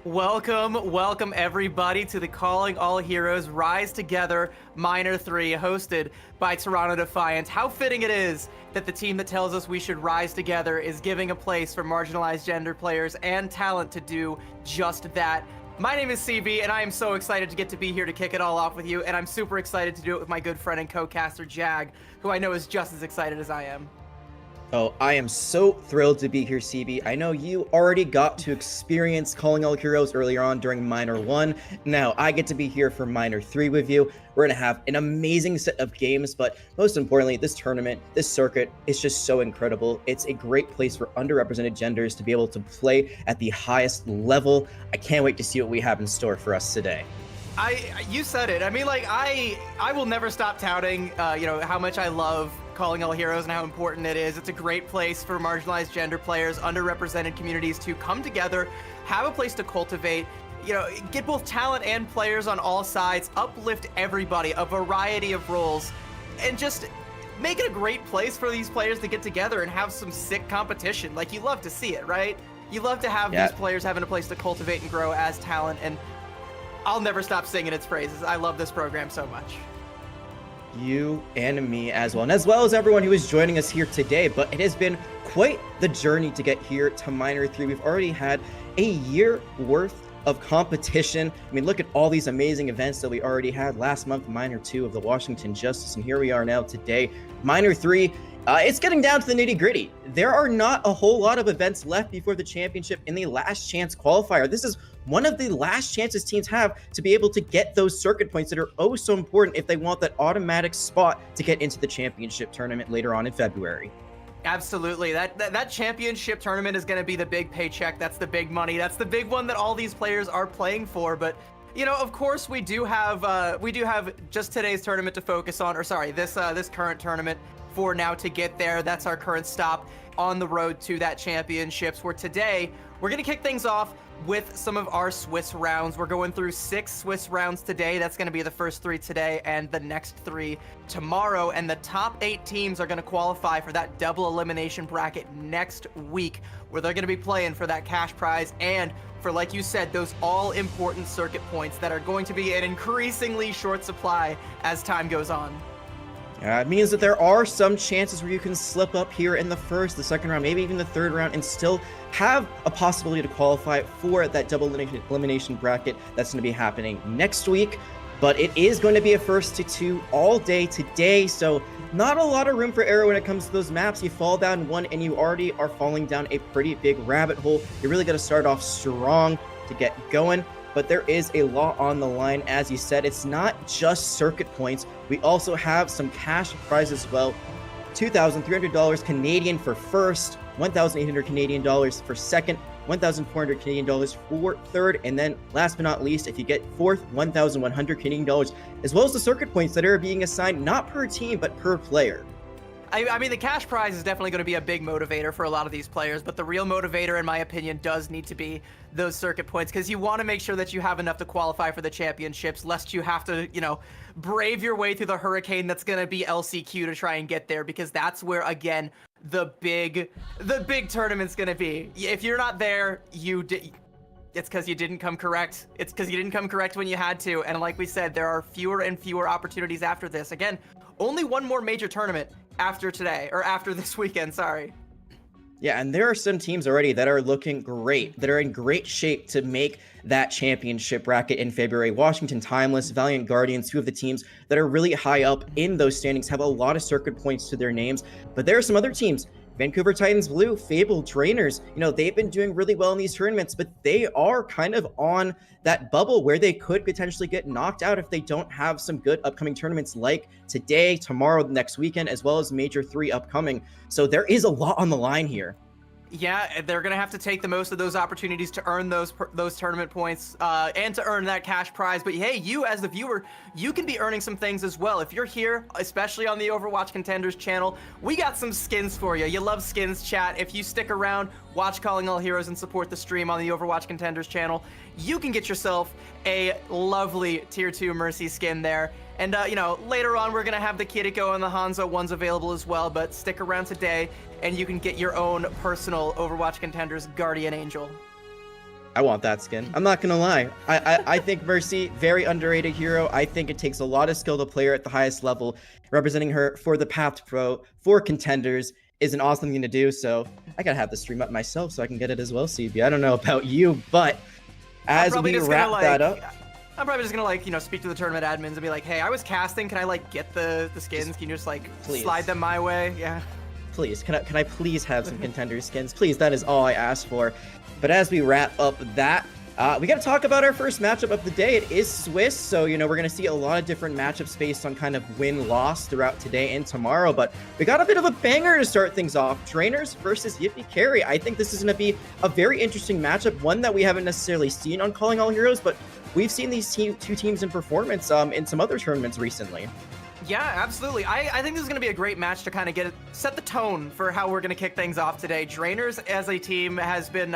Welcome everybody to the Calling All Heroes Rise Together Minor 3, hosted by Toronto Defiant. How fitting it is that the team that tells us we should rise together is giving a place for marginalized gender players and talent to do just that. My name is CB, and I am so excited to get to be here to kick it all off with you, and I'm super excited to do it with my good friend and co-caster Jag, who I know is just as excited as I am. Oh, I am so thrilled to be here, CB. I know you already got to experience Calling All Heroes earlier on during Minor 1. Now, I get to be here for Minor 3 with you. We're going to have an amazing set of games, but most importantly, this tournament, this circuit, is just so incredible. It's a great place for underrepresented genders to be able to play at the highest level. I can't wait to see what we have in store for us today. You said it. I mean, like, I will never stop touting, how much I love Calling All Heroes and how important it is. It's a great place for marginalized gender players, underrepresented communities to come together, have a place to cultivate, get both talent and players on all sides, uplift everybody, a variety of roles, and just make it a great place for these players to get together and have some sick competition. Like, you love to see it, right? You love to have these players having a place to cultivate and grow as talent, and I'll never stop singing its praises. I love this program so much. You and me as well, and as well as everyone who is joining us here today. But it has been quite the journey to get here to Minor 3. We've already had a year worth of competition. I mean, look at all these amazing events that we already had last month, Minor 2 of the Washington Justice, and here we are now today, Minor 3. It's getting down to the nitty-gritty. There are not a whole lot of events left before the championship in the last chance qualifier. This is one of the last chances teams have to be able to get those circuit points that are oh so important if they want that automatic spot to get into the championship tournament later on in February. Absolutely. That championship tournament is going to be the big paycheck. That's the big money. That's the big one that all these players are playing for. But of course, we do have just today's tournament to focus on, or sorry, this current tournament for now to get there. That's our current stop on the road to that championships, where today we're going to kick things off with some of our Swiss rounds. We're going through 6 Swiss rounds today. That's going to be the first 3 today and the next 3 tomorrow. And the top 8 teams are going to qualify for that double elimination bracket next week, where they're going to be playing for that cash prize and for, like you said, those all-important circuit points that are going to be an increasingly short supply as time goes on. It means that there are some chances where you can slip up here in the first, the second round, maybe even the third round, and still have a possibility to qualify for that double elimination bracket that's going to be happening next week. But it is going to be a first to 2 all day today, so not a lot of room for error when it comes to those maps. You fall down one and you already are falling down a pretty big rabbit hole. You really got to start off strong to get going. but there is a lot on the line. As you said, it's not just circuit points. We also have some cash prizes as well. $2,300 Canadian for first, 1,800 Canadian dollars for second, 1,400 Canadian dollars for third, and then last but not least, if you get fourth, 1,100 Canadian dollars, as well as the circuit points that are being assigned not per team but per player. I mean, the cash prize is definitely going to be a big motivator for a lot of these players, but the real motivator, in my opinion, does need to be those circuit points, because you want to make sure that you have enough to qualify for the championships, lest you have to, you know, brave your way through the hurricane that's going to be LCQ to try and get there, because that's where, again, the big tournament's going to be. If you're not there, it's because you didn't come correct. It's because you didn't come correct when you had to, and like we said, there are fewer and fewer opportunities after this. Again, only one more major tournament after today, or after this weekend, sorry. Yeah, and there are some teams already that are looking great, that are in great shape to make that championship bracket in February. Washington Timeless, Valiant Guardians, two of the teams that are really high up in those standings, have a lot of circuit points to their names. But there are some other teams, Vancouver Titans Blue, Fable, Trainers, you know, they've been doing really well in these tournaments, but they are kind of on that bubble where they could potentially get knocked out if they don't have some good upcoming tournaments like today, tomorrow, next weekend, as well as Major 3 upcoming. So there is a lot on the line here. Yeah, they're going to have to take the most of those opportunities to earn those tournament points and to earn that cash prize. But hey, you as the viewer, you can be earning some things as well. If you're here, especially on the Overwatch Contenders channel, we got some skins for you. You love skins, chat. If you stick around, watch Calling All Heroes and support the stream on the Overwatch Contenders channel, you can get yourself a lovely Tier 2 Mercy skin there. And, you know, later on, we're going to have the Kiriko and the Hanzo ones available as well, but stick around today, and you can get your own personal Overwatch Contenders Guardian Angel. I want that skin. I'm not going to lie. I think Mercy, very underrated hero. I think it takes a lot of skill to play her at the highest level. Representing her for the Path to Pro, for Contenders, is an awesome thing to do, so I got to have the stream up myself so I can get it as well, CB. I don't know about you, but as we wrap that up... I'm probably just gonna, like, you know, speak to the tournament admins and be like, hey, I was casting, can I, like, get the skins? Can you just, like, slide them my way? Yeah. Please, can I please have some Contender skins? Please, that is all I asked for. But as we wrap up that, we got to talk about our first matchup of the day. It is Swiss, so, you know, we're going to see a lot of different matchups based on kind of win-loss throughout today and tomorrow, but we got a bit of a banger to start things off. Trainers versus Yippee Carry. I think this is going to be a very interesting matchup, one that we haven't necessarily seen on Calling All Heroes, but we've seen these two teams in performance in some other tournaments recently. Yeah, absolutely. I think this is going to be a great match to kind of set the tone for how we're going to kick things off today. Drainers as a team has been,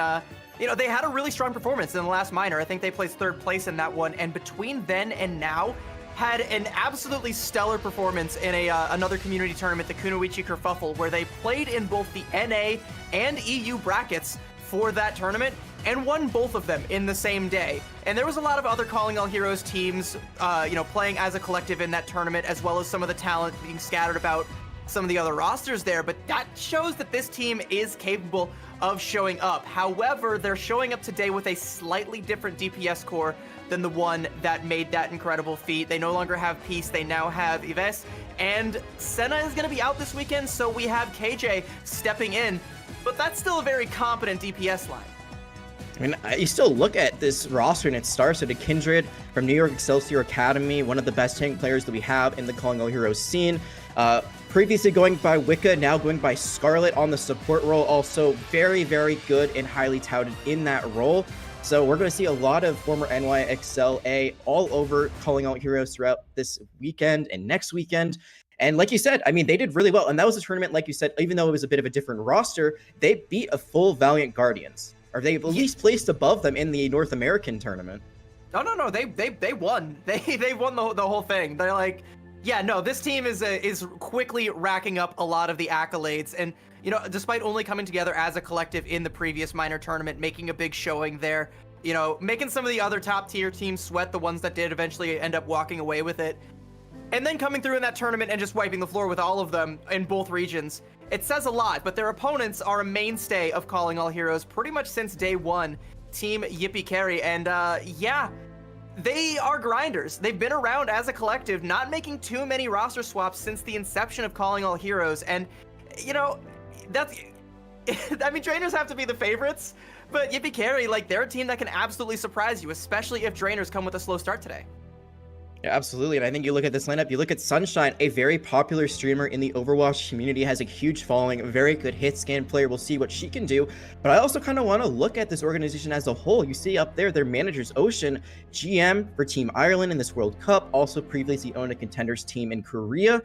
you know, they had a really strong performance in the last minor. I think they placed third place in that one, and between then and now, had an absolutely stellar performance in another community tournament, the Kunoichi Kerfuffle, where they played in both the NA and EU brackets for that tournament and won both of them in the same day. And there was a lot of other Calling All Heroes teams, you know, playing as a collective in that tournament, as well as some of the talent being scattered about some of the other rosters there. But that shows that this team is capable of showing up. However, they're showing up today with a slightly different DPS core than the one that made that incredible feat. They no longer have Peace, they now have Yves, and Senna is going to be out this weekend, so we have KJ stepping in, but that's still a very competent DPS line. I mean, you still look at this roster and it starts with a Kindred from New York Excelsior Academy, one of the best tank players that we have in the Calling All Heroes scene. Previously going by Wicca, now going by Scarlet on the support role. Also very, very good and highly touted in that role. So we're going to see a lot of former NYXLA all over Calling All Heroes throughout this weekend and next weekend. And like you said, I mean, they did really well. And that was a tournament, like you said, even though it was a bit of a different roster, they beat a full Valiant Guardians. Or they at least placed above them in the North American tournament. No, they won. They won the whole thing. They're like, yeah, no, this team is quickly racking up a lot of the accolades, and you know, despite only coming together as a collective in the previous minor tournament, making a big showing there, you know, making some of the other top tier teams sweat, the ones that did eventually end up walking away with it, and then coming through in that tournament and just wiping the floor with all of them in both regions. It says a lot, but their opponents are a mainstay of Calling All Heroes pretty much since day one, Team Yippee Carry, and yeah, they are grinders. They've been around as a collective, not making too many roster swaps since the inception of Calling All Heroes, and you know, that's, I mean, trainers have to be the favorites, But Yippee Carry, like, they're a team that can absolutely surprise you, especially if Drainers come with a slow start today. Yeah, absolutely. And I think you look at this lineup, you look at Sunshine, a very popular streamer in the Overwatch community, has a huge following, a very good hit scan player. We'll see what she can do. But I also kind of want to look at this organization as a whole. You see up there, their managers, Ocean, GM for Team Ireland in this World Cup, also previously owned a Contenders team in Korea.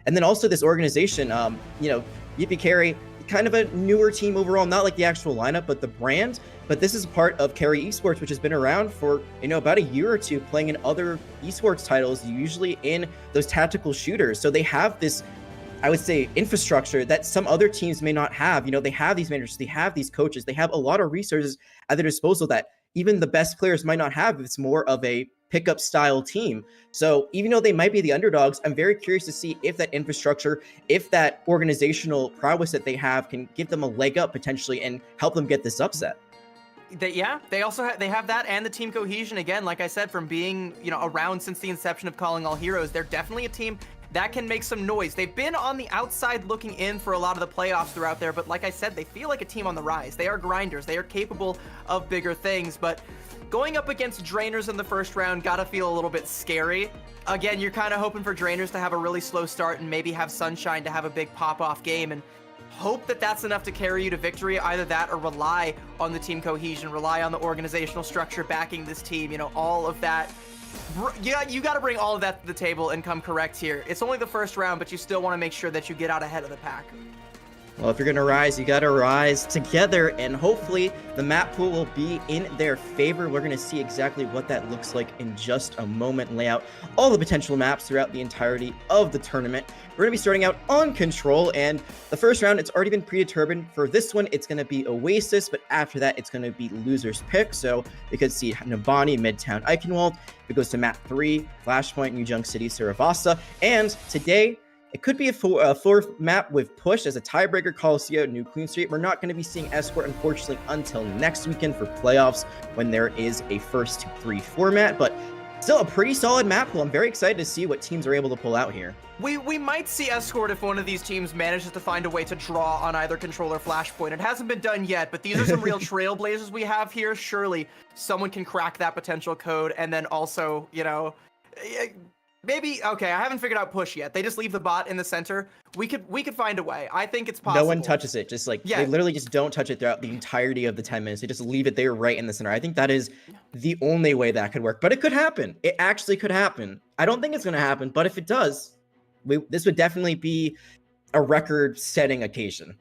And then also this organization, Yippee Carry, kind of a newer team overall, not like the actual lineup, but the brand. But this is part of Carry Esports, which has been around for, about a year or two, playing in other esports titles, usually in those tactical shooters. So they have this, I would say, infrastructure that some other teams may not have. They have these managers, they have these coaches, they have a lot of resources at their disposal that even the best players might not have if it's more of a pickup style team. So even though they might be the underdogs, I'm very curious to see if that infrastructure, if that organizational prowess that they have can give them a leg up potentially and help them get this upset. They also they have that and the team cohesion, again, like I said, from being around since the inception of Calling All Heroes. They're definitely a team that can make some noise. They've been on the outside looking in for a lot of the playoffs throughout there, but like I said, they feel like a team on the rise. They are grinders. They are capable of bigger things, but going up against Drainers in the first round gotta feel a little bit scary. Again, you're kind of hoping for Drainers to have a really slow start and maybe have Sunshine to have a big pop-off game and hope that that's enough to carry you to victory. Either that or rely on the team cohesion, rely on the organizational structure backing this team, all of that. You got to bring all of that to the table and come correct here. It's only the first round, but you still want to make sure that you get out ahead of the pack. Well, if you're going to rise, you got to rise together, and hopefully the map pool will be in their favor. We're going to see exactly what that looks like in just a moment and lay out all the potential maps throughout the entirety of the tournament. We're going to be starting out on Control, and the first round, it's already been predetermined. For this one, it's going to be Oasis, but after that, it's going to be loser's pick. So we could see Numbani, Midtown, Eichenwald. It goes to map 3, Flashpoint, New Junk City, Saravasa, and today, it could be a fourth map with Push as a tiebreaker, Coliseum, New Queen Street. We're not going to be seeing Escort, unfortunately, until next weekend for playoffs when there is a 1-3 format, but still a pretty solid map pool. I'm very excited to see what teams are able to pull out here. We might see Escort if one of these teams manages to find a way to draw on either Control or Flashpoint. It hasn't been done yet, but these are some real trailblazers we have here. Surely someone can crack that potential code, and then also, maybe, okay, I haven't figured out Push yet. They just leave the bot in the center. We could find a way. I think it's possible. No one touches it. Just they literally just don't touch it throughout the entirety of the 10 minutes. They just leave it there right in the center. I think that is the only way that could work, but it could happen. It actually could happen. I don't think it's going to happen, but if it does, this would definitely be a record-setting occasion.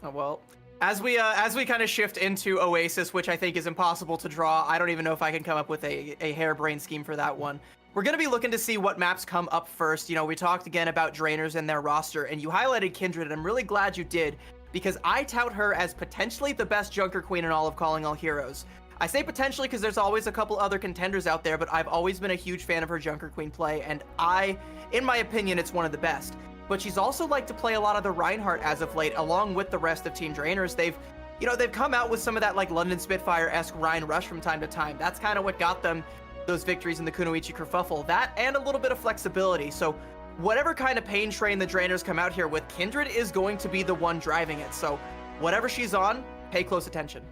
Oh, well, as we kind of shift into Oasis, which I think is impossible to draw, I don't even know if I can come up with a harebrained scheme for that one. We're going to be looking to see what maps come up first. We talked again about Drainers and their roster, and you highlighted Kindred, and I'm really glad you did, because I tout her as potentially the best Junker Queen in all of Calling All Heroes. I say potentially because there's always a couple other contenders out there, but I've always been a huge fan of her Junker Queen play, and in my opinion, it's one of the best. But she's also liked to play a lot of the Reinhardt as of late, along with the rest of Team Drainers. They've come out with some of that London Spitfire-esque Ryan Rush from time to time. That's kind of what got them those victories in the Kunoichi kerfuffle. That and a little bit of flexibility. So whatever kind of pain train the Drainers come out here with, Kindred is going to be the one driving it. So whatever she's on, pay close attention.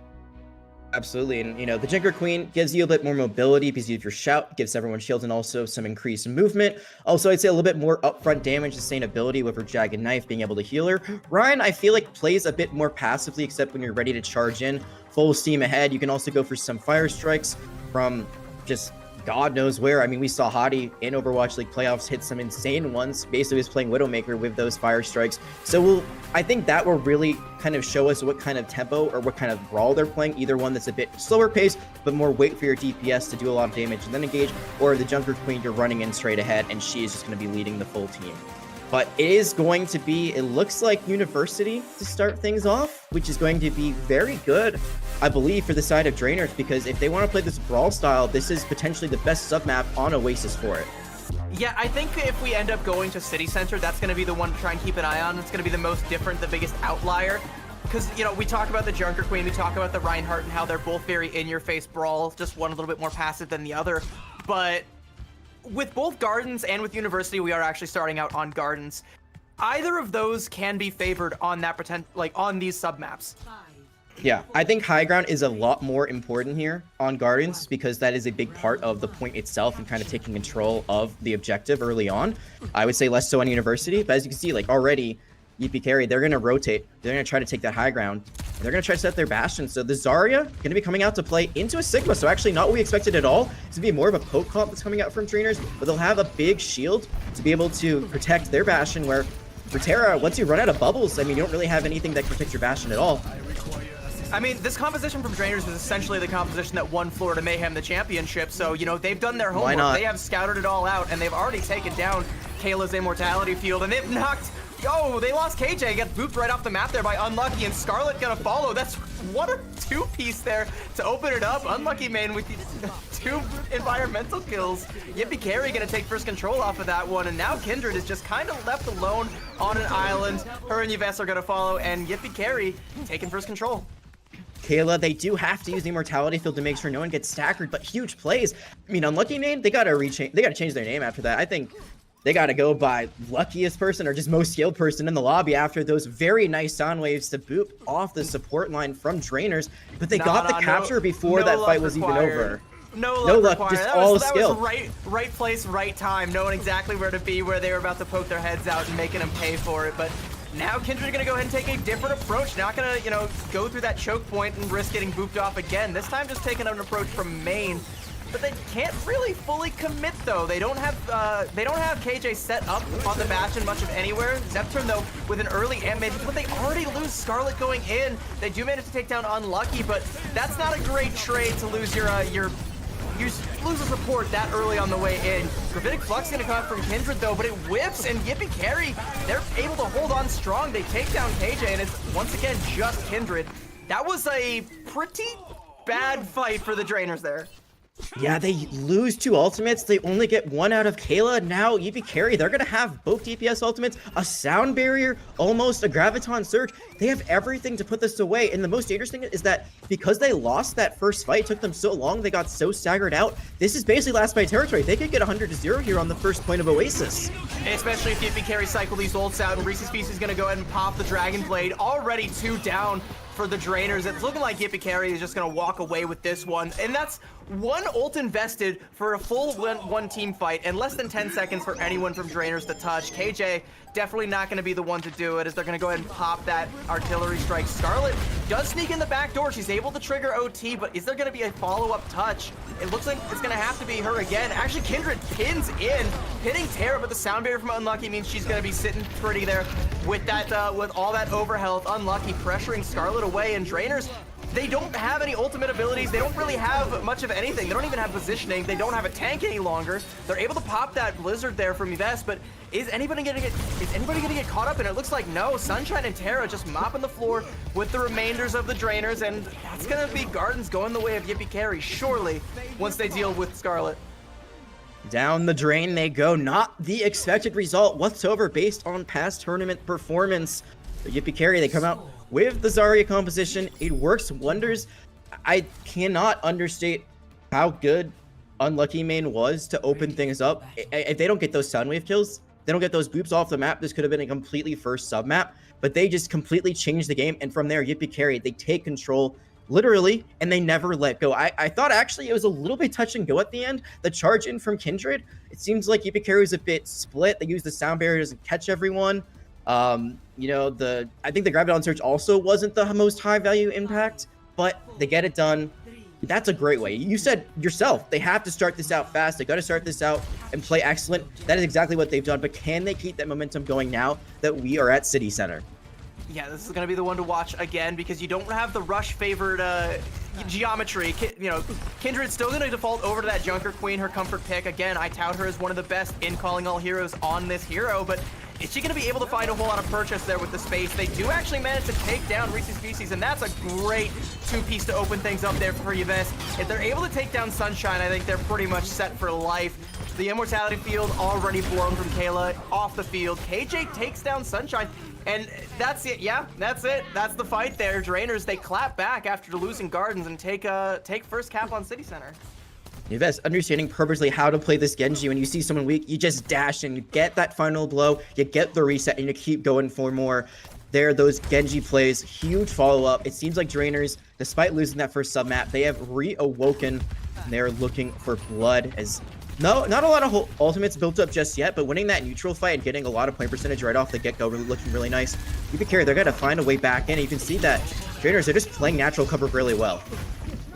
Absolutely, and the Junker Queen gives you a bit more mobility because you have your shout, gives everyone shields, and also some increased movement. Also, I'd say a little bit more upfront damage sustainability with her Jagged Knife being able to heal her. Ryan, I feel like, plays a bit more passively, except when you're ready to charge in full steam ahead. You can also go for some fire strikes from just God knows where. I mean, we saw Hottie in Overwatch League playoffs hit some insane ones. Basically, was playing Widowmaker with those fire strikes. So I think that will really kind of show us what kind of tempo or what kind of brawl they're playing. Either one that's a bit slower pace, but more wait for your DPS to do a lot of damage and then engage, or the Junker Queen, you're running in straight ahead and she is just going to be leading the full team. But it is going to be, it looks like University to start things off, which is going to be very good, I believe, for the side of Drainers, because if they want to play this brawl style, this is potentially the best submap on Oasis for it. Yeah, I think if we end up going to City Center, that's going to be the one to try and keep an eye on. It's going to be the most different, the biggest outlier. Because, we talk about the Junker Queen, we talk about the Reinhardt and how they're both very in-your-face brawl, just one a little bit more passive than the other. But with both Gardens and with University, we are actually starting out on Gardens. Either of those can be favored on that on these submaps. Yeah, I think high ground is a lot more important here on Gardens because that is a big part of the point itself and kind of taking control of the objective early on. I would say less so on University, but as you can see, like already, Yippee Carry, they're going to rotate. They're going to try to take that high ground. And they're going to try to set their Bastion. So the Zarya going to be coming out to play into a Sigma. So actually not what we expected at all. It's going to be more of a poke comp that's coming out from trainers, but they'll have a big shield to be able to protect their Bastion where for Terra, once you run out of bubbles, I mean, you don't really have anything that protects your Bastion at all. I mean, this composition from Drainers is essentially the composition that won Florida Mayhem the championship, so, you know, they've done their homework. Why not? They have scouted it all out, and they've already taken down Kayla's Immortality Field, and they've knocked... Oh, they lost KJ, got booped right off the map there by Unlucky, and Scarlet gonna follow. That's one or two piece there to open it up. Unlucky main with the 2 environmental kills. Yippee Carry gonna take first control off of that one, and now Kindred is just kind of left alone on an island. Her and Yves are gonna follow, and Yippee Carry taking first control. Kayla, they do have to use the Immortality Field to make sure no one gets staggered, but huge plays. I mean, Unlucky name, they gotta change their name after that. I think they gotta go by luckiest person or just most skilled person in the lobby after those very nice sound waves to boop off the support line from Drainers, but they got the capture before that fight was even over. No luck, required. just all skill. That was right place, right time, knowing exactly where to be, where they were about to poke their heads out and making them pay for it, but now Kindred are gonna go ahead and take a different approach. Not gonna, you know, go through that choke point and risk getting booped off again. This time just taking an approach from main. But they can't really fully commit though. They don't have KJ set up on the Bastion much of anywhere. Zepturn though with an early amp maybe, but they already lose Scarlet going in. They do manage to take down Unlucky, but that's not a great trade to lose you lose a support that early on the way in. Gravitic Flux gonna come out from Kindred though, but it whips and Yippee Carry, they're able to hold on strong. They take down KJ and it's once again just Kindred. That was a pretty bad fight for the Drainers there. Yeah, they lose 2 ultimates. They only get 1 out of Kayla. Now, Yippee Carry, they're going to have both DPS ultimates, a sound barrier, almost a Graviton Surge. They have everything to put this away. And the most dangerous thing is that because they lost that first fight, it took them so long, they got so staggered out. This is basically last fight territory. They could get 100-0 here on the first point of Oasis. Especially if Yippee Carry cycle these ults out and Reese's Piece is going to go ahead and pop the Dragon Blade. Already 2 down for the Drainers. It's looking like Yippee Carry is just going to walk away with this one. And that's 1 ult invested for a full one team fight and less than 10 seconds for anyone from Drainers to touch. KJ definitely not going to be the one to do it as they're going to go ahead and pop that artillery strike. Scarlet does sneak in the back door. She's able to trigger OT, but is there going to be a follow-up touch? It looks like it's going to have to be her again. Actually, Kindred pins in, hitting Terra, but the sound barrier from Unlucky means she's going to be sitting pretty there with that, with all that overhealth. Unlucky pressuring Scarlet away, and Drainers, they don't have any ultimate abilities. They don't really have much of anything. They don't even have positioning. They don't have a tank any longer. They're able to pop that blizzard there from Yves, but is anybody gonna get caught up? And it looks like no. Sunshine and Terra just mopping the floor with the remainders of the Drainers, and that's gonna be Gardens going the way of Yippee Carry, surely, once they deal with Scarlet. Down the drain they go. Not the expected result whatsoever based on past tournament performance. So Yippee Carry, they come out with the Zarya composition. It works wonders. I cannot understate how good Unlucky main was to open things up. If they don't get those Soundwave kills, they don't get those boops off the map, this could have been a completely first sub map, but they just completely changed the game. And from there, Yippee Carry, they take control literally, and they never let go. I thought actually it was a little bit touch and go at the end. The charge in from Kindred, it seems like Yippee Carry was a bit split. They used the sound barrier, doesn't catch everyone. You know, I think the Graviton Surge also wasn't the most high value impact, but they get it done. That's a great way. You said yourself, they have to start this out fast. They got to start this out and play excellent. That is exactly what they've done, but can they keep that momentum going now that we are at City Center? Yeah, this is going to be the one to watch again because you don't have the rush favored geometry. You know, Kindred's still going to default over to that Junker Queen, her comfort pick. Again, I tout her as one of the best in calling all heroes on this hero, but is she going to be able to find a whole lot of purchase there with the space? They do actually manage to take down Reese's Pieces, and that's a great 2-piece to open things up there for Yves. If they're able to take down Sunshine, I think they're pretty much set for life. The Immortality Field already blown from Kayla off the field. KJ takes down Sunshine, and that's it. Yeah, that's it. That's the fight there. Drainers, they clap back after losing Gardens and take first cap on City Center. Yves understanding purposely how to play this Genji. When you see someone weak, you just dash and you get that final blow, you get the reset, and you keep going for more. there, those Genji plays, huge follow-up. It seems like Drainers, despite losing that first sub-map, they have reawoken. They're looking for blood as not a lot of ultimates built up just yet, but winning that neutral fight and getting a lot of point percentage right off the get-go, really looking really nice. Keep carry, they're going to find a way back in. You can see that Drainers, they're just playing natural cover really well.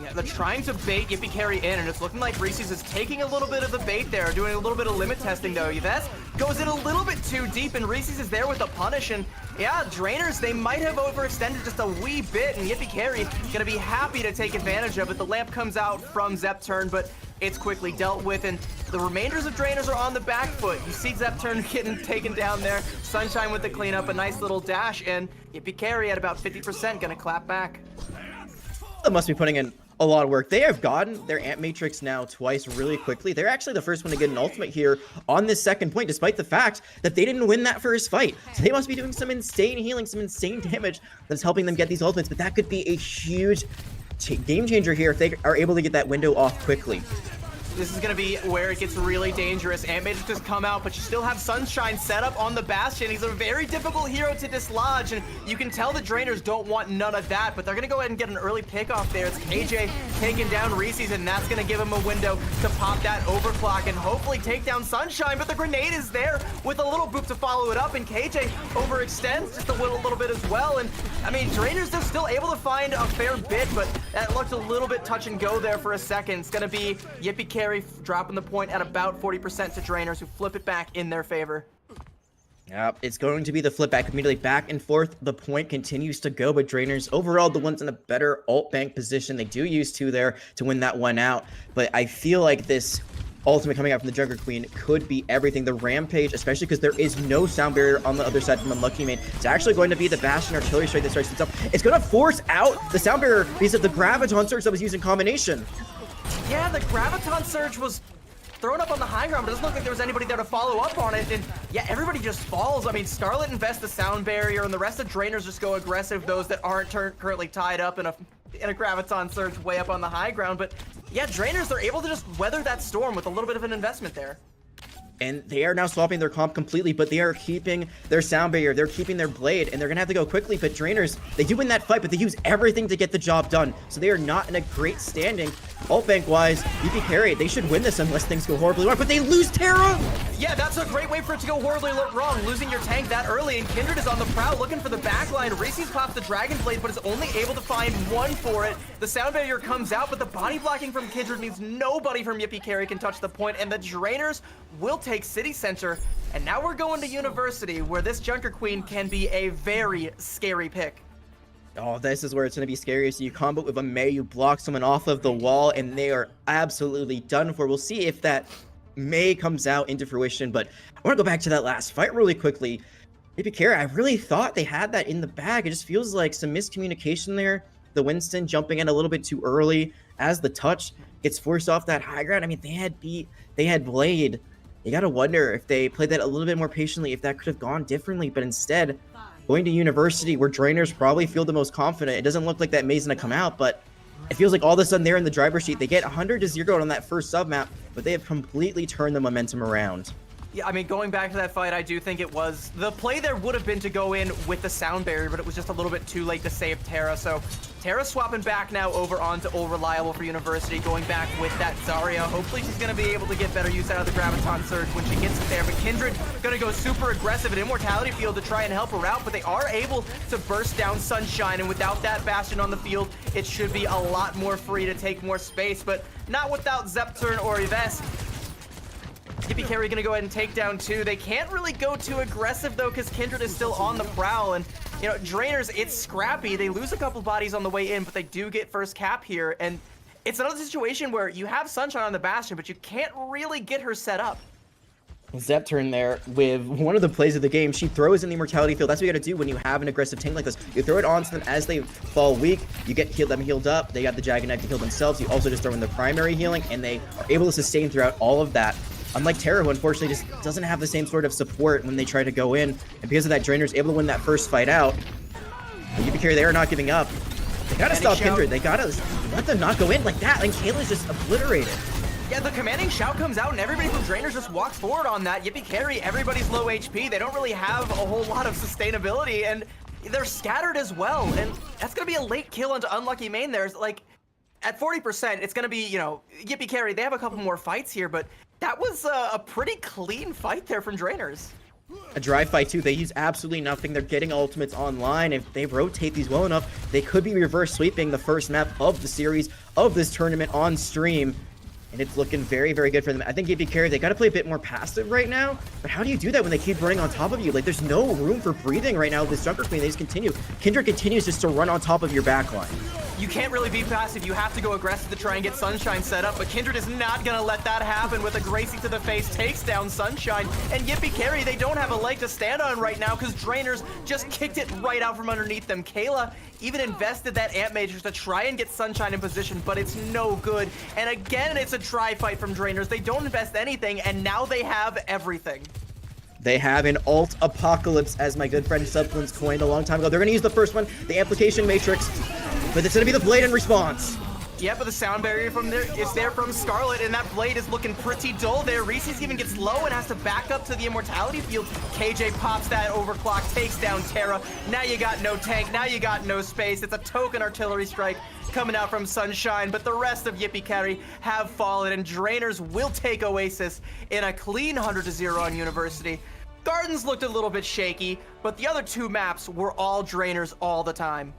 Yeah, they're trying to bait Yippee Carry in, and it's looking like Reese's is taking a little bit of the bait there, doing a little bit of limit testing though. Yves goes in a little bit too deep, and Reese's is there with the punish, and yeah, Drainers, they might have overextended just a wee bit, and Yippee Carry gonna be happy to take advantage of it. The lamp comes out from Zepturn, but it's quickly dealt with, and the remainders of Drainers are on the back foot. You see Zepturn getting taken down there, Sunshine with the cleanup, a nice little dash, and Yippee Carry at about 50% gonna clap back. That must be putting in a lot of work. They have gotten their Ant Matrix now twice really quickly. They're actually the first one to get an ultimate here on this second point, despite the fact that they didn't win that first fight. So they must be doing some insane healing, some insane damage that's helping them get these ultimates, but that could be a huge game changer here if they are able to get that window off quickly. This is going to be where it gets really dangerous. Ant Matrix just come out, but you still have Sunshine set up on the Bastion. He's a very difficult hero to dislodge, and you can tell the Drainers don't want none of that, but they're going to go ahead and get an early pick off there. It's KJ taking down Reese's, and that's going to give him a window to pop that overclock and hopefully take down Sunshine, but the grenade is there with a little boop to follow it up, and KJ overextends just a little bit as well. And I mean, Drainers, they're still able to find a fair bit, but that looked a little bit touch and go there for a second. It's going to be Yippee Carry dropping the point at about 40% to Drainers, who flip it back in their favor. Yep, it's going to be the flip back immediately back and forth. The point continues to go, but Drainers overall the ones in a better ult bank position. They do use 2 there to win that one out, but I feel like this ultimate coming out from the Jungle Queen could be everything. The Rampage, especially because there is no sound barrier on the other side from Unlucky Main. It's actually going to be the Bastion Artillery Strike that starts itself. It's going to force out the sound barrier because of the Graviton Surge that was used in combination. Yeah, the Graviton Surge was thrown up on the high ground, but it doesn't look like there was anybody there to follow up on it, and yeah, everybody just falls. I mean, Scarlet invests the sound barrier, and the rest of Drainers just go aggressive, those that aren't currently tied up in a Graviton Surge way up on the high ground. But yeah, Drainers, they're able to just weather that storm with a little bit of an investment there. And they are now swapping their comp completely, but they are keeping their sound barrier, they're keeping their blade, and they're gonna have to go quickly. But Drainers, they do win that fight, but they use everything to get the job done. So they are not in a great standing. Ult bank wise, Yippee Carry, they should win this unless things go horribly wrong, but they lose Terra! Yeah, that's a great way for it to go horribly wrong, losing your tank that early, and Kindred is on the prowl looking for the backline. Reese's pops the Dragon Blade, but is only able to find one for it. The sound barrier comes out, but the body blocking from Kindred means nobody from Yippee Carry can touch the point, and the Drainers will take City Center. And now we're going to University, where this Junker Queen can be a very scary pick. Oh, this is where it's going to be scary. So you combo with a Mei, you block someone off of the wall, and they are absolutely done for. We'll see if that Mei comes out into fruition, but I want to go back to that last fight really quickly. Yippee Carry, I really thought they had that in the bag. It just feels like some miscommunication there. The Winston jumping in a little bit too early as the touch gets forced off that high ground. I mean, they had Blade. You got to wonder if they played that a little bit more patiently, if that could have gone differently, but instead going to University where Drainers probably feel the most confident. It doesn't look like that Mei's gonna come out, but it feels like all of a sudden they're in the driver's seat. They get 100-0 on that first sub map, but they have completely turned the momentum around. Yeah, I mean, going back to that fight, I do think it was... The play there would have been to go in with the sound barrier, but it was just a little bit too late to save Terra. So Terra swapping back now over onto Old Reliable for University, going back with that Zarya. Hopefully she's going to be able to get better use out of the Graviton Surge when she gets it there. But Kindred going to go super aggressive at Immortality Field to try and help her out, but they are able to burst down Sunshine, and without that Bastion on the field, it should be a lot more free to take more space, but not without Zepturn or Yves. Yippee Carry gonna go ahead and take down 2. They can't really go too aggressive though, because Kindred is still on the prowl, and you know, Drainers, it's scrappy. They lose a couple bodies on the way in, but they do get first cap here, and it's another situation where you have Sunshine on the Bastion, but you can't really get her set up. Zepturn there with one of the plays of the game. She throws in the Immortality Field. That's what you gotta do when you have an aggressive tank like this. You throw it onto them as they fall weak. You get them healed up. They got the Jagged Knife to heal themselves. You also just throw in the primary healing, and they are able to sustain throughout all of that. Unlike Terra, who unfortunately just doesn't have the same sort of support when they try to go in. And because of that, Drainer's able to win that first fight out. But Yippee Carry, they are not giving up. They gotta stop Kindred. They gotta let them not go in like that. And Kayla's just obliterated. Yeah, the commanding shout comes out, and everybody from Drainers just walks forward on that. Yippee Carry, everybody's low HP. They don't really have a whole lot of sustainability, and they're scattered as well, and that's gonna be a late kill into unlucky main. There's like, at 40%, it's gonna be, you know, Yippee Carry. They have a couple more fights here, but that was a pretty clean fight there from Drainers. A dry fight too. They use absolutely nothing. They're getting ultimates online. If they rotate these well enough, they could be reverse sweeping the first map of the series, of this tournament on stream. And it's looking very, very good for them. I think Yippee Carry, they got to play a bit more passive right now. But how do you do that when they keep running on top of you? Like, there's no room for breathing right now with this Junker Queen. They just continue. Kindred continues just to run on top of your backline. You can't really be passive. You have to go aggressive to try and get Sunshine set up, but Kindred is not going to let that happen with a Gracie to the face, takes down Sunshine. And Yippee Carry, they don't have a leg to stand on right now because Drainers just kicked it right out from underneath them. Kayla even invested that Amp Major to try and get Sunshine in position, but it's no good. And again, it's a dry fight from Drainers. They don't invest anything, and now they have everything. They have an alt apocalypse, as my good friend Sublin's coined a long time ago. They're going to use the first one, the amplification matrix, but it's going to be the blade in response. Yeah, but the sound barrier from there is there from Scarlet, and that blade is looking pretty dull there. Reese's even gets low and has to back up to the immortality field. KJ pops that overclock, takes down Terra. Now you got no tank, now you got no space. It's a token artillery strike coming out from Sunshine, but the rest of Yippee Carry have fallen, and Drainers will take Oasis in a clean 100-0 on University. Gardens looked a little bit shaky, but the other two maps were all Drainers all the time.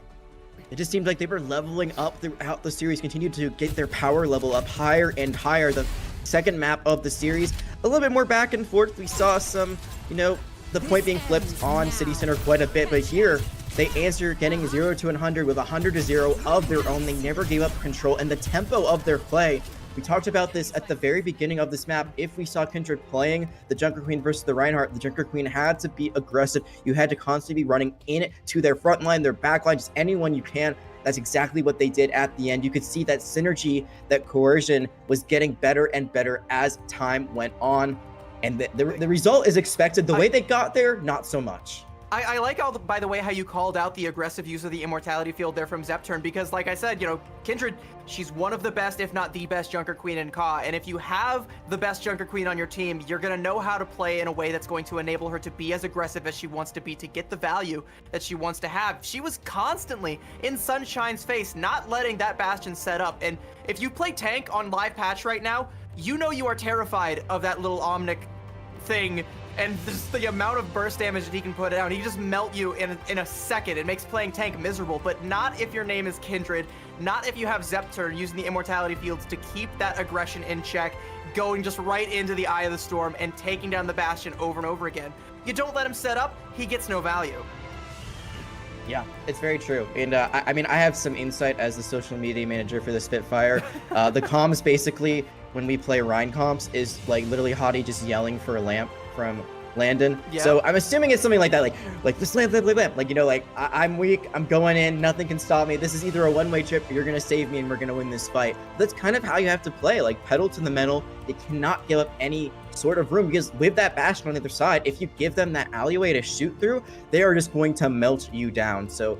It just seemed like they were leveling up throughout the series, continued to get their power level up higher and higher. The second map of the series, a little bit more back and forth. We saw some, you know, the point being flipped on City Center quite a bit, but here they answer getting 0 to 100 with 100-0 of their own. They never gave up control and the tempo of their play. We talked about this at the very beginning of this map. If we saw Kindred playing the Junker Queen versus the Reinhardt, the Junker Queen had to be aggressive. You had to constantly be running in to their front line, their back line, just anyone you can. That's exactly what they did at the end. You could see that synergy, that coercion was getting better and better as time went on. And the result is expected. The way they got there, not so much. I like, by the way, how you called out the aggressive use of the immortality field there from Zepturn, because like I said, you know, Kindred, she's one of the best, if not the best Junker Queen in Ka, and if you have the best Junker Queen on your team, you're going to know how to play in a way that's going to enable her to be as aggressive as she wants to be, to get the value that she wants to have. She was constantly in Sunshine's face, not letting that Bastion set up, and if you play tank on live patch right now, you know you are terrified of that little Omnic thing, and just the amount of burst damage that he can put out. He can just melt you in a second. It makes playing tank miserable, but not if your name is Kindred, not if you have Zepturn using the immortality fields to keep that aggression in check, going just right into the eye of the storm and taking down the Bastion over and over again. You don't let him set up, he gets no value. Yeah, it's very true. And I mean, I have some insight as the social media manager for the Spitfire. The comms basically, when we play Rhine comps, is like literally Hottie just yelling for a lamp from Landon. Yeah. So I'm assuming it's something like that, like this lamp, like, you know, like I'm weak, I'm going in, nothing can stop me. This is either a one-way trip or you're gonna save me and we're gonna win this fight. That's kind of how you have to play, like pedal to the metal. They cannot give up any sort of room, because with that Bastion on the other side, if you give them that alleyway to shoot through, they are just going to melt you down. So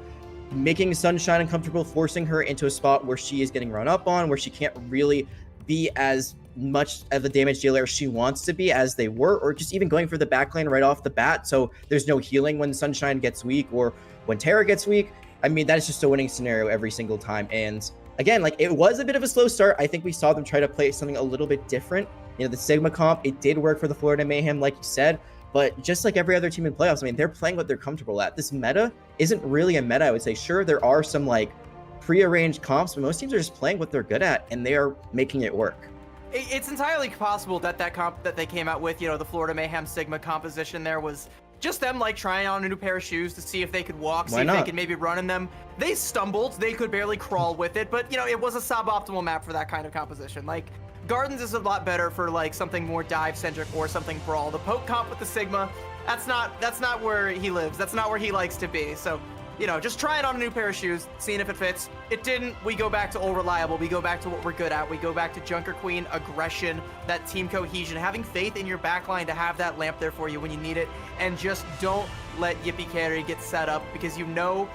making Sunshine uncomfortable, forcing her into a spot where she is getting run up on, where she can't really be as much of a damage dealer she wants to be as they were, or just even going for the backline right off the bat, so there's no healing when Sunshine gets weak or when Terra gets weak. I mean, that is just a winning scenario every single time. And again, like, it was a bit of a slow start. I think we saw them try to play something a little bit different. You know, the Sigma comp, it did work for the Florida Mayhem, like you said, but just like every other team in playoffs, I mean, they're playing what they're comfortable at. This meta isn't really a meta, I would say. Sure, there are some like prearranged comps, but most teams are just playing what they're good at, and they are making it work. It's entirely possible that that comp that they came out with, you know, the Florida Mayhem Sigma composition there, was just them like trying on a new pair of shoes to see if they could walk, see if they could maybe run in them. They stumbled, they could barely crawl with it, but you know, it was a suboptimal map for that kind of composition. Like, Gardens is a lot better for like something more dive centric or something brawl. The poke comp with the Sigma, that's not where he lives. That's not where he likes to be. So, you know, just trying on a new pair of shoes, seeing if it fits. It didn't. We go back to old reliable. We go back to what we're good at. We go back to Junker Queen, aggression, that team cohesion, having faith in your backline to have that lamp there for you when you need it, and just don't let Yippee Carry get set up, because you know,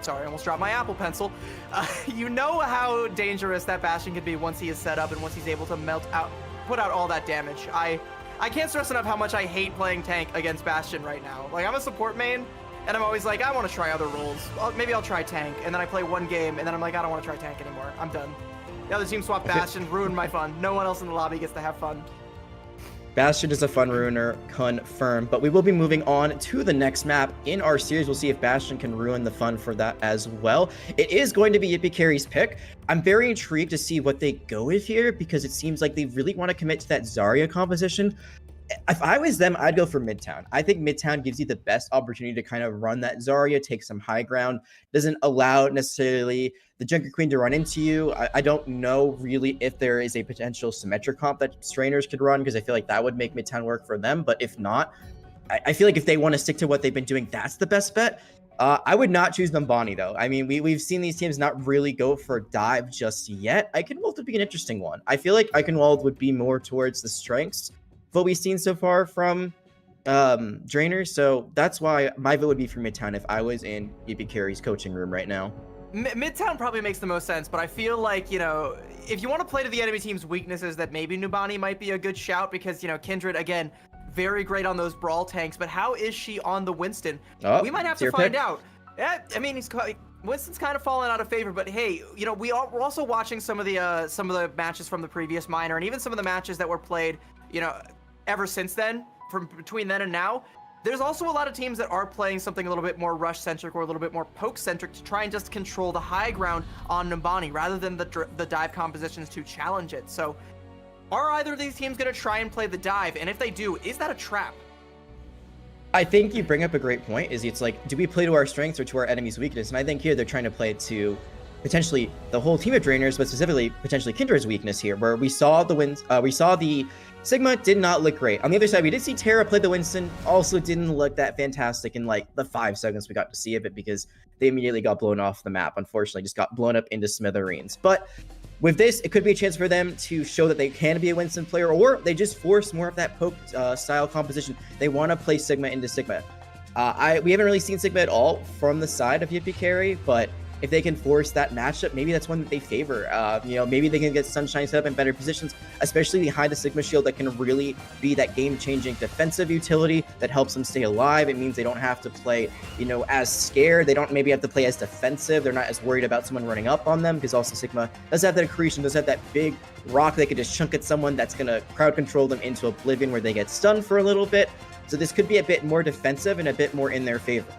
sorry, I almost dropped my Apple Pencil. You know how dangerous that Bastion could be once he is set up and once he's able to melt out, put out all that damage. I can't stress enough how much I hate playing tank against Bastion right now. Like, I'm a support main, And I'm always like, I want to try other roles. Maybe I'll try tank. And then I play one game, and then I'm like, I don't want to try tank anymore. I'm done. The other team swapped Bastion, ruined my fun. No one else in the lobby gets to have fun. Bastion is a fun ruiner, confirmed. But we will be moving on to the next map in our series. We'll see if Bastion can ruin the fun for that as well. It is going to be Yippee Carry's pick. I'm very intrigued to see what they go with here because it seems like they really want to commit to that Zarya composition. If I was them, I'd go for Midtown. I think Midtown gives you the best opportunity to kind of run that Zarya, take some high ground. Doesn't allow necessarily the Junker Queen to run into you. I don't know really if there is a potential symmetric comp that Strainers could run because I feel like that would make Midtown work for them. But if not, I feel like if they want to stick to what they've been doing, that's the best bet. I would not choose Numbani though. I mean, we've seen these teams not really go for a dive just yet. Eichenwald would be an interesting one. I feel like Eichenwald would be more towards the strengths what we've seen so far from Drainer, so that's why my vote would be for Midtown if I was in Yippee Carry's coaching room right now. Midtown probably makes the most sense, but I feel like, you know, if you want to play to the enemy team's weaknesses, that maybe Numbani might be a good shout because, you know, Kindred, again, very great on those brawl tanks, but how is she on the Winston? We might have to find out. Yeah, I mean, Winston's kind of fallen out of favor, but hey, you know, we're also watching some of the matches from the previous minor, and even some of the matches that were played, you know, ever since then, from between then and now. There's also a lot of teams that are playing something a little bit more rush-centric or a little bit more poke-centric to try and just control the high ground on Numbani rather than the dive compositions to challenge it. So are either of these teams going to try and play the dive? And if they do, is that a trap? I think you bring up a great point. It's like, do we play to our strengths or to our enemy's weakness? And I think here they're trying to play it to potentially the whole team of Drainers, but specifically potentially Kindred's weakness here, where we saw the Sigma did not look great. On the other side, we did see Terra play the Winston, also didn't look that fantastic in like the 5 seconds we got to see of it because they immediately got blown off the map. Unfortunately, just got blown up into smithereens. But with this, it could be a chance for them to show that they can be a Winston player, or they just force more of that poke style composition. They want to play Sigma into Sigma. We haven't really seen Sigma at all from the side of Yippee Carry, but if they can force that matchup, maybe that's one that they favor. You know, maybe they can get Sunshine set up in better positions, especially behind the Sigma shield that can really be that game-changing defensive utility that helps them stay alive. It means they don't have to play, you know, as scared. They don't maybe have to play as defensive. They're not as worried about someone running up on them because also Sigma does have that accretion, does have that big rock they could just chunk at someone that's going to crowd control them into oblivion where they get stunned for a little bit. So this could be a bit more defensive and a bit more in their favor.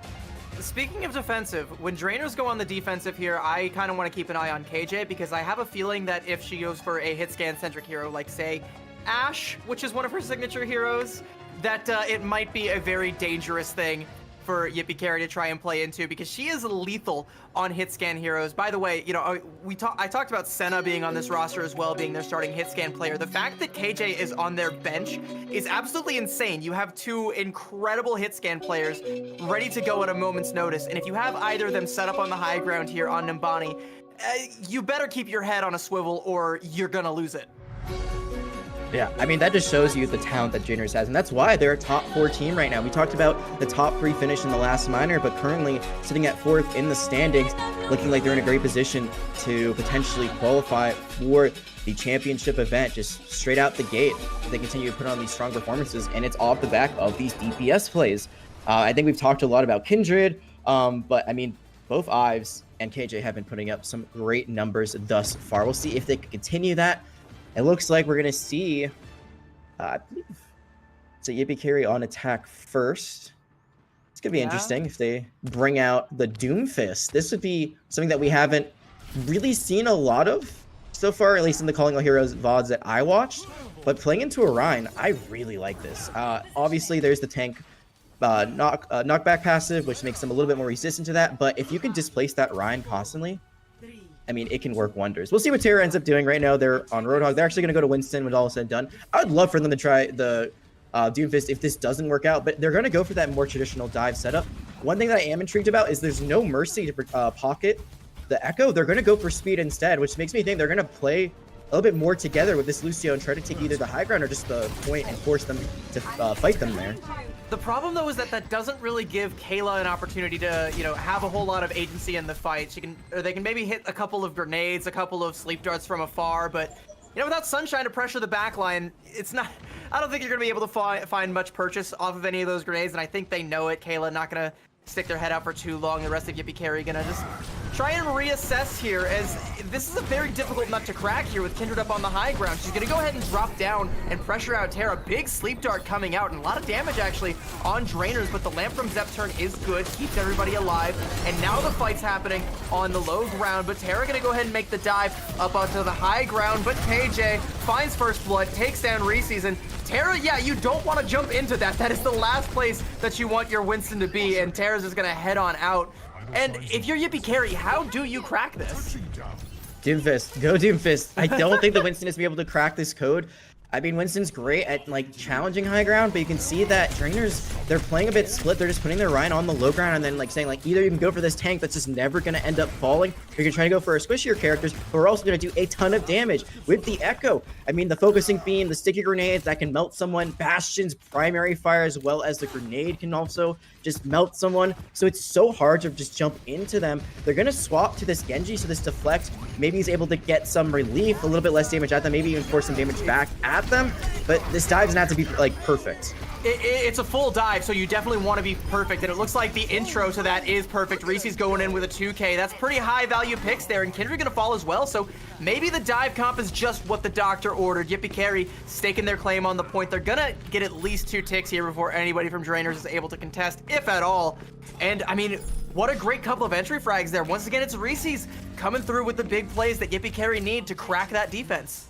Speaking of defensive, when Drainers go on the defensive here, I kind of want to keep an eye on KJ because I have a feeling that if she goes for a hit scan centric hero like, say, Ashe, which is one of her signature heroes, that it might be a very dangerous thing for Yippee Carry to try and play into because she is lethal on hit scan heroes. By the way, you know, I talked about Senna being on this roster as well, being their starting hit scan player. The fact that KJ is on their bench is absolutely insane. You have 2 incredible hit scan players ready to go at a moment's notice, and if you have either of them set up on the high ground here on Numbani, you better keep your head on a swivel or you're gonna lose it. Yeah, I mean, that just shows you the talent that Drainers has, and that's why they're a top 4 team right now. We talked about the top 3 finish in the last minor, but currently sitting at 4th in the standings, looking like they're in a great position to potentially qualify for the championship event just straight out the gate. They continue to put on these strong performances, and it's off the back of these DPS plays. I think we've talked a lot about Kindred, but I mean, both Ives and KJ have been putting up some great numbers thus far. We'll see if they can continue that. It looks like we're going to see, I believe, it's a Yippee Carry on attack first. It's going to be interesting if they bring out the Doomfist. This would be something that we haven't really seen a lot of so far, at least in the Calling All Heroes VODs that I watched. But playing into Orion, I really like this. Obviously, there's the tank knockback passive, which makes them a little bit more resistant to that. But if you can displace that Orion constantly, I mean, it can work wonders. We'll see what Terra ends up doing. Right now, they're on Roadhog. They're actually going to go to Winston when all is said and done. I would love for them to try the Doomfist if this doesn't work out, but they're going to go for that more traditional dive setup. One thing that I am intrigued about is there's no Mercy to pocket the Echo. They're going to go for speed instead, which makes me think they're going to play a little bit more together with this Lucio and try to take either the high ground or just the point and force them to fight them there. The problem, though, is that doesn't really give Kayla an opportunity to, you know, have a whole lot of agency in the fight. They can maybe hit a couple of grenades, a couple of sleep darts from afar, but, you know, without Sunshine to pressure the backline, it's not... I don't think you're going to be able to find much purchase off of any of those grenades, and I think they know it. Kayla not going to stick their head out for too long. The rest of Yippee Carry gonna just try and reassess here, as this is a very difficult nut to crack here with Kindred up on the high ground. She's gonna go ahead and drop down and pressure out Terra. Big sleep dart coming out, and a lot of damage actually on Drainers, but the lamp from Zepturn is good, keeps everybody alive. And now the fight's happening on the low ground, but Terra gonna go ahead and make the dive up onto the high ground, but KJ finds first blood, takes down Reese's, and Terra, yeah, you don't want to jump into that. That is the last place that you want your Winston to be, and Terra's just gonna head on out. And if you're Yippee Carry, how do you crack this? Doomfist, go Doomfist. I don't think the Winston is gonna be able to crack this code. I mean, Winston's great at like challenging high ground, but you can see that Drainers, they're playing a bit split. They're just putting their Ryan on the low ground and then like saying like, either you can go for this tank that's just never gonna end up falling, or you can try to go for a squishier characters, but we're also gonna do a ton of damage with the Echo. I mean, the focusing beam, the sticky grenades that can melt someone, Bastion's primary fire, as well as the grenade can also just melt someone. So it's so hard to just jump into them. They're gonna swap to this Genji, so this deflect maybe he's able to get some relief, a little bit less damage at them, maybe even force some damage back at them. But this dive doesn't have to be like perfect. It's a full dive, so you definitely want to be perfect, and it looks like the intro to that is perfect. Reese's going in with a 2K. That's pretty high value picks there, and Kindred gonna fall as well, so maybe the dive comp is just what the doctor ordered. Yippee Carry staking their claim on the point. They're gonna get at least 2 ticks here before anybody from Drainers is able to contest, if at all. And I mean, what a great couple of entry frags there. Once again, it's Reese's coming through with the big plays that Yippee Carry need to crack that defense.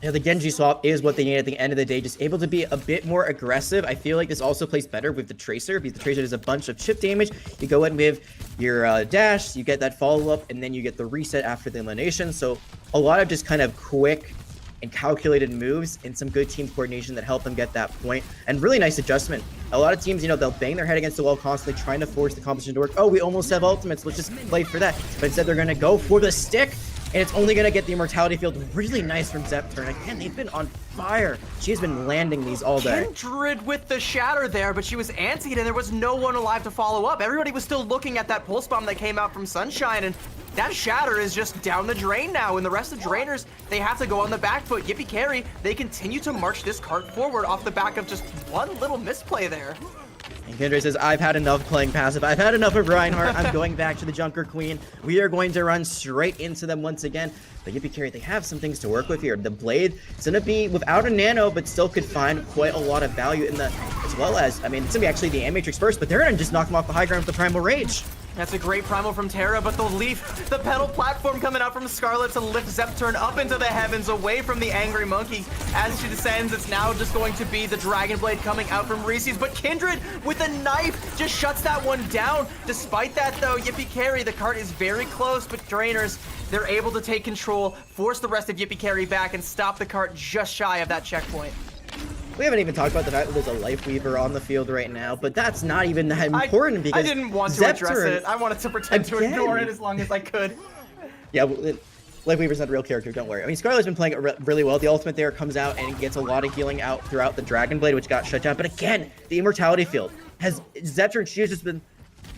Yeah, the Genji swap is what they need at the end of the day, just able to be a bit more aggressive. I feel like this also plays better with the Tracer, because the Tracer does a bunch of chip damage. You go in with your dash, you get that follow-up, and then you get the reset after the elimination. So a lot of just kind of quick and calculated moves and some good team coordination that help them get that point. And really nice adjustment. A lot of teams, you know, they'll bang their head against the wall constantly trying to force the competition to work. Oh, we almost have ultimates, let's just play for that. But instead they're gonna go for the stick, and it's only gonna get the immortality field. Really nice from Zepturn. Again, they've been on fire. She's been landing these all day. Kindred with the shatter there, but she was antied and there was no one alive to follow up. Everybody was still looking at that pulse bomb that came out from Sunshine, and that shatter is just down the drain now, and the rest of Drainers, they have to go on the back foot. Yippee Carry, they continue to march this cart forward off the back of just one little misplay there. And Kindred says, I've had enough playing passive. I've had enough of Reinhardt. I'm going back to the Junker Queen. We are going to run straight into them once again. But Yippee Carry, they have some things to work with here. The Blade, it's going to be without a nano, but still could find quite a lot of value in the, as well as, I mean, it's going to be actually the Amatrix first, but they're going to just knock them off the high ground with the Primal Rage. That's a great primal from Terra, but the leaf, the pedal platform coming out from Scarlet to lift Zepturn up into the heavens away from the angry monkey. As she descends, it's now just going to be the Dragon Blade coming out from Reese's, but Kindred with a knife just shuts that one down. Despite that though, Yippee Carry, the cart is very close, but Drainers, they're able to take control, force the rest of Yippee Carry back, and stop the cart just shy of that checkpoint. We haven't even talked about the fact that there's a Life Weaver on the field right now, but that's not even that important because I didn't want to address it. I wanted to pretend to ignore it as long as I could. Yeah, Life Weaver's not a real character, don't worry. I mean, Scarlet's been playing it really well. The ultimate there comes out and gets a lot of healing out throughout the Dragon Blade, which got shut down. But again, the Immortality Field has Zepturn, she has just been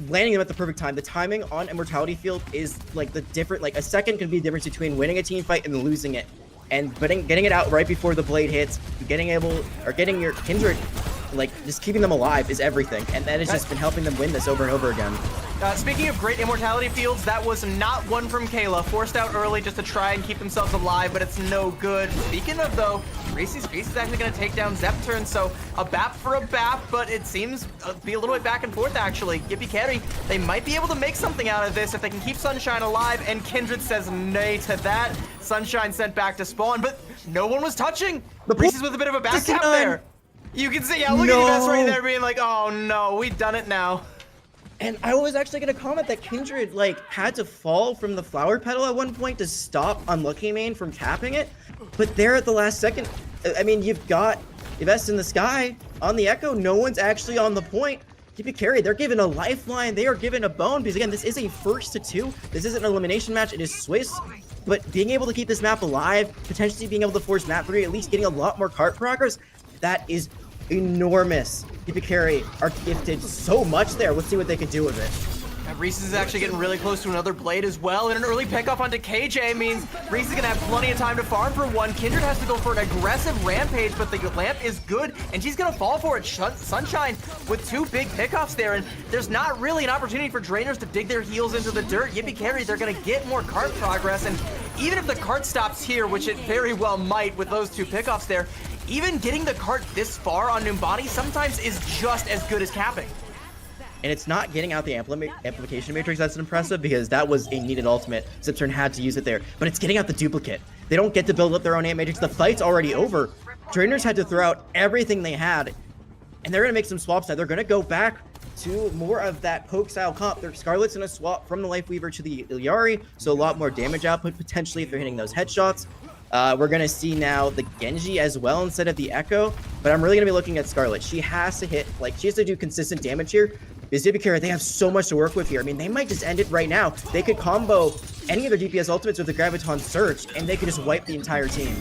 landing them at the perfect time. The timing on Immortality Field is like the different, like a second can be the difference between winning a team fight and losing it. And getting it out right before the blade hits, getting your Kindred, like just keeping them alive is everything, and that has just been helping them win this over and over again. Speaking of great immortality fields, that was not one from Kayla. Forced out early just to try and keep themselves alive, but it's no good. Speaking of though, Reese's is actually going to take down Zepturn, so a BAP for a BAP, but it seems be a little bit back and forth actually. Yippee Carry, they might be able to make something out of this if they can keep Sunshine alive, and Kindred says nay to that. Sunshine sent back to spawn, but no one was touching. Reese's with a bit of a back tap there. You can see, yeah, look at Yves right there being like, oh no, we've done it now. And I was actually going to comment that Kindred, like, had to fall from the flower petal at one point to stop Unlucky Main from tapping it. But there at the last second, I mean, you've got Yves in the sky on the Echo. No one's actually on the point. Yippee Carry, they're given a lifeline. They are given a bone because, again, this is a 1-2. This isn't an elimination match. It is Swiss. But being able to keep this map alive, potentially being able to force map 3, at least getting a lot more cart progress, that is enormous. Yippee Carry are gifted so much there. Let's see what they can do with it. Reese is actually getting really close to another blade as well, and an early pickup onto KJ means Reese is gonna have plenty of time to farm for one. Kindred has to go for an aggressive rampage, but the lamp is good, and she's gonna fall for it. Sunshine with 2 big pickups there, and there's not really an opportunity for Drainers to dig their heels into the dirt. Yippee Carry, they're gonna get more cart progress, and even if the cart stops here, which it very well might with those 2 pickups there, even getting the cart this far on Numbani sometimes is just as good as capping. And it's not getting out the amplification matrix that's impressive, because that was a needed ultimate. Zipturn had to use it there, but it's getting out the duplicate. They don't get to build up their own amp matrix. The fight's already over. Drainers had to throw out everything they had, and they're gonna make some swaps now. They're gonna go back to more of that poke style comp. Their Scarlet's gonna swap from the Life Weaver to the Ilyari, so a lot more damage output potentially if they're hitting those headshots. We're gonna see now the Genji as well instead of the Echo, but I'm really gonna be looking at Scarlet. She has to hit, like, she has to do consistent damage here. Because Yippee Carry, they have so much to work with here. I mean, they might just end it right now. They could combo any of their DPS ultimates with the Graviton Surge, and they could just wipe the entire team.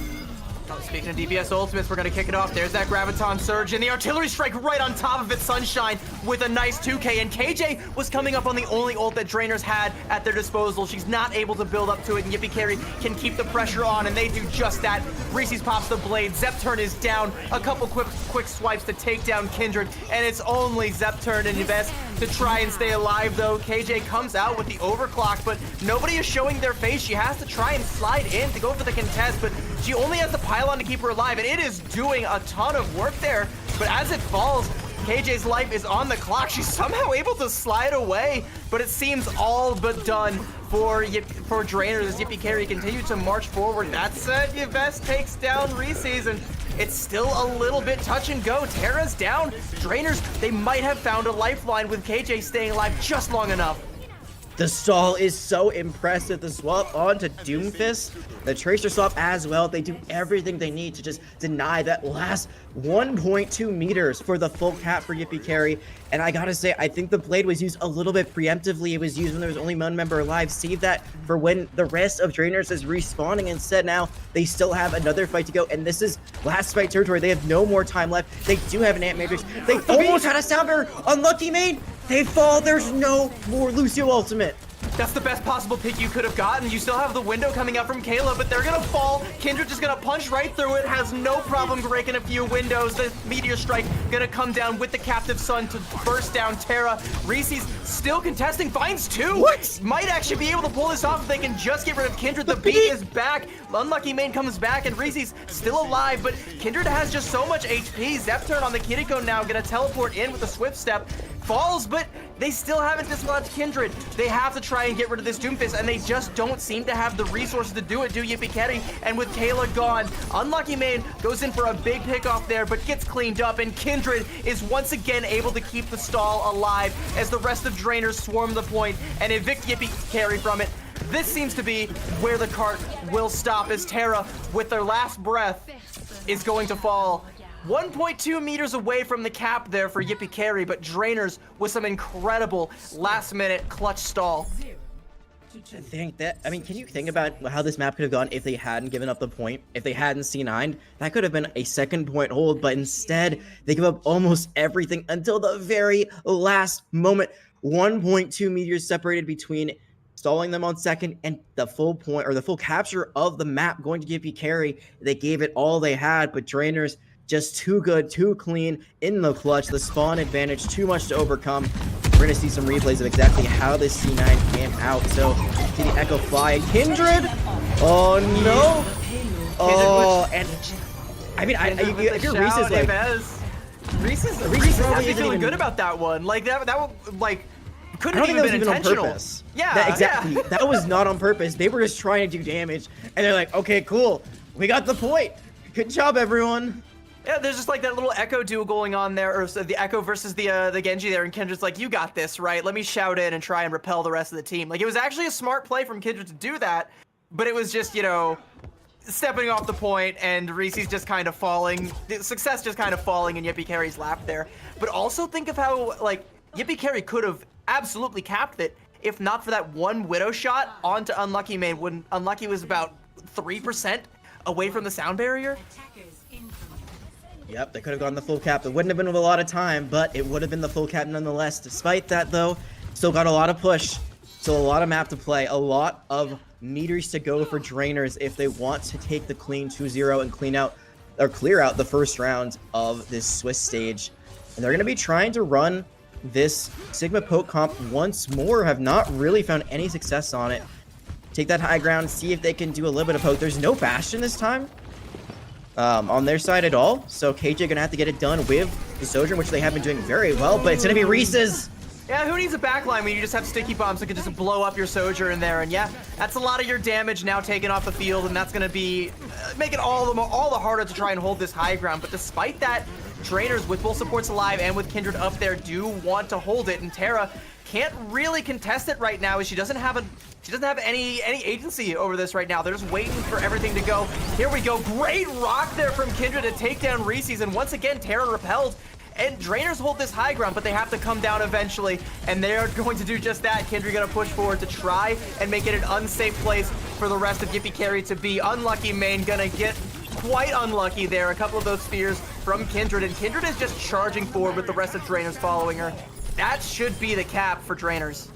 Oh, speaking of DPS ultimates, we're going to kick it off. There's that Graviton Surge and the Artillery Strike right on top of it. Sunshine with a nice 2K. And KJ was coming up on the only ult that Drainers had at their disposal. She's not able to build up to it, and Yippee Carry can keep the pressure on, and they do just that. Reese's pops the blade. Zepturn is down. A couple quick swipes to take down Kindred, and it's only Zepturn and Yves to try and stay alive, though. KJ comes out with the overclock, but nobody is showing their face. She has to try and slide in to go for the contest, but she only has the pylon to keep her alive, and it is doing a ton of work there. But as it falls, KJ's life is on the clock. She's somehow able to slide away, but it seems all but done for Drainers as Yippee Carry continue to march forward. That said, Yves takes down Reese's, and it's still a little bit touch and go. Terra's down. Drainers, they might have found a lifeline with KJ staying alive just long enough. The stall is so impressive. The swap onto Doomfist, the Tracer swap as well. They do everything they need to just deny that last 1.2 meters for the full cap for Yippee Carry. And I gotta say, I think the blade was used a little bit preemptively. It was used when there was only one member alive. Save that for when the rest of Drainers is respawning. Instead, now they still have another fight to go, and this is last fight territory. They have no more time left. They do have an Ant Matrix. They almost had a Sounder. Unlucky main. They fall. There's no more Lucio ultimate. That's the best possible pick you could have gotten. You still have the window coming up from Kayla, but they're gonna fall. Kindred just gonna punch right through it, has no problem breaking a few windows. The Meteor Strike gonna come down with the Captive Sun to burst down Terra. Reese's still contesting, finds 2. What? Might actually be able to pull this off if they can just get rid of Kindred. The beat is back. Unlucky main comes back, and Reese's still alive, but Kindred has just so much HP. Zepturn on the Kiriko now, gonna teleport in with a Swift Step. Falls, but they still haven't dislodged Kindred. They have to try and get rid of this Doomfist, and they just don't seem to have the resources to do it, do Yippee Carry. And with Kayla gone, Unlucky main goes in for a big pick off there, but gets cleaned up, and Kindred is once again able to keep the stall alive as the rest of Drainers swarm the point and evict Yippee Carry from it. This seems to be where the cart will stop, as Terra, with their last breath, is going to fall. 1.2 meters away from the cap there for Yippee Carry, but Drainers with some incredible last-minute clutch stall. I think that, I mean, can you think about how this map could have gone if they hadn't given up the point? If they hadn't C9'd, that could have been a 2nd-point hold, but instead, they give up almost everything until the very last moment. 1.2 meters separated between stalling them on 2nd and the full point, or the full capture of the map going to Yippee Carry. They gave it all they had, but Drainers just too good, too clean in the clutch. The spawn advantage, too much to overcome. We're going to see some replays of exactly how this C9 came out. So, see the Echo fly. And Kindred! Oh, no! Oh, and... I mean, if you're Reese's, like... Reese's probably feeling good about that one. Like, that like... Couldn't even been intentional. On purpose. Yeah, exactly. Yeah. That was not on purpose. They were just trying to do damage. And they're like, okay, cool. We got the point. Good job, everyone. Yeah, there's just like that little Echo duel going on there, or so the Echo versus the Genji there, and Kindred's like, you got this, right? Let me shout in and try and repel the rest of the team. Like, it was actually a smart play from Kindred to do that, but it was just, you know, stepping off the point, and Reese's just kind of falling, the success just kind of falling in Yippee Carry's lap there. But also think of how, like, Yippee Carry could have absolutely capped it if not for that one Widow shot onto Unlucky main when Unlucky was about 3% away from the sound barrier. Yep, they could have gone the full cap. It wouldn't have been with a lot of time, but it would have been the full cap nonetheless. Despite that, though, Still got a lot of push. Still a lot of map to play. A lot of meters to go for Drainers if they want to take the clean 2-0 and clear out the first round of this Swiss stage. And they're going to be trying to run this Sigma Poke comp once more. Have not really found any success on it. Take that high ground, see if they can do a little bit of poke. There's no Bastion this time on their side at all. So KJ going to have to get it done with the Sojourn, which they have been doing very well. But it's going to be Reese's. Yeah, who needs a backline when you just have sticky bombs that can just blow up your Sojourn in there? And yeah, that's a lot of your damage now taken off the field, and that's going to be make it all the harder to try and hold this high ground. But despite that, Drainers with both supports alive and with Kindred up there do want to hold it, and Terra can't really contest it right now as she doesn't have any agency over this right now. They're just waiting for everything to go. Here we go. Great rock there from Kindred to take down Reese's, and once again Terra repelled. And Drainers hold this high ground, but they have to come down eventually, and they are going to do just that. Kindred gonna push forward to try and make it an unsafe place for the rest of Yippee Carry to be. Unlucky main gonna get quite unlucky there. A couple of those spears from Kindred, and Kindred is just charging forward with the rest of Drainers following her. That should be the cap for Drainers.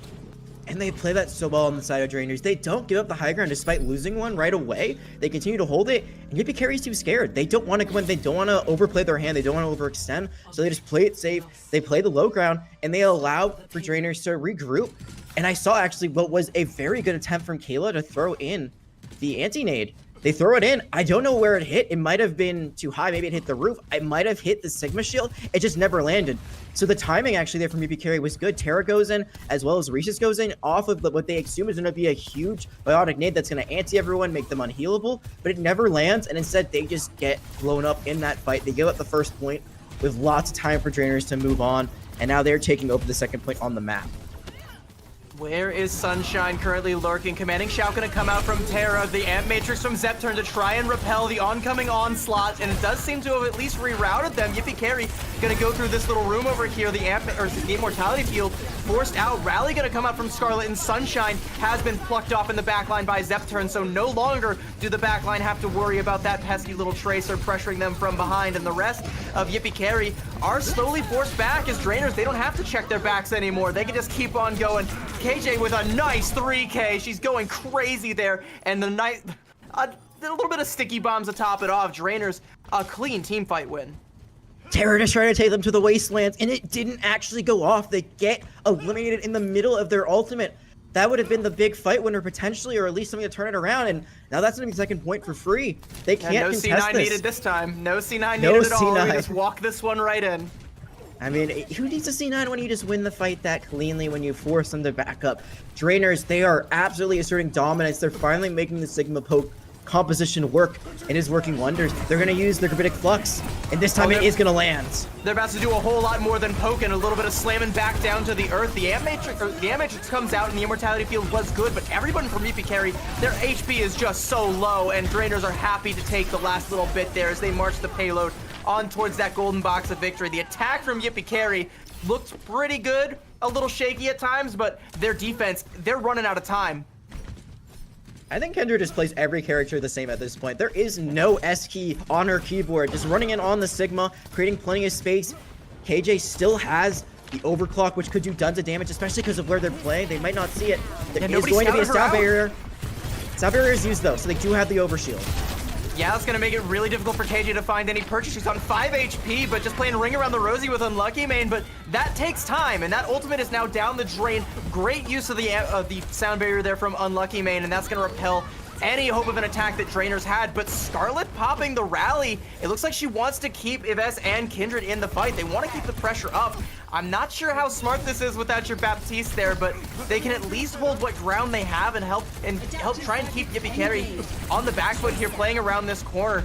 And they play that so well on the side of Drainers. They don't give up the high ground despite losing one right away. They continue to hold it, and Yippee Carry's too scared. They don't want to go in. They don't want to overplay their hand. They don't want to overextend. So they just play it safe. They play the low ground, and they allow for Drainers to regroup. And I saw actually what was a very good attempt from Kayla to throw in the anti-nade. They throw it in. I don't know where it hit. It might have been too high. Maybe it hit the roof. It might have hit the Sigma shield. It just never landed. So the timing actually there from Yippee Carry was good. Terra goes in as well as Reese's goes in off of what they assume is going to be a huge biotic nade that's going to anti everyone, make them unhealable, but it never lands, and instead they just get blown up in that fight. They give up the first point with lots of time for Drainers to move on, and now they're taking over the second point on the map. Where is Sunshine currently lurking? Commanding Shout gonna come out from Terra. The Amp Matrix from Zepturn to try and repel the oncoming onslaught, and it does seem to have at least rerouted them. Yippee Carry gonna go through this little room over here. The Immortality Field forced out. Rally gonna come out from Scarlet, and Sunshine has been plucked off in the backline by Zepturn, so no longer do the backline have to worry about that pesky little Tracer pressuring them from behind, and the rest of Yippee Carry are slowly forced back as Drainers. They don't have to check their backs anymore. They can just keep on going. KJ with a nice 3K. She's going crazy there. And a little bit of sticky bombs to top it off. Drainers, a clean team fight win. Terra just trying to take them to the wastelands, and it didn't actually go off. They get eliminated in the middle of their ultimate. That would have been the big fight winner potentially, or at least something to turn it around. And now that's going to be second point for free. They can't contest this. No C9 needed this time. No C9 needed at all. We just walk this one right in. I mean, who needs a C9 when you just win the fight that cleanly, when you force them to back up? Drainers, they are absolutely asserting dominance. They're finally making the Sigma Poke composition work. It is working wonders. They're going to use their Gravitic Flux, and this time it is going to land. They're about to do a whole lot more than poke, and a little bit of slamming back down to the earth. The Amp Matrix comes out, and the Immortality Field was good, but everyone from Yippee Carry, their HP is just so low, and Drainers are happy to take the last little bit there as they march the payload on towards that golden box of victory. The attack from Yippee Carry looked pretty good, a little shaky at times, but their defense, they're running out of time. I think Kendra just plays every character the same at this point. There is no S key on her keyboard, just running in on the Sigma, creating plenty of space. KJ still has the overclock, which could do tons of damage, especially because of where they're playing. They might not see it. There is going to be a sound barrier. Sound barrier is used though, so they do have the overshield. Yeah, that's going to make it really difficult for KJ to find any purchase. She's on 5 HP, but just playing Ring Around the Rosie with Unlucky Main, but that takes time, and that ultimate is now down the drain. Great use of the sound barrier there from Unlucky Main, and that's going to repel any hope of an attack that Drainers had, but Scarlet popping the rally. It looks like she wants to keep Yves and Kindred in the fight. They want to keep the pressure up. I'm not sure how smart this is without your Baptiste there, but they can at least hold what ground they have and help try and keep Yippee Carry on the back foot here, playing around this corner.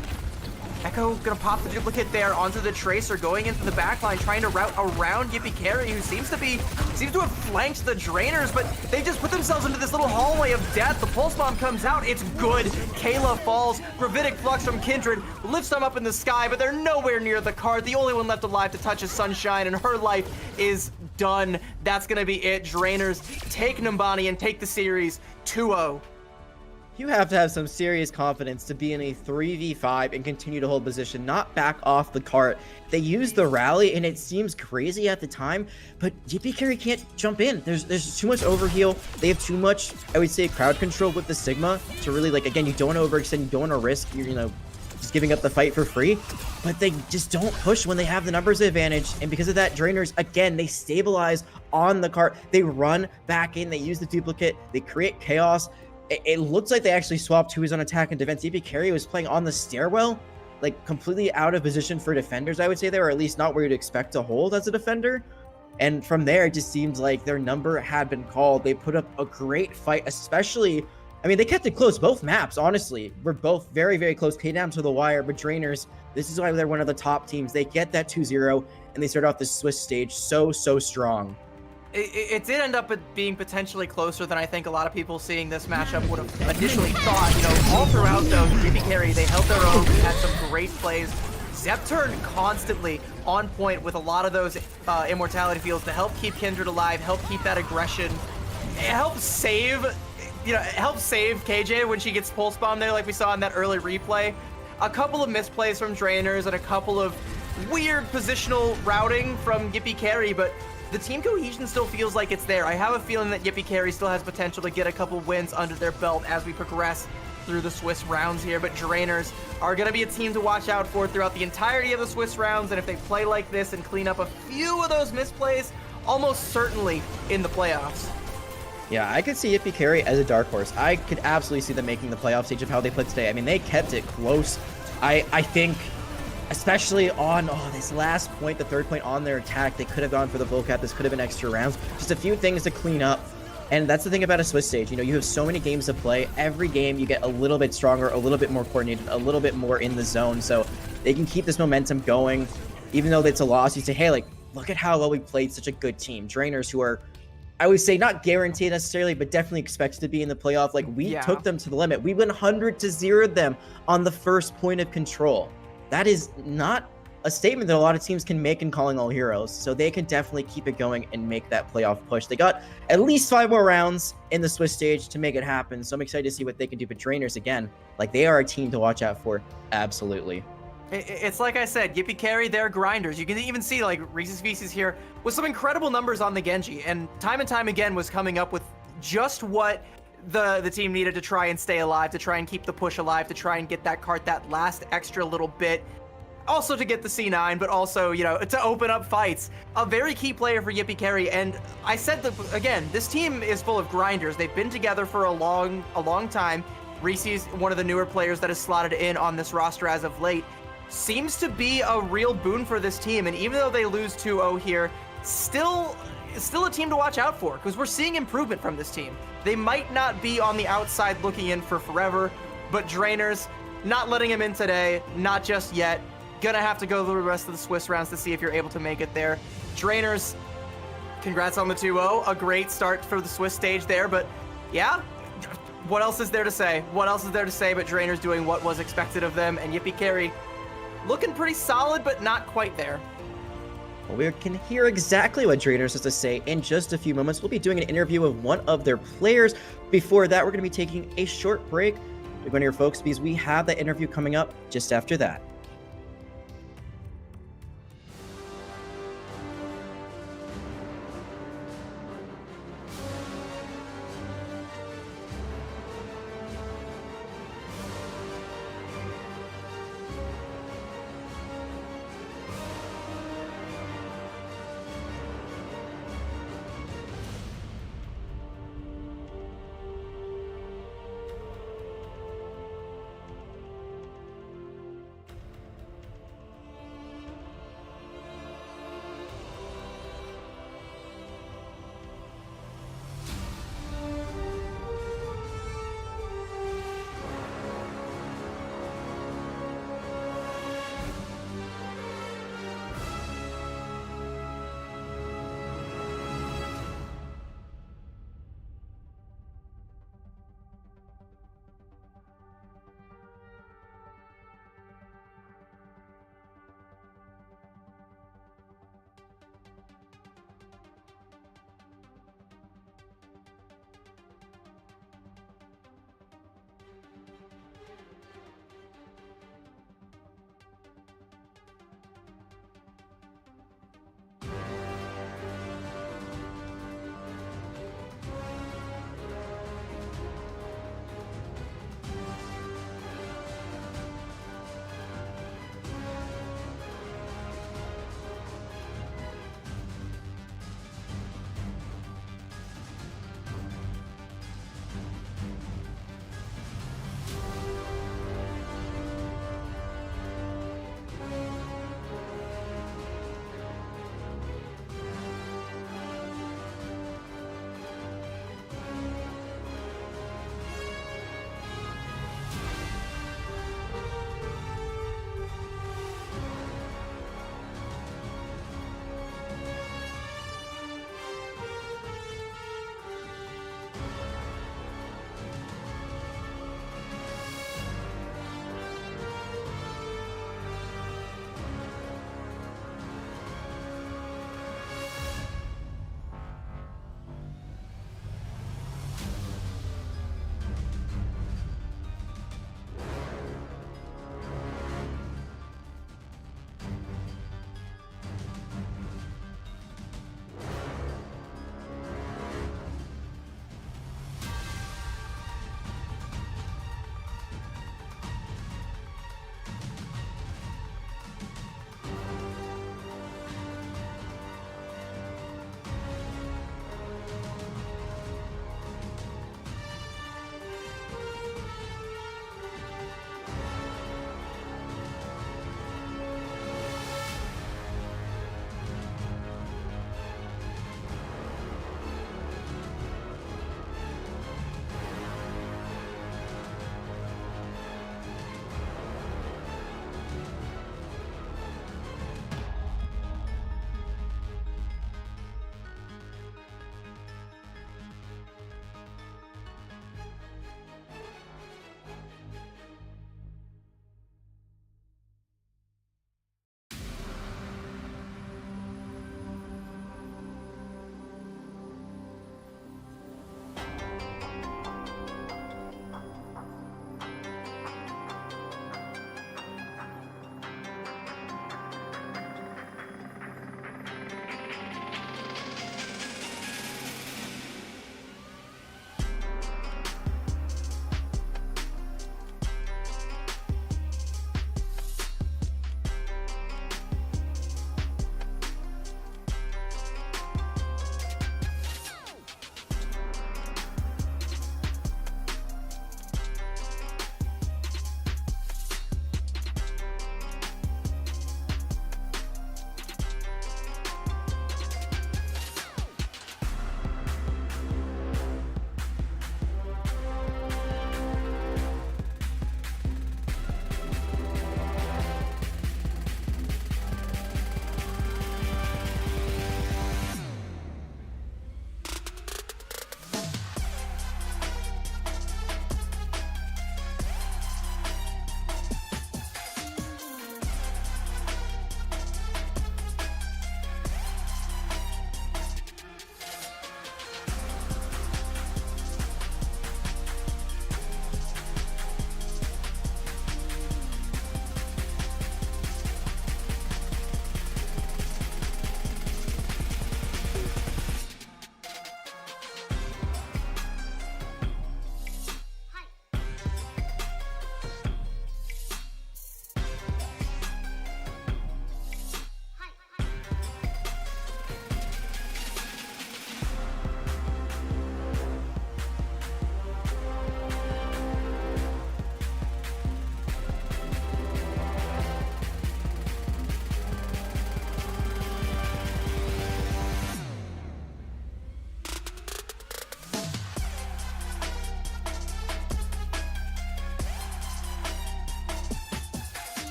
Echo gonna pop the duplicate there onto the Tracer, going into the backline, trying to route around Yippee Carry, who seems to have flanked the Drainers, but they just put themselves into this little hallway of death. The Pulse Bomb comes out, it's good. Kayla falls, Gravitic Flux from Kindred lifts them up in the sky, but they're nowhere near the card. The only one left alive to touch is Sunshine, and her life is done. That's gonna be it. Drainers take Numbani and take the series 2-0. You have to have some serious confidence to be in a 3v5 and continue to hold position, not back off the cart. They use the rally, and it seems crazy at the time, but Yippee Carry can't jump in. There's too much overheal. They have too much, I would say, crowd control with the Sigma to really, like, again, you don't want to overextend, you don't want to risk, you know, just giving up the fight for free, but they just don't push when they have the numbers advantage. And because of that, Drainers, again, they stabilize on the cart. They run back in, they use the duplicate, they create chaos. It looks like they actually swapped who was on attack and defense. Yippee Carry was playing on the stairwell, like completely out of position for defenders, I would say there, or at least not where you'd expect to hold as a defender. And from there, it just seems like their number had been called. They put up a great fight, especially, I mean, they kept it close. Both maps, honestly, were both very, very close, came down to the wire. But Drainers, this is why they're one of the top teams. They get that 2-0, and they start off this Swiss stage so strong. It did end up being potentially closer than I think a lot of people seeing this matchup would have initially thought. You know, all throughout, though, Yippee Carry, they held their own, had some great plays. Zepturn constantly on point with a lot of those immortality fields to help keep Kindred alive, help keep that aggression. It helps save, you know, it helps save KJ when she gets pulse bomb there, like we saw in that early replay. A couple of misplays from Drainers and a couple of weird positional routing from Yippee Carry, but the team cohesion still feels like it's there. I have a feeling that Yippee Carry still has potential to get a couple wins under their belt as we progress through the Swiss rounds here, but Drainers are going to be a team to watch out for throughout the entirety of the Swiss rounds, and if they play like this and clean up a few of those misplays, almost certainly in the playoffs. Yeah, I could see Yippee Carry as a dark horse. I could absolutely see them making the playoff stage of how they played today. I mean, they kept it close. I think, especially on this last point, the third point on their attack, they could have gone for the Volcat. This could have been extra rounds. Just a few things to clean up. And that's the thing about a Swiss stage. You know, you have so many games to play. Every game you get a little bit stronger, a little bit more coordinated, a little bit more in the zone. So they can keep this momentum going. Even though it's a loss, you say, hey, like, look at how well we played such a good team. Drainers, who are, I would say, not guaranteed necessarily, but definitely expected to be in the playoff. Like, we took them to the limit. We 100-0'd them on the first point of control. That is not a statement that a lot of teams can make in calling all heroes. So they can definitely keep it going and make that playoff push. They got at least 5 more rounds in the Swiss stage to make it happen. So I'm excited to see what they can do. But Drainers, again, like, they are a team to watch out for. Absolutely. It's like I said, Yippee Carry, they're grinders. You can even see, like, Reese's Pieces here with some incredible numbers on the Genji, and time again was coming up with just what the team needed to try and stay alive, to try and keep the push alive, to try and get that cart that last extra little bit. Also to get the C9, but also, you know, to open up fights. A very key player for Yippee Carry, and I said that, again, this team is full of grinders. They've been together for a long time. Reese's one of the newer players that is slotted in on this roster as of late. Seems to be a real boon for this team, and even though they lose 2-0 here, still a team to watch out for, because we're seeing improvement from this team. They might not be on the outside looking in for forever, but Drainers, not letting him in today, not just yet. Gonna have to go through the rest of the Swiss rounds to see if you're able to make it there. Drainers, congrats on the 2-0. A great start for the Swiss stage there, but yeah, what else is there to say? What else is there to say but Drainers doing what was expected of them, and Yippee Carry looking pretty solid, but not quite there. Well, we can hear exactly what Drainers has to say in just a few moments. We'll be doing an interview with one of their players. Before that, we're going to be taking a short break. We're going to hear folks because we have that interview coming up just after that.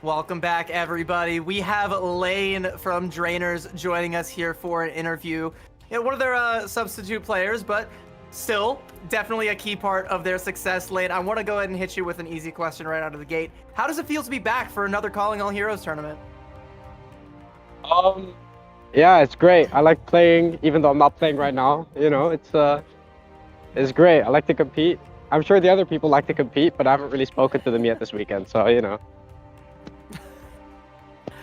Welcome back, everybody. We have Lane from Drainers joining us here for an interview. One of their substitute players, but still definitely a key part of their success. Lane, I want to go ahead and hit you with an easy question right out of the gate. How does it feel to be back for another Calling All Heroes tournament? Yeah, it's great. I like playing, even though I'm not playing right now. It's great. I like to compete. I'm sure the other people like to compete, but I haven't really spoken to them yet this weekend, so.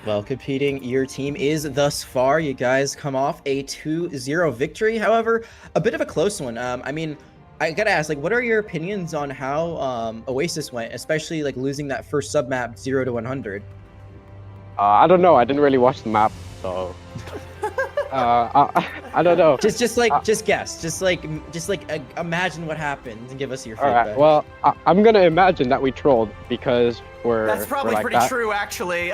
Well, competing, your team is thus far. You guys come off a 2-0 victory. However, a bit of a close one. I mean, I gotta ask, like, what are your opinions on how Oasis went, especially like losing that first sub map 0 to 100? I don't know. I didn't really watch the map, so. I don't know. Just guess. Just imagine what happened and give us your All feedback. right. Well, I'm gonna imagine that we trolled because we're. That's probably we're like pretty that. true, actually.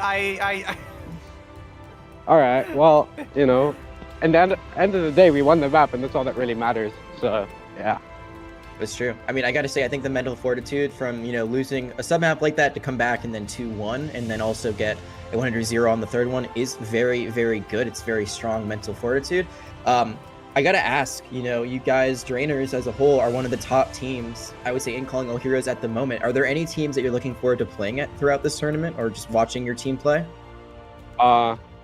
All right. Well, and then at the end of the day, we won the map, and that's all that really matters. So, yeah. That's true. I mean, I got to say, I think the mental fortitude from, losing a sub map like that to come back and then 2-1 and then also get a 100-0 on the third one is very, very good. It's very strong mental fortitude. I got to ask, you guys, Drainers as a whole, are one of the top teams, I would say, in Calling All Heroes at the moment. Are there any teams that you're looking forward to playing at throughout this tournament or just watching your team play?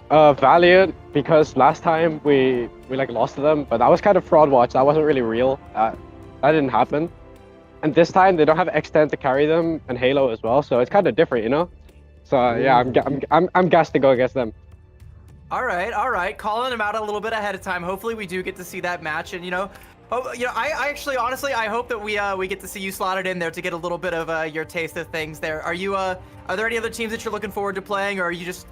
Valiant, because last time we lost to them, but that was kind of fraud watch. That wasn't really real. That didn't happen. And this time they don't have Extend to carry them and Halo as well, so it's kind of different, So yeah, I'm gassed to go against them. All right. Calling them out a little bit ahead of time. Hopefully we do get to see that match, and I actually honestly I hope that we get to see you slotted in there to get a little bit of your taste of things there. Are there any other teams that you're looking forward to playing, or are you just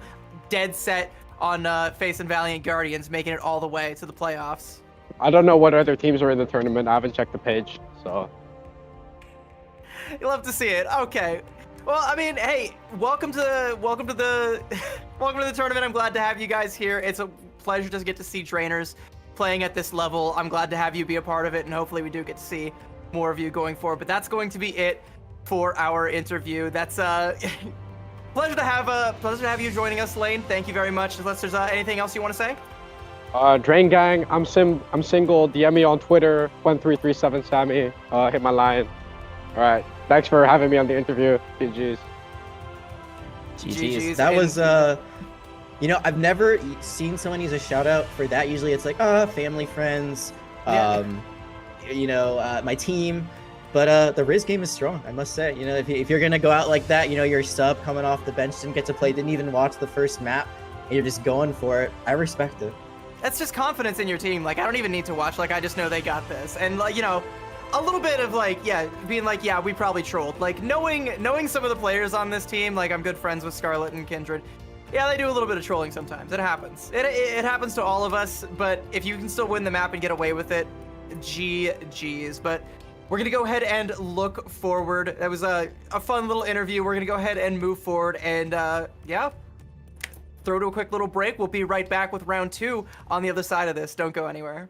dead set on facing Valiant Guardians, making it all the way to the playoffs? I don't know what other teams are in the tournament. I haven't checked the page, so. You'll have to see it. Okay. Well, I mean, hey, welcome to the tournament. I'm glad to have you guys here. It's a pleasure to get to see Drainers playing at this level. I'm glad to have you be a part of it, and hopefully we do get to see more of you going forward. But that's going to be it for our interview. That's pleasure to have you joining us, Lane. Thank you very much. Unless there's anything else you want to say. Drain Gang, I'm single. DM me on Twitter, 1337Sammy. Hit my line. All right. Thanks for having me on the interview. GG's. GG's. That was I've never seen someone use a shout out for that. Usually it's like family, friends, my team. But the Riz game is strong, I must say. If you're gonna go out like that, you're a sub coming off the bench, didn't get to play, didn't even watch the first map, and you're just going for it. I respect it. That's just confidence in your team. Like, I don't even need to watch. Like, I just know they got this. And, like, a little bit of, like, being like, yeah, we probably trolled. Like, knowing some of the players on this team, like, I'm good friends with Scarlet and Kindred. Yeah, they do a little bit of trolling sometimes. It happens. It happens to all of us. But if you can still win the map and get away with it, GG's. But we're going to go ahead and look forward. That was a fun little interview. We're going to go ahead and move forward. And, throw to a quick little break. We'll be right back with round 2 on the other side of this. Don't go anywhere.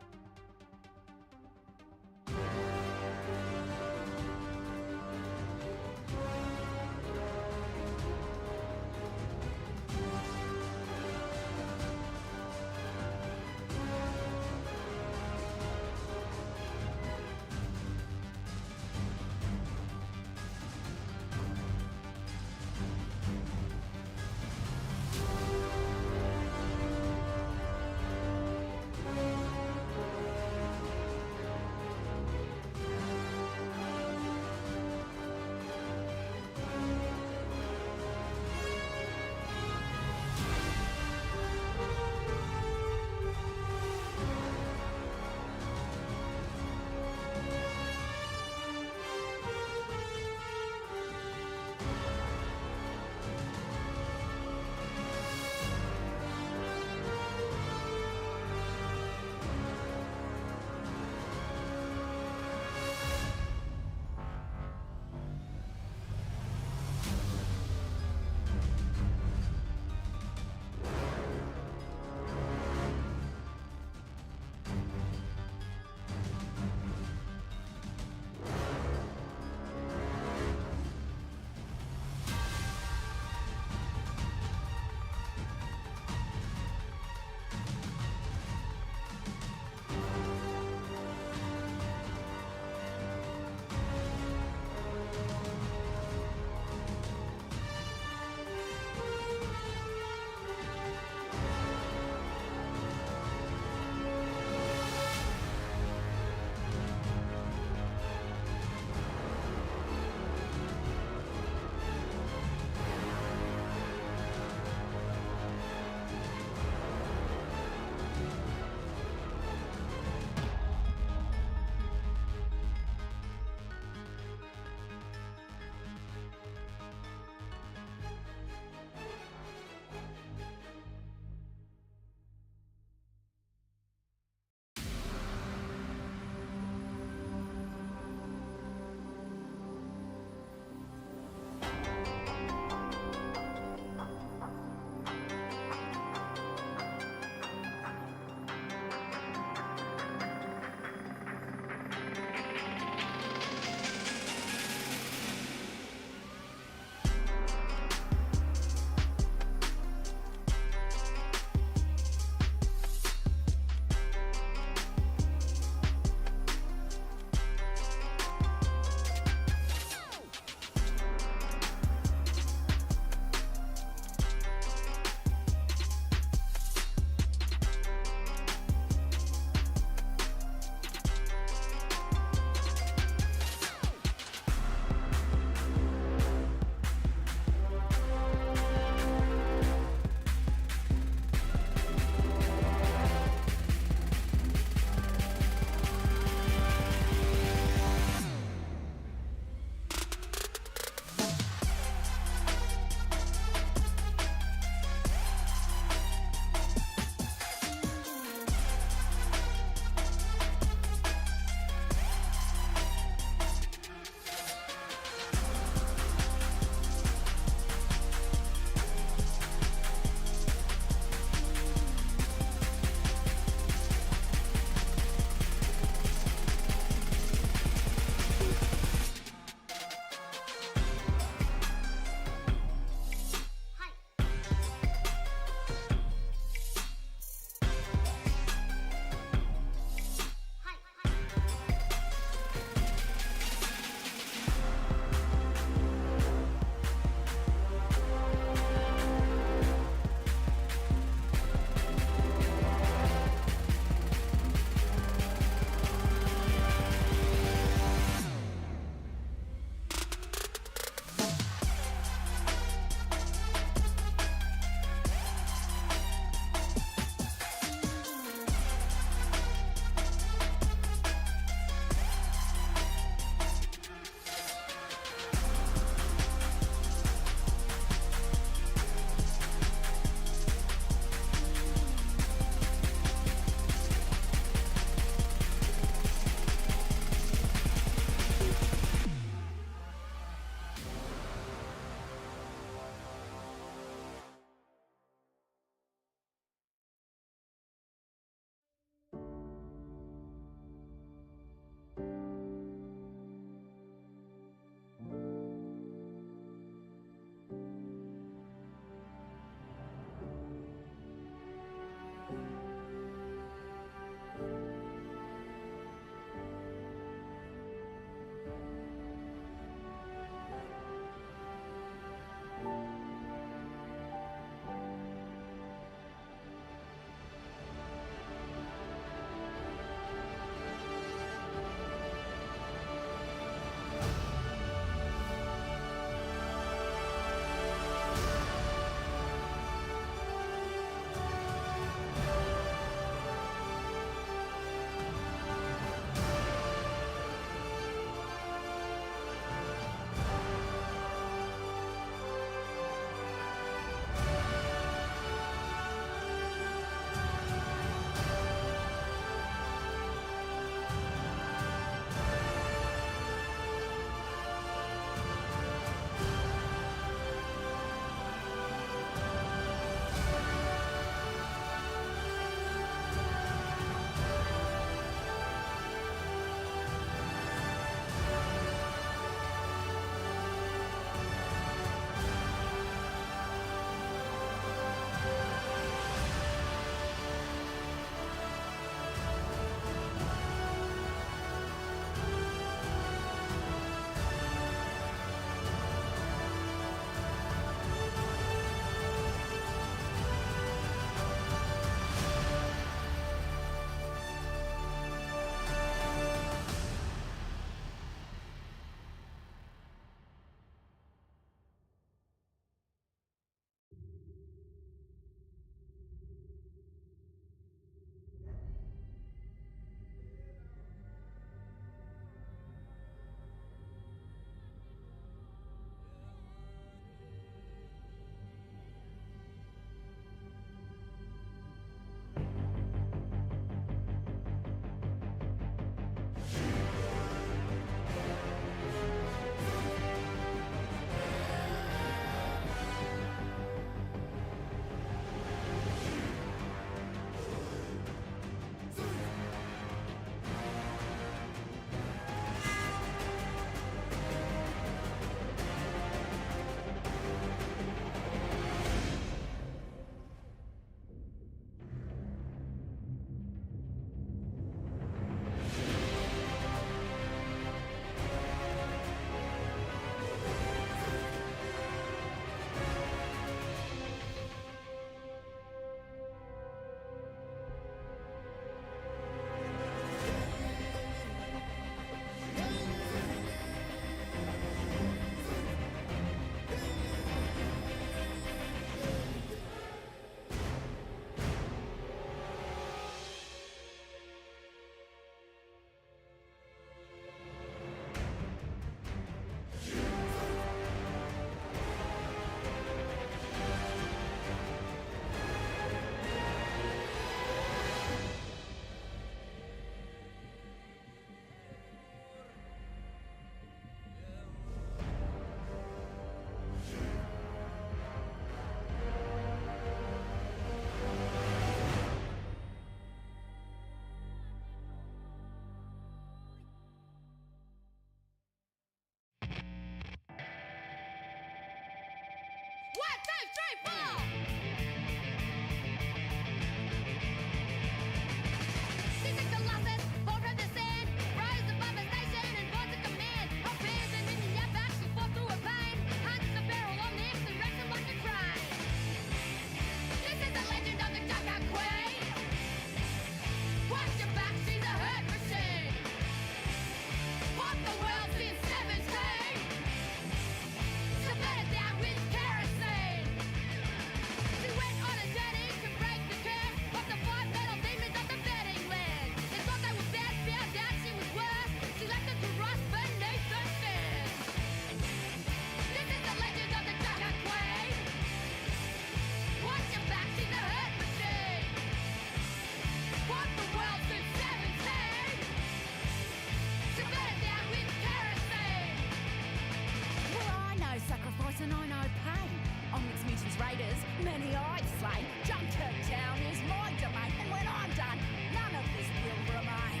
And I know pain. On Mixed Mutants Raiders, many I've slain. Dunkirk Town is my domain, and when I'm done, none of this will remain.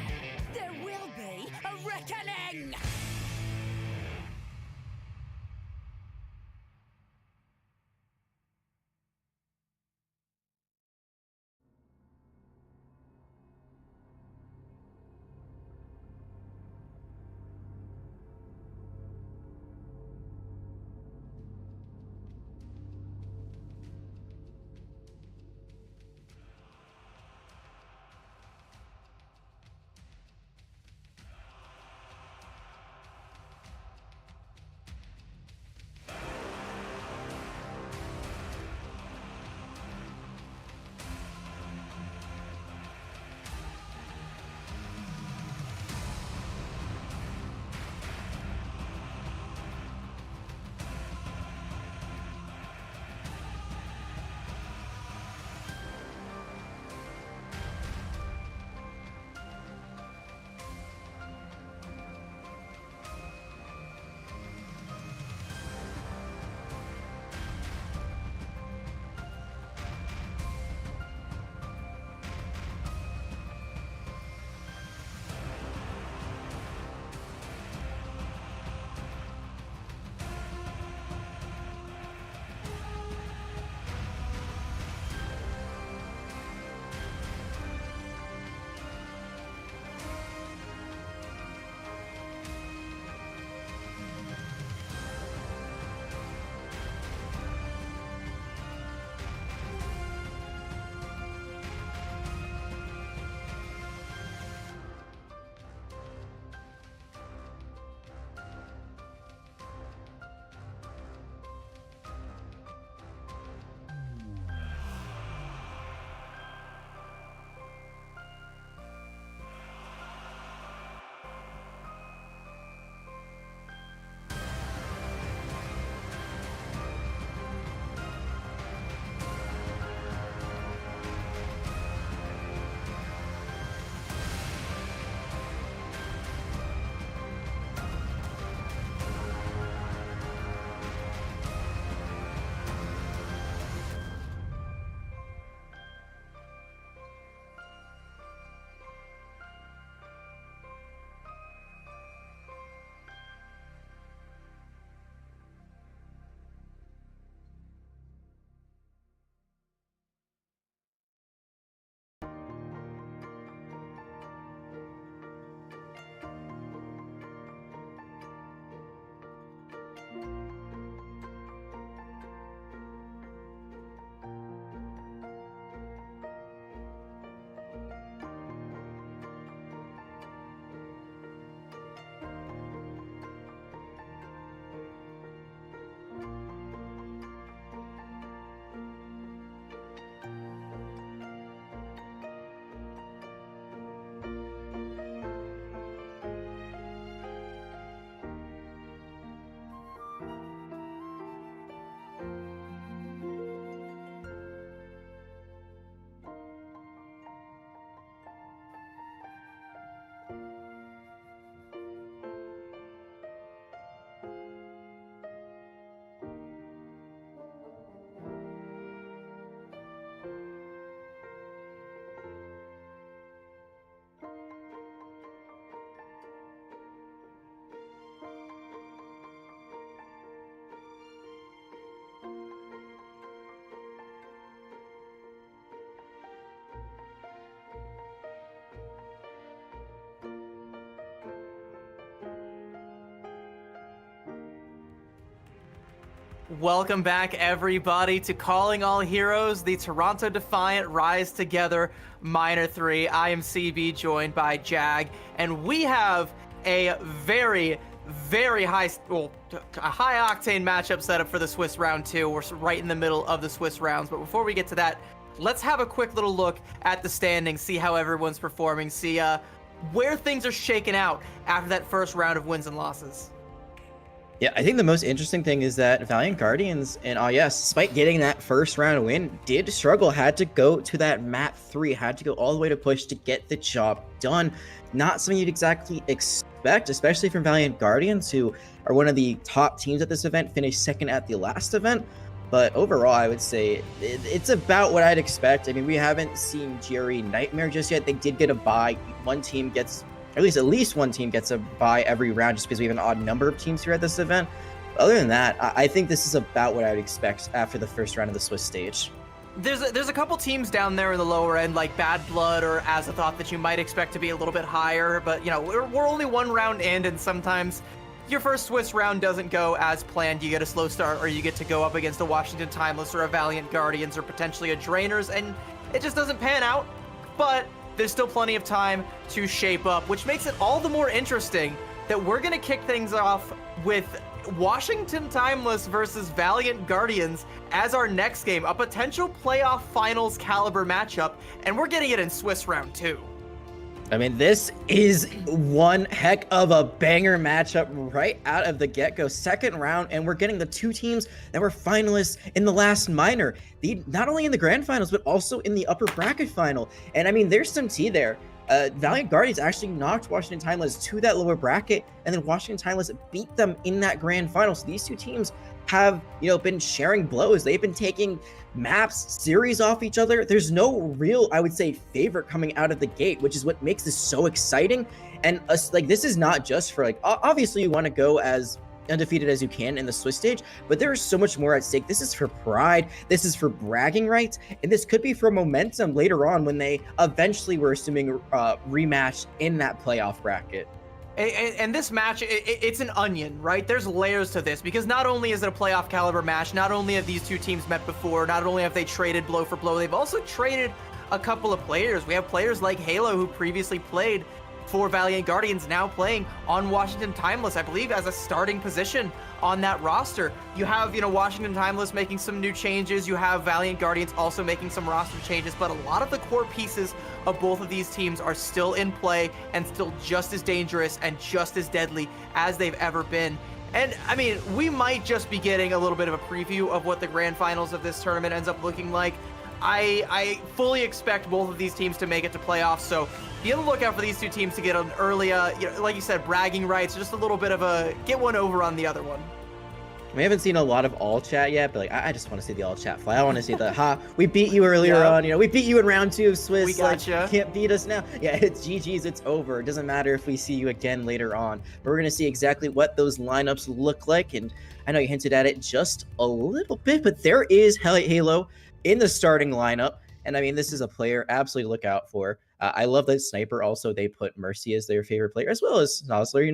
There will be a reckoning! Welcome back, everybody, to Calling All Heroes, the Toronto Defiant Rise Together Minor 3. I am CB, joined by Jag, and we have a very high-octane matchup set up for the Swiss Round 2. We're right in the middle of the Swiss rounds, but before we get to that, let's have a quick little look at the standings, see how everyone's performing, see where things are shaking out after that first round of wins and losses. Yeah, I think the most interesting thing is that Valiant Guardians and yes, despite getting that first round win, did struggle, had to go to that map 3, had to go all the way to push to get the job done. Not something you'd exactly expect, especially from Valiant Guardians, who are one of the top teams at this event, finished second at the last event. But overall, I would say it's about what I'd expect. I mean, we haven't seen Jerry Nightmare just yet. They did get a bye. One team gets... at least one team gets a bye every round just because we have an odd number of teams here at this event. But other than that, I think this is about what I would expect after the first round of the Swiss stage. There's a couple teams down there in the lower end, like Bad Blood or Azathoth, that you might expect to be a little bit higher, but you know, we're only one round in, and sometimes your first Swiss round doesn't go as planned. You get a slow start, or you get to go up against a Washington Timeless or a Valiant Guardians or potentially a Drainers, and it just doesn't pan out. But there's still plenty of time to shape up, which makes it all the more interesting that we're going to kick things off with Washington Timeless versus Valiant Guardians as our next game, a potential playoff finals caliber matchup, and we're getting it in Swiss round 2. I mean, this is one heck of a banger matchup right out of the get-go. Second round, and we're getting the two teams that were finalists in the last minor. Not only in the grand finals, but also in the upper bracket final. And I mean, there's some tea there. Valiant Guardians actually knocked Washington Timeless to that lower bracket, and then Washington Timeless beat them in that grand final. So these two teams have, been sharing blows. They've been taking maps, series off each other. There's no real, I would say, favorite coming out of the gate, which is what makes this so exciting. And this is not just for obviously you want to go as undefeated as you can in the Swiss stage, but there is so much more at stake. This is for pride, this is for bragging rights, and this could be for momentum later on when they eventually, we're assuming, rematch in that playoff bracket. And this match, it's an onion, right? There's layers to this, because not only is it a playoff caliber match, not only have these two teams met before, not only have they traded blow for blow, they've also traded a couple of players. We have players like Halo, who previously played for Valiant Guardians, now playing on Washington Timeless, I believe, as a starting position on that roster. You have, Washington Timeless making some new changes. You have Valiant Guardians also making some roster changes, but a lot of the core pieces of both of these teams are still in play and still just as dangerous and just as deadly as they've ever been. And I mean, we might just be getting a little bit of a preview of what the grand finals of this tournament ends up looking like. I fully expect both of these teams to make it to playoffs, so be on the lookout for these two teams to get an early, like you said, bragging rights, just a little bit of a get one over on the other one. We haven't seen a lot of all chat yet, but I just want to see the all chat fly. I want to see the we beat you earlier on. We beat you in round 2 of Swiss. We gotcha. You can't beat us now. Yeah, it's GG's. It's over. It doesn't matter if we see you again later on. But we're gonna see exactly what those lineups look like, and I know you hinted at it just a little bit, but there is Halo in the starting lineup, and I mean, this is a player absolutely to look out for. I love that Sniper also, they put Mercy as their favorite player, as well as Nosler.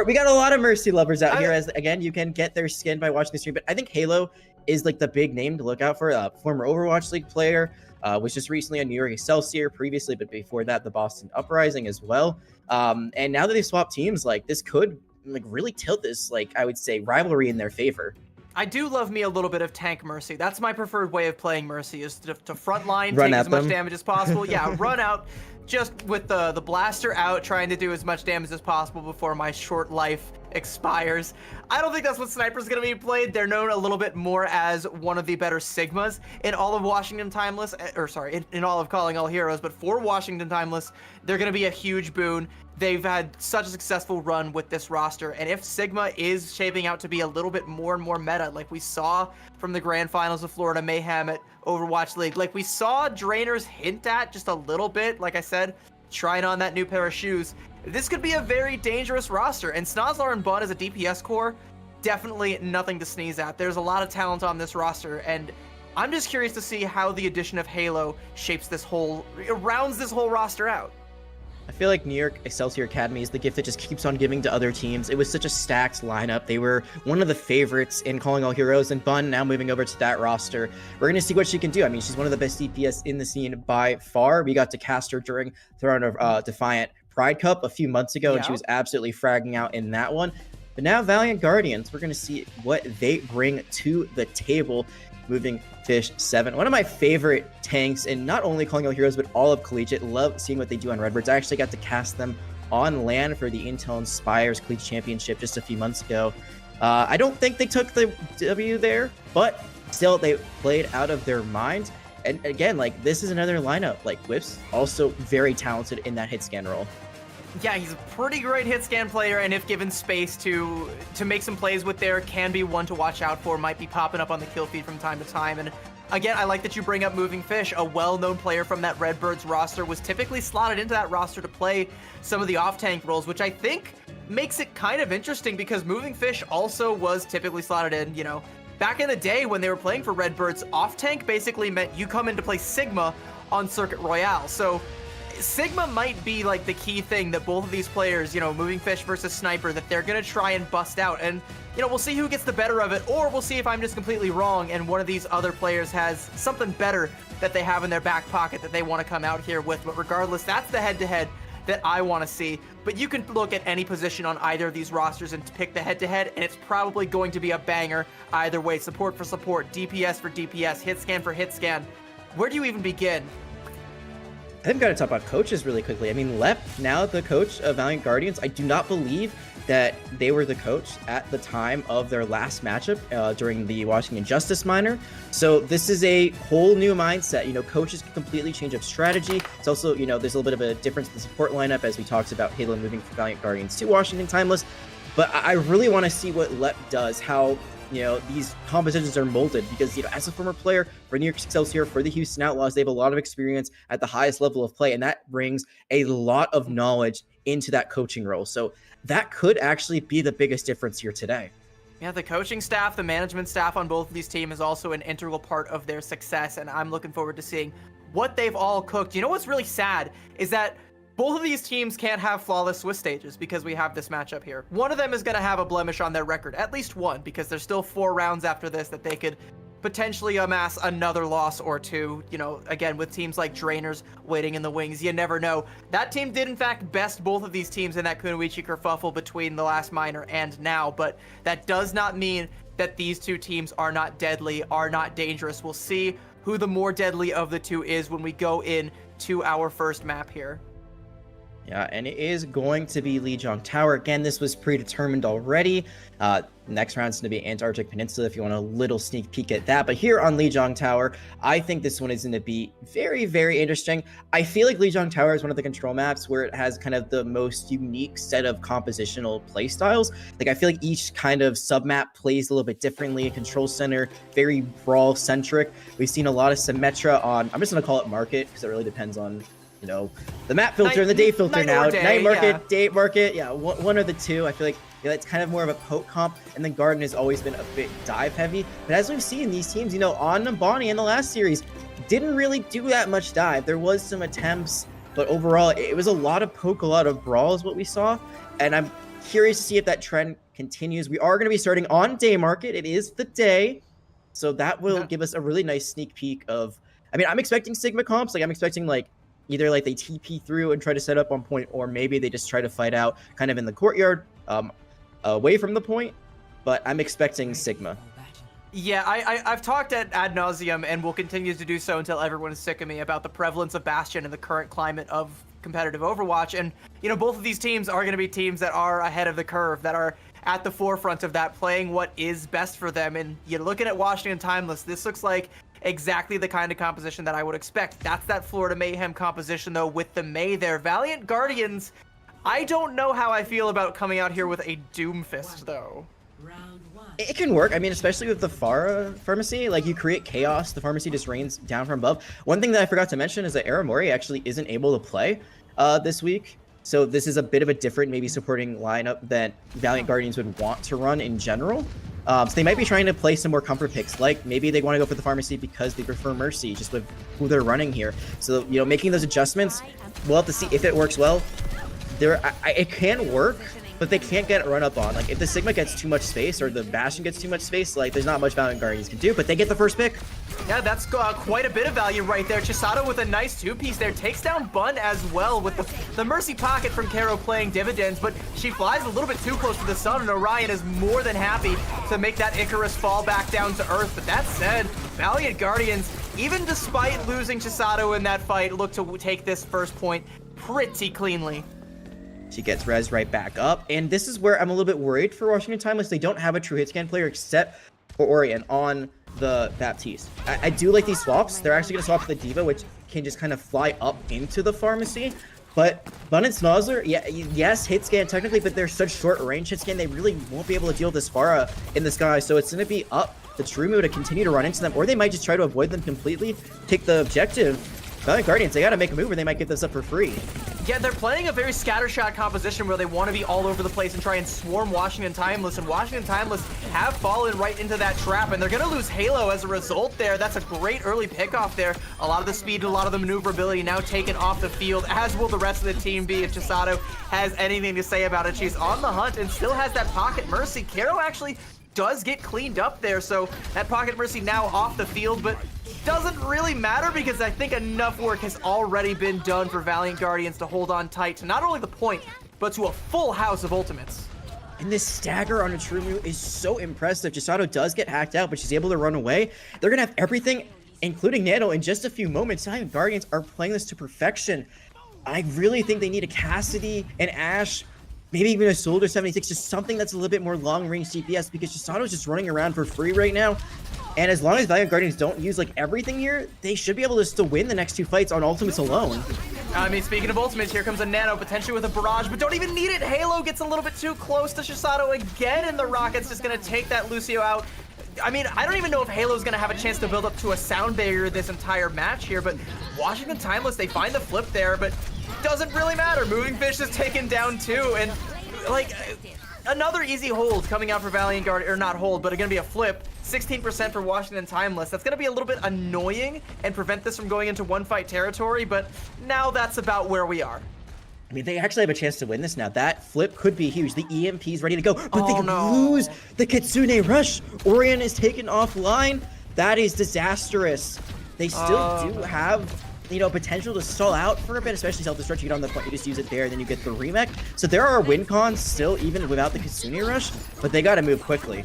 We got a lot of Mercy lovers out here, as again, you can get their skin by watching the stream, but I think Halo is the big name to look out for. Former Overwatch League player, was just recently a New York Excelsior previously, but before that, the Boston Uprising as well. And now that they swapped teams, this could really tilt this, I would say, rivalry in their favor. I do love me a little bit of tank Mercy. That's my preferred way of playing Mercy, is to front line, run take at as much them. damage as possible. Yeah, run out, just with the blaster out, trying to do as much damage as possible before my short life expires. I don't think that's what Sniper's going to be played. They're known a little bit more as one of the better Sigmas in all of Washington Timeless, or sorry, in all of Calling All Heroes, but for Washington Timeless, they're going to be a huge boon. They've had such a successful run with this roster, and if Sigma is shaping out to be a little bit more and more meta, like we saw from the grand finals of Florida Mayhem at Overwatch League, like we saw Drainers hint at just a little bit, like I said, trying on that new pair of shoes, this could be a very dangerous roster, and Snozlar and Bun as a DPS core, definitely nothing to sneeze at. There's a lot of talent on this roster, and I'm just curious to see how the addition of Halo shapes this rounds this whole roster out. I feel like New York Excelsior Academy is the gift that just keeps on giving to other teams. It was such a stacked lineup. They were one of the favorites in Calling All Heroes, and Bun now moving over to that roster. We're going to see what she can do. I mean, she's one of the best DPS in the scene by far. We got to cast her during Throne of Defiant Pride Cup a few months ago, and she was absolutely fragging out in that one. But now Valiant Guardians, we're going to see what they bring to the table. Moving Fish 7, one of my favorite tanks in not only Calling All Heroes but all of Collegiate. Love seeing what they do on Redbirds. I actually got to cast them on LAN for the Intel Inspires Collegiate Championship just a few months ago. I don't think they took the W there, but still they played out of their mind. And again, like, this is another lineup. Like, Whip's also very talented in that hit scan role. Yeah, he's a pretty great hit scan player, and if given space to make some plays with there, can be one to watch out for. Might be popping up on the kill feed from time to time. And again, I like that you bring up Moving Fish, a well-known player from that Redbirds roster, was typically slotted into that roster to play some of the off-tank roles, which I think makes it kind of interesting because Moving Fish also was typically slotted in, you know, back in the day when they were playing for Redbirds, off-tank basically meant you come in to play Sigma on Circuit Royale. So Sigma might be like the key thing that both of these players, you know, Moving Fish versus Sniper, that they're going to try and bust out. And, you know, we'll see who gets the better of it, or we'll see if I'm just completely wrong and one of these other players has something better that they have in their back pocket that they want to come out here with. But regardless, that's the head-to-head that I want to see. But you can look at any position on either of these rosters and pick the head-to-head, and it's probably going to be a banger either way. Support for support, DPS for DPS, hit scan for hit scan. Where do you even begin? I think we've got to talk about coaches really quickly. I mean, Lep, now the coach of Valiant Guardians, I do not believe that they were the coach at the time of their last matchup during the Washington Justice Minor. So this is a whole new mindset. You know, coaches can completely change up strategy. It's also, you know, there's a little bit of a difference in the support lineup as we talked about Halo moving from Valiant Guardians to Washington Timeless. But I really want to see what Lep does, how, you know, these compositions are molded, because, you know, as a former player for New York Excelsior, for the Houston Outlaws, they have a lot of experience at the highest level of play, and that brings a lot of knowledge into that coaching role. So that could actually be the biggest difference here today. Yeah, the coaching staff, the management staff on both of these teams is also an integral part of their success, and I'm looking forward to seeing what they've all cooked. You know what's really sad is that both of these teams can't have flawless Swiss stages because we have this matchup here. One of them is going to have a blemish on their record, at least one, because there's still 4 rounds after this that they could potentially amass another loss or two. You know, again, with teams like Drainers waiting in the wings, you never know. That team did, in fact, best both of these teams in that Kunoichi kerfuffle between the last minor and now, but that does not mean that these two teams are not deadly, are not dangerous. We'll see who the more deadly of the two is when we go in to our first map here. Yeah, and it is going to be Lijiang Tower. Again, this was predetermined already. Next round's going to be Antarctic Peninsula if you want a little sneak peek at that. But here on Lijiang Tower, I think this one is going to be very, very interesting. I feel like Lijiang Tower is one of the control maps where it has kind of the most unique set of compositional play styles. Like, I feel like each kind of submap plays a little bit differently. Control center, very brawl-centric. We've seen a lot of Symmetra on, I'm just going to call it Market, because it really depends on, you know, the map filter and the day filter now. Night market, day market, yeah, one of the two. I feel like, yeah, it's kind of more of a poke comp, and then Garden has always been a bit dive heavy. But as we've seen, these teams, you know, on Numbani in the last series, didn't really do that much dive. There was some attempts, but overall, it was a lot of poke, a lot of brawl is what we saw. And I'm curious to see if that trend continues. We are going to be starting on day market. It is the day, so that will give us a really nice sneak peek of, I mean, I'm expecting Sigma comps. Like, I'm expecting, like, either like they TP through and try to set up on point, or maybe they just try to fight out kind of in the courtyard away from the point, but I'm expecting Sigma. Yeah, I've talked ad nauseum and will continue to do so until everyone is sick of me about the prevalence of Bastion in the current climate of competitive Overwatch. And, you know, both of these teams are going to be teams that are ahead of the curve, that are at the forefront of that, playing what is best for them. And you're looking at Washington Timeless, this looks like exactly the kind of composition that I would expect. That's that Florida Mayhem composition, though, with the May there. Valiant Guardians, I don't know how I feel about coming out here with a Doomfist, though. It can work. I mean, especially with the pharmacy, like, you create chaos, the pharmacy just rains down from above. One thing that I forgot to mention is that Aramori actually isn't able to play this week. So this is a bit of a different, maybe supporting lineup that Valiant Guardians would want to run in general. So they might be trying to play some more comfort picks, like maybe they want to go for the pharmacy because they prefer Mercy, just with who they're running here. So, you know, making those adjustments, we'll have to see if it works well. It can work, but they can't get run up on. Like, if the Sigma gets too much space or the Bastion gets too much space, like, there's not much Valiant Guardians can do, but they get the first pick. Yeah, that's quite a bit of value right there. Chisato with a nice two-piece there. Takes down Bun as well with the Mercy Pocket from Karo playing dividends, but she flies a little bit too close to the sun, and Orion is more than happy to make that Icarus fall back down to earth. But that said, Valiant Guardians, even despite losing Chisato in that fight, look to take this first point pretty cleanly. She gets res right back up, and this is where I'm a little bit worried for Washington Timeless. They don't have a true hit scan player except for Orion on the Baptiste. I do like these swaps. They're actually going to swap to the Diva, which can just kind of fly up into the pharmacy. But Bun and Snozzler, yeah, yes, hit scan technically, but they're such short range hit scan, they really won't be able to deal with this Spara in the sky. So it's going to be up to Trumu to continue to run into them, or they might just try to avoid them completely, take the objective. Valiant Guardians, they got to make a move or they might get this up for free. Yeah, they're playing a very scattershot composition where they want to be all over the place and try and swarm Washington Timeless, and Washington Timeless have fallen right into that trap, and they're going to lose Halo as a result there. That's a great early pickoff there. A lot of the speed and a lot of the maneuverability now taken off the field, as will the rest of the team be if Chisato has anything to say about it. She's on the hunt and still has that pocket Mercy. Karo actually does get cleaned up there, so that pocket Mercy now off the field, but doesn't really matter because I think enough work has already been done for Valiant Guardians to hold on tight to not only the point, but to a full house of ultimates. And this stagger on a Trumu is so impressive. Chisato does get hacked out, but she's able to run away. They're going to have everything, including Nano, in just a few moments. Valiant Guardians are playing this to perfection. I really think they need a Cassidy, an Ashe, maybe even a Soldier 76, just something that's a little bit more long-range CPS, because Chisato's just running around for free right now. And as long as Valiant Guardians don't use like everything here, they should be able to still win the next two fights on ultimates alone. I mean, speaking of ultimates, here comes a Nano, potentially with a barrage, but don't even need it. Halo gets a little bit too close to Chisato again, and the Rocket's just going to take that Lucio out. I mean, I don't even know if Halo's going to have a chance to build up to a sound barrier this entire match here, but Washington Timeless, they find the flip there, but doesn't really matter. Moving Fish is taken down too, and like another easy hold coming out for Valiant Guard, or not hold, but it's going to be a flip. 16% for Washington Timeless. That's going to be a little bit annoying and prevent this from going into one fight territory, but now that's about where we are. I mean, they actually have a chance to win this now. That flip could be huge. The EMP's ready to go, but they could lose the Kitsune Rush. Orion is taken offline. That is disastrous. They still do have, you know, potential to stall out for a bit, especially self-destruct. You get on the point, you just use it there, then you get the remake. So there are win cons still, even without the Kitsune Rush, but they got to move quickly.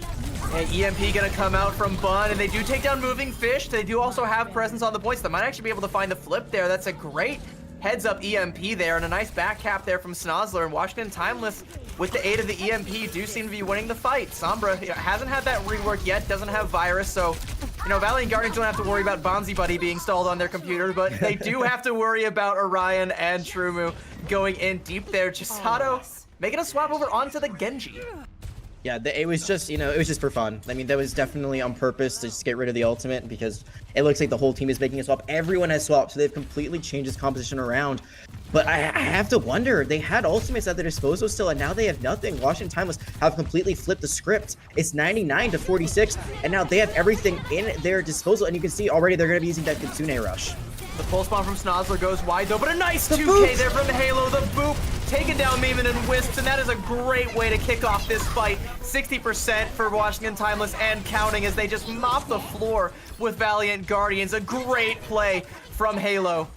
And EMP gonna come out from Bun, and they do take down Moving Fish. They do also have presence on the points. They might actually be able to find the flip there. That's a great heads up EMP there, and a nice back cap there from Snozzler. And Washington Timeless, with the aid of the EMP, do seem to be winning the fight. Sombra hasn't had that rework yet, doesn't have Virus, so, you know, Valiant Guardians don't have to worry about Bonzi Buddy being installed on their computer, but they do have to worry about Orion and Trumu going in deep there. Chisato making a swap over onto the Genji. Yeah, it was just, you know, it was just for fun. I mean, that was definitely on purpose to just get rid of the ultimate, because it looks like the whole team is making a swap. Everyone has swapped, so they've completely changed this composition around. But I have to wonder, they had ultimates at their disposal still, and now they have nothing. Washington Timeless have completely flipped the script. It's 99 to 46, and now they have everything in their disposal, and you can see already they're going to be using that Kitsune Rush. The pulse bomb from Snozzler goes wide though, but a nice 2K there from Halo. The boop taking down Meeman and Wisps, and that is a great way to kick off this fight. 60% for Washington Timeless and counting as they just mop the floor with Valiant Guardians. A great play from Halo.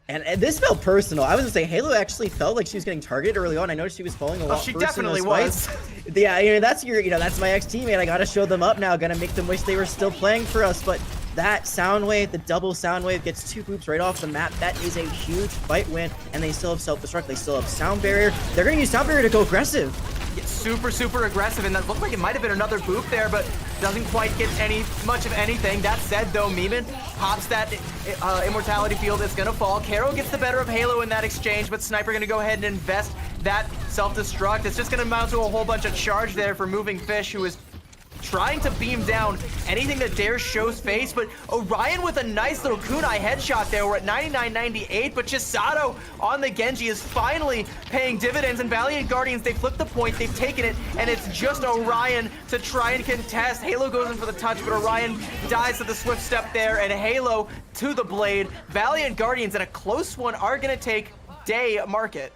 And this felt personal. I was gonna say Halo actually felt like she was getting targeted early on. I noticed she was falling a lot. She first definitely in those fights. Yeah, you know, that's my ex-teammate. I gotta show them up now. Gotta make them wish they were still playing for us. But that sound wave, the double sound wave, gets 2 boops right off the map. That is a huge fight win, and they still have self-destruct. They still have sound barrier. They're gonna use sound barrier to go aggressive. Yeah, super aggressive, and that looked like it might have been another boop there, but doesn't quite get much of anything. That said, though, Meeman pops that immortality field. It's gonna fall. Karo gets the better of Halo in that exchange, but Sniper gonna go ahead and invest that self-destruct. It's just gonna amount to a whole bunch of charge there for Moving Fish, who is trying to beam down anything that dares show's face, but Orion with a nice little kunai headshot there. We're at 99-98, but Chisato on the Genji is finally paying dividends, and Valiant Guardians, they flipped the point, they've taken it, and it's just Orion to try and contest. Halo goes in for the touch, but Orion dies to the swift step there, and Halo to the blade. Valiant Guardians in a close one are gonna take Day Market.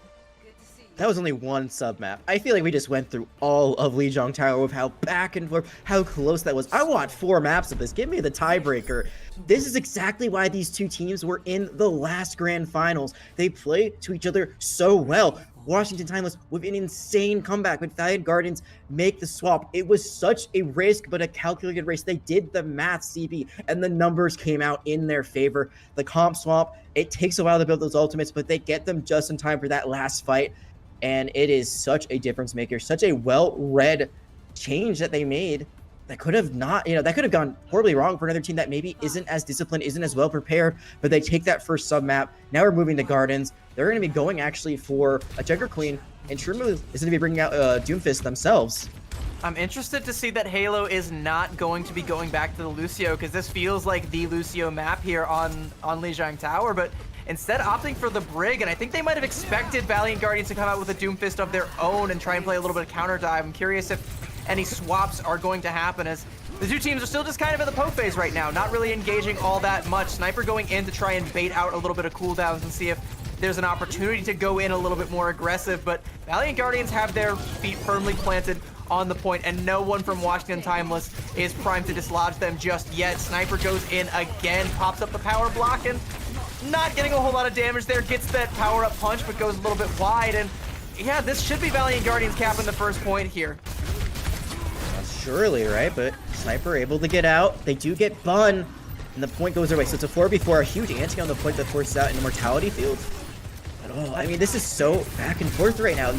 That was only one sub-map. I feel like we just went through all of Lijiang Tower with how back and forth, how close that was. I want 4 maps of this. Give me the tiebreaker. This is exactly why these two teams were in the last grand finals. They play to each other so well. Washington Timeless with an insane comeback, but Valiant Guardians make the swap. It was such a risk, but a calculated race. They did the math, CB, and the numbers came out in their favor. The comp swap, it takes a while to build those ultimates, but they get them just in time for that last fight. And it is such a difference maker, such a well-read change that they made that could have not, that could have gone horribly wrong for another team that maybe isn't as disciplined, isn't as well prepared, but they take that first sub-map. Now we're moving to Gardens. They're going to be going actually for a Junker Queen, and Trumu is going to be bringing out Doomfist themselves. I'm interested to see that Halo is not going to be going back to the Lucio, because this feels like the Lucio map here on Lijiang Tower, but instead opting for the Brig, and I think they might have expected Valiant Guardians to come out with a Doomfist of their own and try and play a little bit of counter dive. I'm curious if any swaps are going to happen, as the two teams are still just kind of in the poke phase right now, not really engaging all that much. Sniper going in to try and bait out a little bit of cooldowns and see if there's an opportunity to go in a little bit more aggressive, but Valiant Guardians have their feet firmly planted on the point, and no one from Washington Timeless is primed to dislodge them just yet. Sniper goes in again, pops up the power block, and not getting a whole lot of damage there, gets that power-up punch, but goes a little bit wide, and yeah, this should be Valiant Guardians capping the first point here. Surely, right? But Sniper able to get out. They do get Bun, and the point goes their way. So it's a 4v4, a huge ante on the point that forces out in the Mortality field. But oh, I mean, this is so back and forth right now.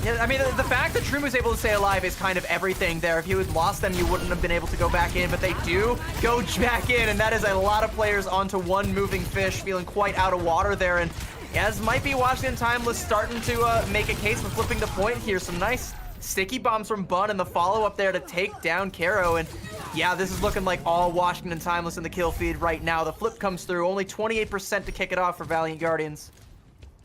Yeah, I mean, the fact that Trumu was able to stay alive is kind of everything there. If you had lost them, you wouldn't have been able to go back in, but they do go back in, and that is a lot of players onto one moving fish, feeling quite out of water there, and as might be Washington Timeless starting to make a case for flipping the point here. Some nice sticky bombs from Bun and the follow-up there to take down Karo, and yeah, this is looking like all Washington Timeless in the kill feed right now. The flip comes through, only 28% to kick it off for Valiant Guardians.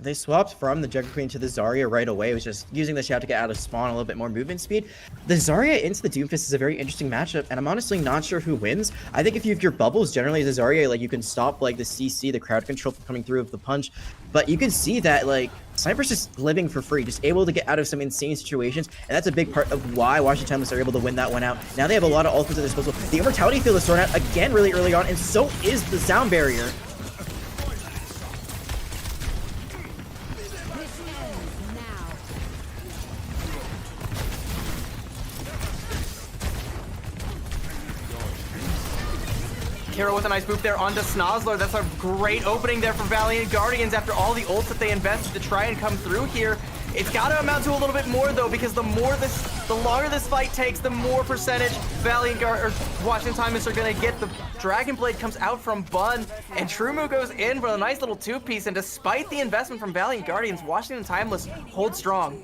They swapped from the Junker Queen to the Zarya right away. It was just using the shout to get out of spawn, a little bit more movement speed. The Zarya into the Doomfist is a very interesting matchup, and I'm honestly not sure who wins. I think if you have your bubbles, generally the Zarya, like, you can stop like the CC, the crowd control from coming through with the punch, but you can see that like Sniper's just living for free, just able to get out of some insane situations, and that's a big part of why Washington Timeless are able to win that one out. Now they have a lot of ultimates at their disposal. The Immortality field is thrown out again really early on, and so is the sound barrier. Karo with a nice move there onto Snozzler. That's a great opening there for Valiant Guardians after all the ults that they invested to try and come through here. It's got to amount to a little bit more though, because the longer this fight takes, the more percentage Washington Timeless are gonna get. The Dragon Blade comes out from Bun, and Trumu goes in for a nice little two-piece. And despite the investment from Valiant Guardians, Washington Timeless holds strong.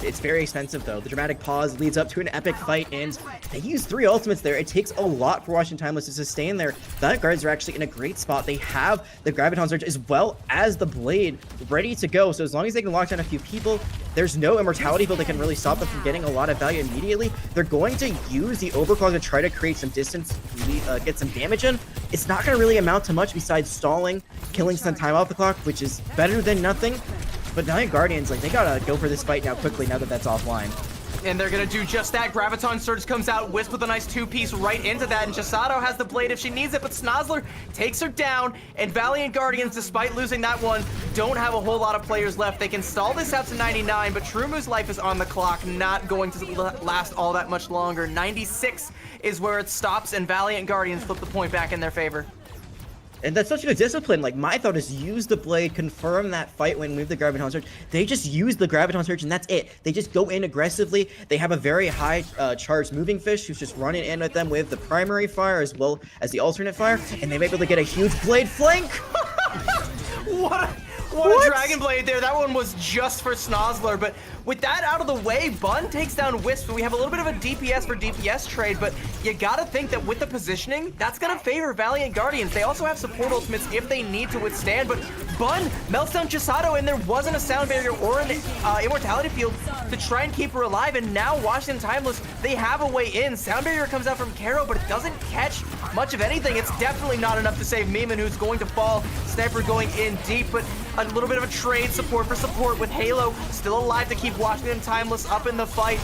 It's very expensive though. The dramatic pause leads up to an epic fight, and they use 3 ultimates there. It takes a lot for Washington Timeless to sustain there. Valiant Guardians are actually in a great spot. They have the Graviton Surge as well as the Blade ready to go. So as long as they can lock down a few people, there's no Immortality build that can really stop them from getting a lot of value immediately. They're going to use the Overclock to try to create some distance, get some damage in. It's not going to really amount to much besides stalling, killing some time off the clock, which is better than nothing. But Valiant Guardians, like, they gotta go for this fight now quickly now that that's offline. And they're gonna do just that. Graviton Surge comes out, Wisp with a nice two-piece right into that, and Chisato has the blade if she needs it, but Snozzler takes her down, and Valiant Guardians, despite losing that one, don't have a whole lot of players left. They can stall this out to 99, but Trumu's life is on the clock, not going to last all that much longer. 96 is where it stops, and Valiant Guardians flip the point back in their favor. And that's such a good discipline. Like, my thought is use the Blade, confirm that fight win, move the Graviton Surge. They just use the Graviton Surge, and that's it. They just go in aggressively. They have a very high charged moving fish who's just running in at them with the primary fire as well as the alternate fire, and they're able to get a huge Blade flank. What a Dragon Blade there. That one was just for Snozzler. But with that out of the way, Bun takes down Wisp. We have a little bit of a DPS for DPS trade, but you gotta think that with the positioning, that's gonna favor Valiant Guardians. They also have support ultimates if they need to withstand, but Bun melts down Chisato, and there wasn't a sound barrier or an immortality field to try and keep her alive, and now Washington Timeless, they have a way in. Sound barrier comes out from Karo, but it doesn't catch much of anything. It's definitely not enough to save Miman, who's going to fall. Sniper going in deep, but a little bit of a trade, support for support, with Halo still alive to keep Washington Timeless up in the fight.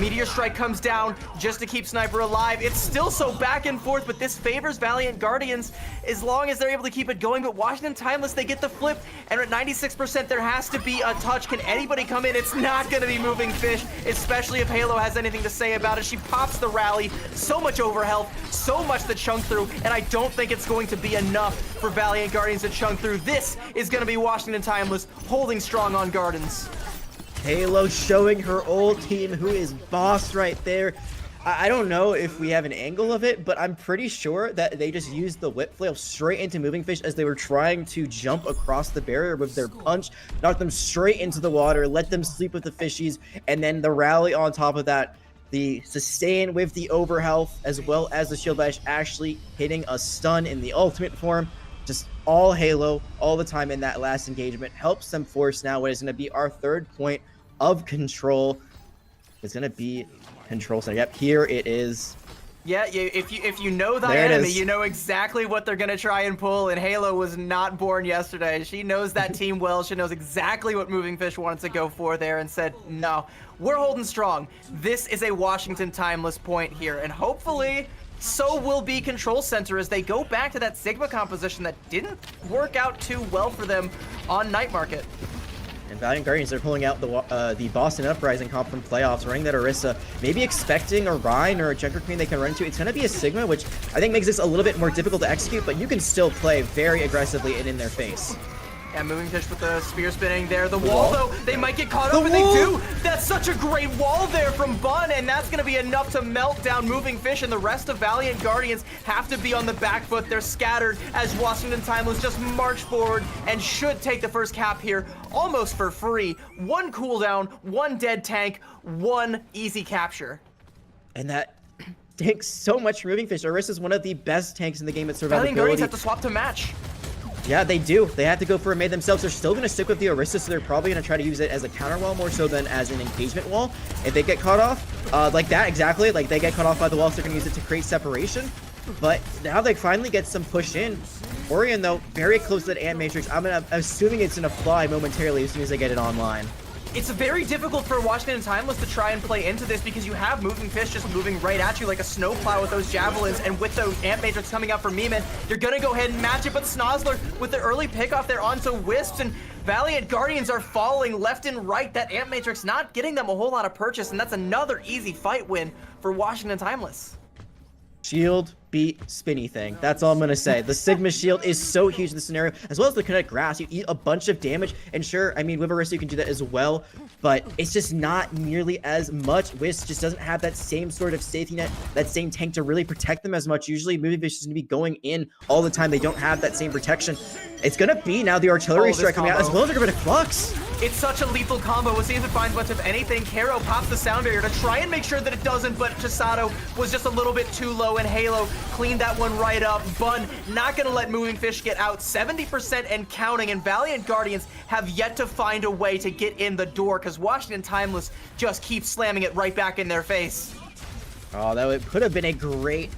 Meteor Strike comes down just to keep Sniper alive. It's still so back and forth, but this favors Valiant Guardians as long as they're able to keep it going. But Washington Timeless, they get the flip, and at 96%, there has to be a touch. Can anybody come in? It's not going to be Moving Fish, especially if Halo has anything to say about it. She pops the rally, so much overhealth, so much to chunk through, and I don't think it's going to be enough for Valiant Guardians to chunk through. This is going to be Washington Timeless holding strong on Gardens. Halo showing her old team who is boss right there. I don't know if we have an angle of it, but I'm pretty sure that they just used the whip flail straight into Moving Fish as they were trying to jump across the barrier with their punch, knocked them straight into the water, let them sleep with the fishies, and then the rally on top of that, the sustain with the overhealth, as well as the shield bash actually hitting a stun in the ultimate form. Just all Halo all the time in that last engagement helps them force now what is going to be our third point of control. It's gonna be control center. Yep, here it is. Yeah, if you know the enemy, you know exactly what they're gonna try and pull. And Halo was not born yesterday. She knows that team well. She knows exactly what Moving Fish wanted to go for there, and said, "No, we're holding strong. This is a Washington Timeless point here, and hopefully." So will be Control Center as they go back to that Sigma composition that didn't work out too well for them on Night Market. And Valiant Guardians are pulling out the Boston Uprising comp from playoffs, running that Orisa, maybe expecting a Rhine or a Junker Queen they can run into. It's going to be a Sigma, which I think makes this a little bit more difficult to execute, but you can still play very aggressively and in their face. Yeah, Moving Fish with the spear spinning there. The wall, though, they might get caught up, and they do. That's such a great wall there from Bun, and that's going to be enough to melt down Moving Fish, and the rest of Valiant Guardians have to be on the back foot. They're scattered as Washington Timeless just march forward and should take the first cap here almost for free. One cooldown, one dead tank, one easy capture. And that takes so much from Moving Fish. Orisa is one of the best tanks in the game at survivability. Valiant Guardians have to swap to match. Yeah, they do. They have to go for a mid themselves. They're still going to stick with the Orisa, so they're probably going to try to use it as a counter wall more so than as an engagement wall. If they get caught off, like that, exactly, like they get caught off by the wall, so they're going to use it to create separation. But now they finally get some push in. Orion, though, very close to that Ant Matrix. I'm assuming it's going to fly momentarily as soon as they get it online. It's very difficult for Washington Timeless to try and play into this because you have Moving Fish just moving right at you like a snowplow with those javelins, and with those Ant Matrix coming out from Miman, you're gonna go ahead and match it, but Snozzler with the early pickoff there onto Wisps, and Valiant Guardians are falling left and right. That Ant Matrix not getting them a whole lot of purchase, and that's another easy fight win for Washington Timeless. Shield beat spinny thing. That's all I'm going to say. The Sigma shield is so huge in this scenario, as well as the kinetic grass. You eat a bunch of damage, and sure, I mean, with Orisa you can do that as well, but it's just not nearly as much. Wisp just doesn't have that same sort of safety net, that same tank to really protect them as much. Usually Moving Fish is going to be going in all the time. They don't have that same protection. It's going to be now the artillery strike coming out, as well as a bit of flux. It's such a lethal combo. We'll see if it finds much of anything. Karo pops the sound barrier to try and make sure that it doesn't, but Chisato was just a little bit too low, and Halo cleaned that one right up. Bun not gonna let Moving Fish get out. 70% and counting, and Valiant Guardians have yet to find a way to get in the door because Washington Timeless just keeps slamming it right back in their face. Oh, that could have been a great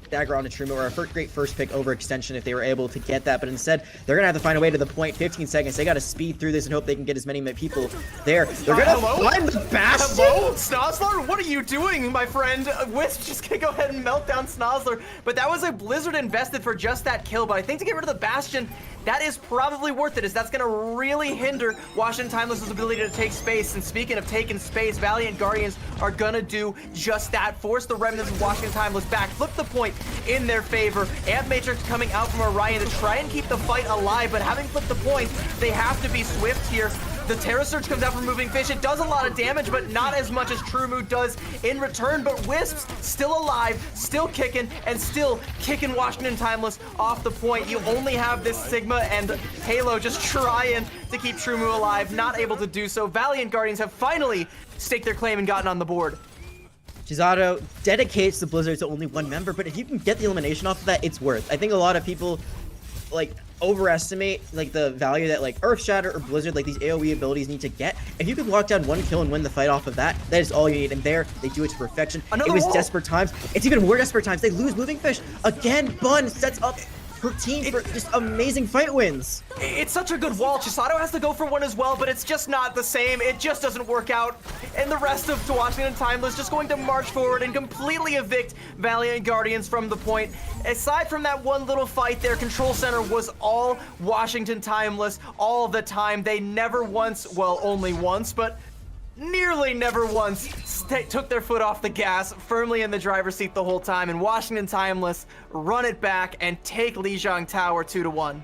dagger on the Truma, or a great first pick overextension if they were able to get that, but instead they're gonna have to find a way to the point. 15 seconds. They gotta speed through this and hope they can get as many people there. They're gonna find the Bastion. Hello, Snozzler? What are you doing, my friend? Wisp just gonna go ahead and melt down Snozzler, but that was a Blizzard invested for just that kill. But I think to get rid of the Bastion, that is probably worth it, as that's gonna really hinder Washington Timeless's ability to take space. And speaking of taking space, Valiant Guardians are gonna do just that. Force the remnants of Washington Timeless back, flip the point in their favor. Ant Matrix coming out from Orion to try and keep the fight alive, but having flipped the point, they have to be swift here. The Terra Surge comes out from Moving Fish. It does a lot of damage, but not as much as True Mood does in return. But Wisps still alive, still kicking, and still kicking Washington Timeless off the point. You only have this Sigma and Halo just trying to keep True Mood alive, not able to do so. Valiant Guardians have finally staked their claim and gotten on the board. Chisato dedicates the Blizzard to only one member, but if you can get the elimination off of that, it's worth. I think a lot of people like overestimate like the value that like Earth Shatter or Blizzard, like these AoE abilities need to get. If you can lock down one kill and win the fight off of that, that is all you need. And there, they do it to perfection. Another it was wall. Desperate Times. It's even more Desperate Times. They lose Moving Fish. Again, Bun sets up her team for just amazing fight wins. It's such a good wall. Chisato has to go for one as well, but it's just not the same. It just doesn't work out. And the rest of Washington Timeless just going to march forward and completely evict Valiant Guardians from the point. Aside from that one little fight there, Control Center was all Washington Timeless all the time. They never once, well, only once, but nearly never once took their foot off the gas, firmly in the driver's seat the whole time, and Washington Timeless run it back and take Lijiang Tower 2-1.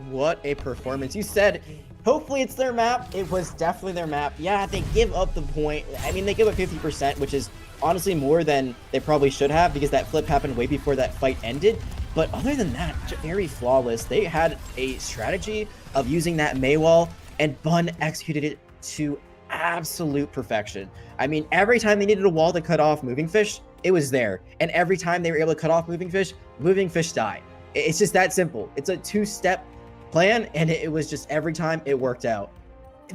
What a performance. You said, hopefully it's their map. It was definitely their map. Yeah, they give up the point. I mean, they give up 50%, which is honestly more than they probably should have because that flip happened way before that fight ended. But other than that, very flawless. They had a strategy of using that Mei wall, and Bun executed it to absolute perfection. I mean, every time they needed a wall to cut off Moving Fish, it was there. And every time they were able to cut off Moving Fish died. It's just that simple. It's a two-step plan, and it was just every time it worked out.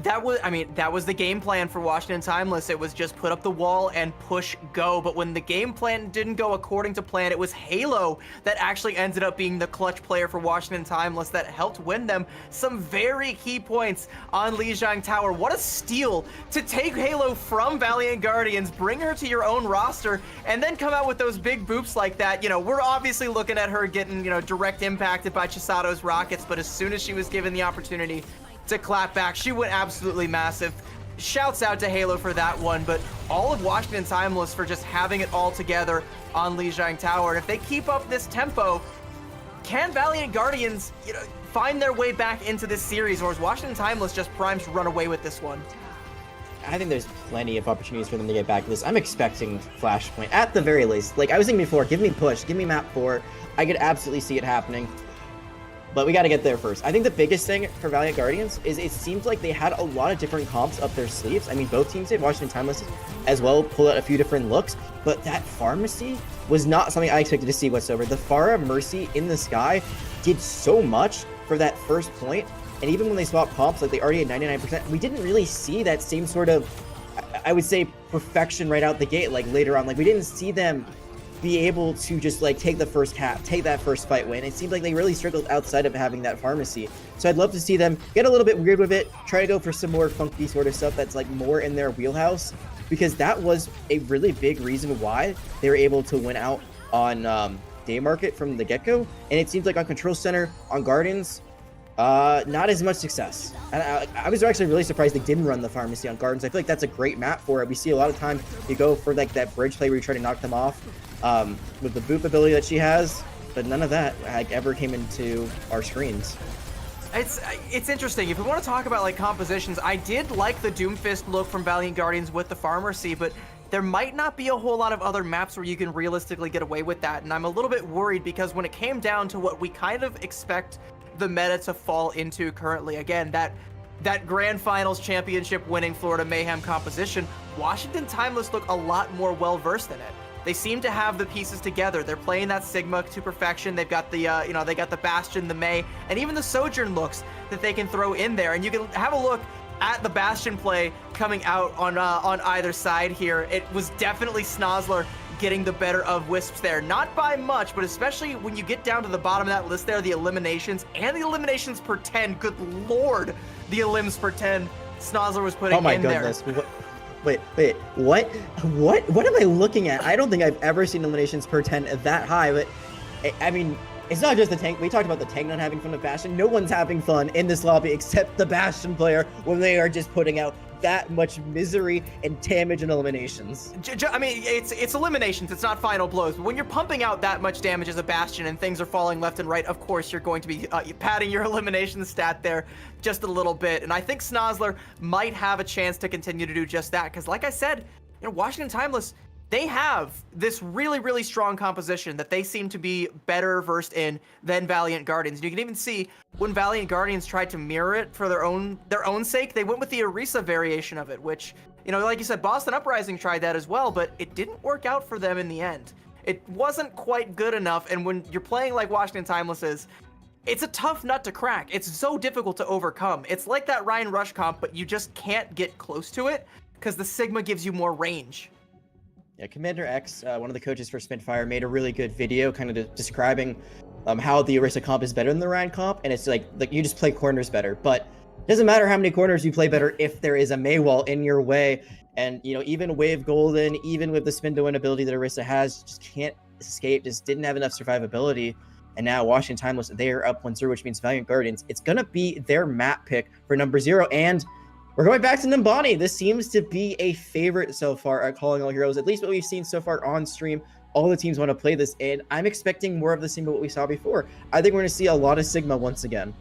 That was the game plan for Washington Timeless. It was just put up the wall and push go. But when the game plan didn't go according to plan, it was Halo that actually ended up being the clutch player for Washington Timeless that helped win them some very key points on Lijiang Tower. What a steal to take Halo from Valiant Guardians, bring her to your own roster, and then come out with those big boops like that. You know, we're obviously looking at her getting, direct impacted by Chisato's rockets, but as soon as she was given the opportunity to clap back, she went absolutely massive. Shouts out to Halo for that one, but all of Washington Timeless for just having it all together on Lijiang Tower. And if they keep up this tempo, can Valiant Guardians find their way back into this series, or is Washington Timeless just primed to run away with this one? I think there's plenty of opportunities for them to get back to this. I'm expecting Flashpoint at the very least. Like I was thinking before, give me push, give me map 4. I could absolutely see it happening. But we got to get there first. I think the biggest thing for Valiant Guardians is it seems like they had a lot of different comps up their sleeves. I mean, both teams did. Washington Timeless as well pull out a few different looks. But that Pharmacy was not something I expected to see whatsoever. The Pharah Mercy in the sky did so much for that first point. And even when they swapped comps, like they already had 99%, we didn't really see that same sort of, I would say, perfection right out the gate, like later on. Like we didn't see them be able to just like take the first cap, take that first fight win. It seemed like they really struggled outside of having that Pharmacy. So I'd love to see them get a little bit weird with it, try to go for some more funky sort of stuff that's like more in their wheelhouse, because that was a really big reason why they were able to win out on Day Market from the get-go. And it seems like on Control Center, on Gardens, not as much success. And I was actually really surprised they didn't run the Pharmacy on Gardens. I feel like that's a great map for it. We see a lot of time you go for like that bridge play where you try to knock them off with the boop ability that she has, but none of that like ever came into our screens. It's interesting. If we want to talk about like compositions, I did like the Doomfist look from Valiant Guardians with the Pharmacy, but there might not be a whole lot of other maps where you can realistically get away with that. And I'm a little bit worried because when it came down to what we kind of expect the meta to fall into currently, again, that Grand Finals championship winning Florida Mayhem composition, Washington Timeless look a lot more well-versed in it. They seem to have the pieces together. They're playing that Sigma to perfection. They've got the, they got the Bastion, the Mei, and even the Sojourn looks that they can throw in there. And you can have a look at the Bastion play coming out on either side here. It was definitely Snozzler getting the better of Wisps there. Not by much, but especially when you get down to the bottom of that list there, the eliminations and the eliminations per 10. Good lord, the elims per 10 Snozzler was putting in there. Oh my goodness. Wait, what am I looking at? I don't think I've ever seen eliminations per 10 that high, but I mean, it's not just the tank. We talked about the tank not having fun with Bastion. No one's having fun in this lobby except the Bastion player when they are just putting out that much misery and damage and eliminations. I mean, it's eliminations, it's not final blows, but when you're pumping out that much damage as a Bastion and things are falling left and right, of course you're going to be padding your elimination stat there just a little bit, and I think Snozzler might have a chance to continue to do just that, because like I said, you know, Washington Timeless, they have this really, really strong composition that they seem to be better versed in than Valiant Guardians. You can even see when Valiant Guardians tried to mirror it for their own sake, they went with the Orisa variation of it, which, you know, like you said, Boston Uprising tried that as well, but it didn't work out for them in the end. It wasn't quite good enough, and when you're playing like Washington Timeless is, it's a tough nut to crack. It's so difficult to overcome. It's like that Ryan Rush comp, but you just can't get close to it because the Sigma gives you more range. Yeah, Commander X, one of the coaches for Spitfire, made a really good video kind of describing how the Orisa comp is better than the Ryan comp, and it's like you just play corners better, but it doesn't matter how many corners you play better if there is a Maywall in your way, and you know, even Wave Golden, even with the spin to win ability that Orisa has, just can't escape, just didn't have enough survivability, and now Washington Timeless, they are up 1-0, which means Valiant Guardians, it's gonna be their map pick for number 0, and we're going back to Numbani. This seems to be a favorite so far at Calling All Heroes, at least what we've seen so far on stream. All the teams want to play this, and I'm expecting more of the same of what we saw before. I think we're going to see a lot of Sigma once again.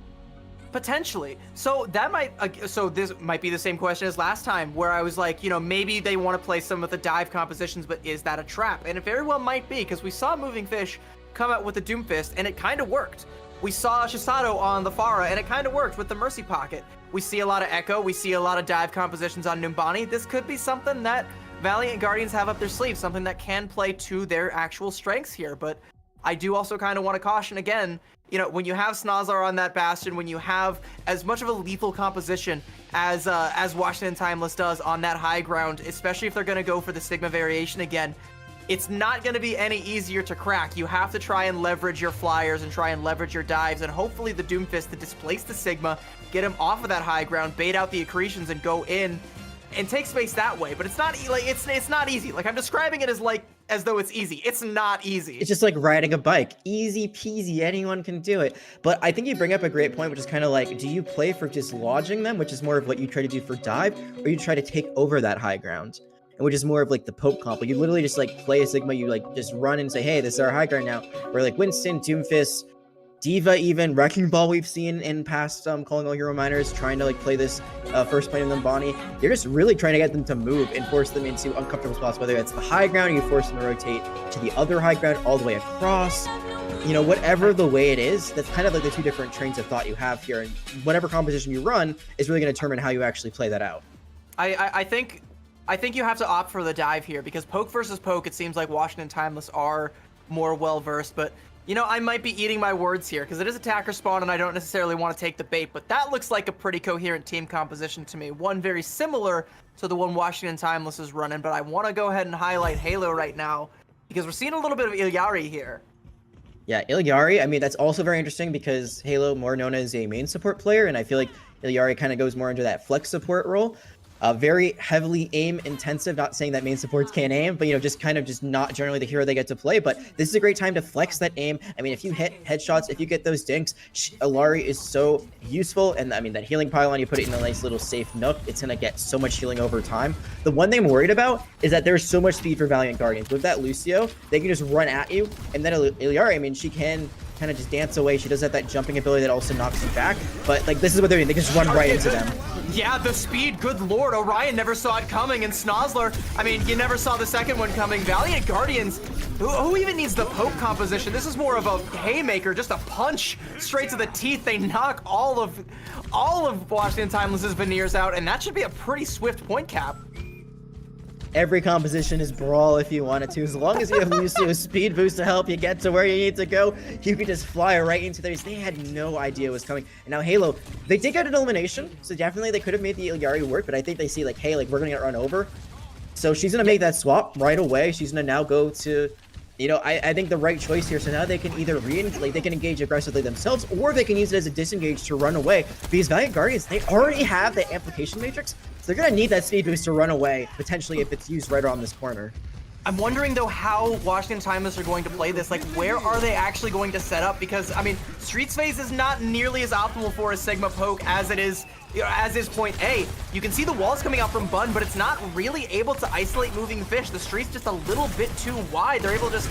Potentially. So that might, so this might be the same question as last time, where I was like, you know, maybe they want to play some of the dive compositions, but is that a trap? And it very well might be, because we saw Moving Fish come out with the Doomfist, and it kind of worked. We saw Shisato on the Pharah, and it kind of worked with the Mercy Pocket. We see a lot of Echo, we see a lot of dive compositions on Numbani. This could be something that Valiant Guardians have up their sleeve, something that can play to their actual strengths here. But I do also kind of want to caution again, you know, when you have Snozzler on that Bastion, when you have as much of a lethal composition as Washington Timeless does on that high ground, especially if they're going to go for the Sigma variation again, it's not going to be any easier to crack. You have to try and leverage your flyers and try and leverage your dives, and hopefully the Doomfist to displace the Sigma, get him off of that high ground, bait out the accretions, and go in and take space that way. But it's not like it's not easy. Like, I'm describing it as though it's easy. It's not easy. It's just like riding a bike. Easy peasy, anyone can do it. But I think you bring up a great point, which is kind of like, do you play for just lodging them, which is more of what you try to do for dive, or you try to take over that high ground? And which is more of like the Pope comp. Like, you literally just like play a Sigma, you like just run and say, hey, this is our high ground now. Where like Winston, Doomfist, D.Va, even Wrecking Ball, we've seen in past Calling All Hero Miners trying to like play this first plane of Numbani. You're just really trying to get them to move and force them into uncomfortable spots, whether it's the high ground or you force them to rotate to the other high ground all the way across. You know, whatever the way it is, that's kind of like the two different trains of thought you have here. And whatever composition you run is really going to determine how you actually play that out. I think you have to opt for the dive here, because poke versus poke, it seems like Washington Timeless are more well-versed, but, you know, I might be eating my words here, because it is attacker spawn, and I don't necessarily want to take the bait, but that looks like a pretty coherent team composition to me. One very similar to the one Washington Timeless is running, but I want to go ahead and highlight Halo right now, because we're seeing a little bit of Ilyari here. Yeah, Ilyari, I mean, that's also very interesting, because Halo, more known as a main support player, and I feel like Ilyari kind of goes more into that flex support role. Very heavily aim intensive, not saying that main supports can't aim, but, you know, just kind of just not generally the hero they get to play. But this is a great time to flex that aim. I mean, if you hit headshots, if you get those dinks, Ilyari is so useful. And I mean, that healing pylon, you put it in a nice little safe nook, it's going to get so much healing over time. The one thing I'm worried about is that there's so much speed for Valiant Guardians. With that Lucio, they can just run at you. And then Ilyari, I mean, she can kind of just dance away. She does have that jumping ability that also knocks you back. But like, this is what they're doing. They can just run right into them. Yeah, the speed, good lord. Orion never saw it coming, and Snozzler, I mean, you never saw the second one coming. Valiant Guardians, who even needs the poke composition? This is more of a haymaker, just a punch straight to the teeth. They knock all of Washington Timeless's veneers out, and that should be a pretty swift point cap. Every composition is brawl if you wanted to. As long as you have Lucio's speed boost to help you get to where you need to go, you can just fly right into theirs. They had no idea it was coming. And now Halo, they did get an elimination, so definitely they could have made the Ilyari work, but I think they see like, hey, like, we're gonna get run over. So she's gonna make that swap right away. She's gonna now go to, you know, I think the right choice here. So now they can either they can engage aggressively themselves, or they can use it as a disengage to run away. Because Valiant Guardians, they already have the amplification matrix, so they're gonna need that speed boost to run away, potentially if it's used right around this corner. I'm wondering though how Washington Timeless are going to play this. Like, where are they actually going to set up? Because I mean, Streets phase is not nearly as optimal for a Sigma poke as it is as is point A. You can see the walls coming out from Bun, but it's not really able to isolate moving fish. The street's just a little bit too wide. They're able to just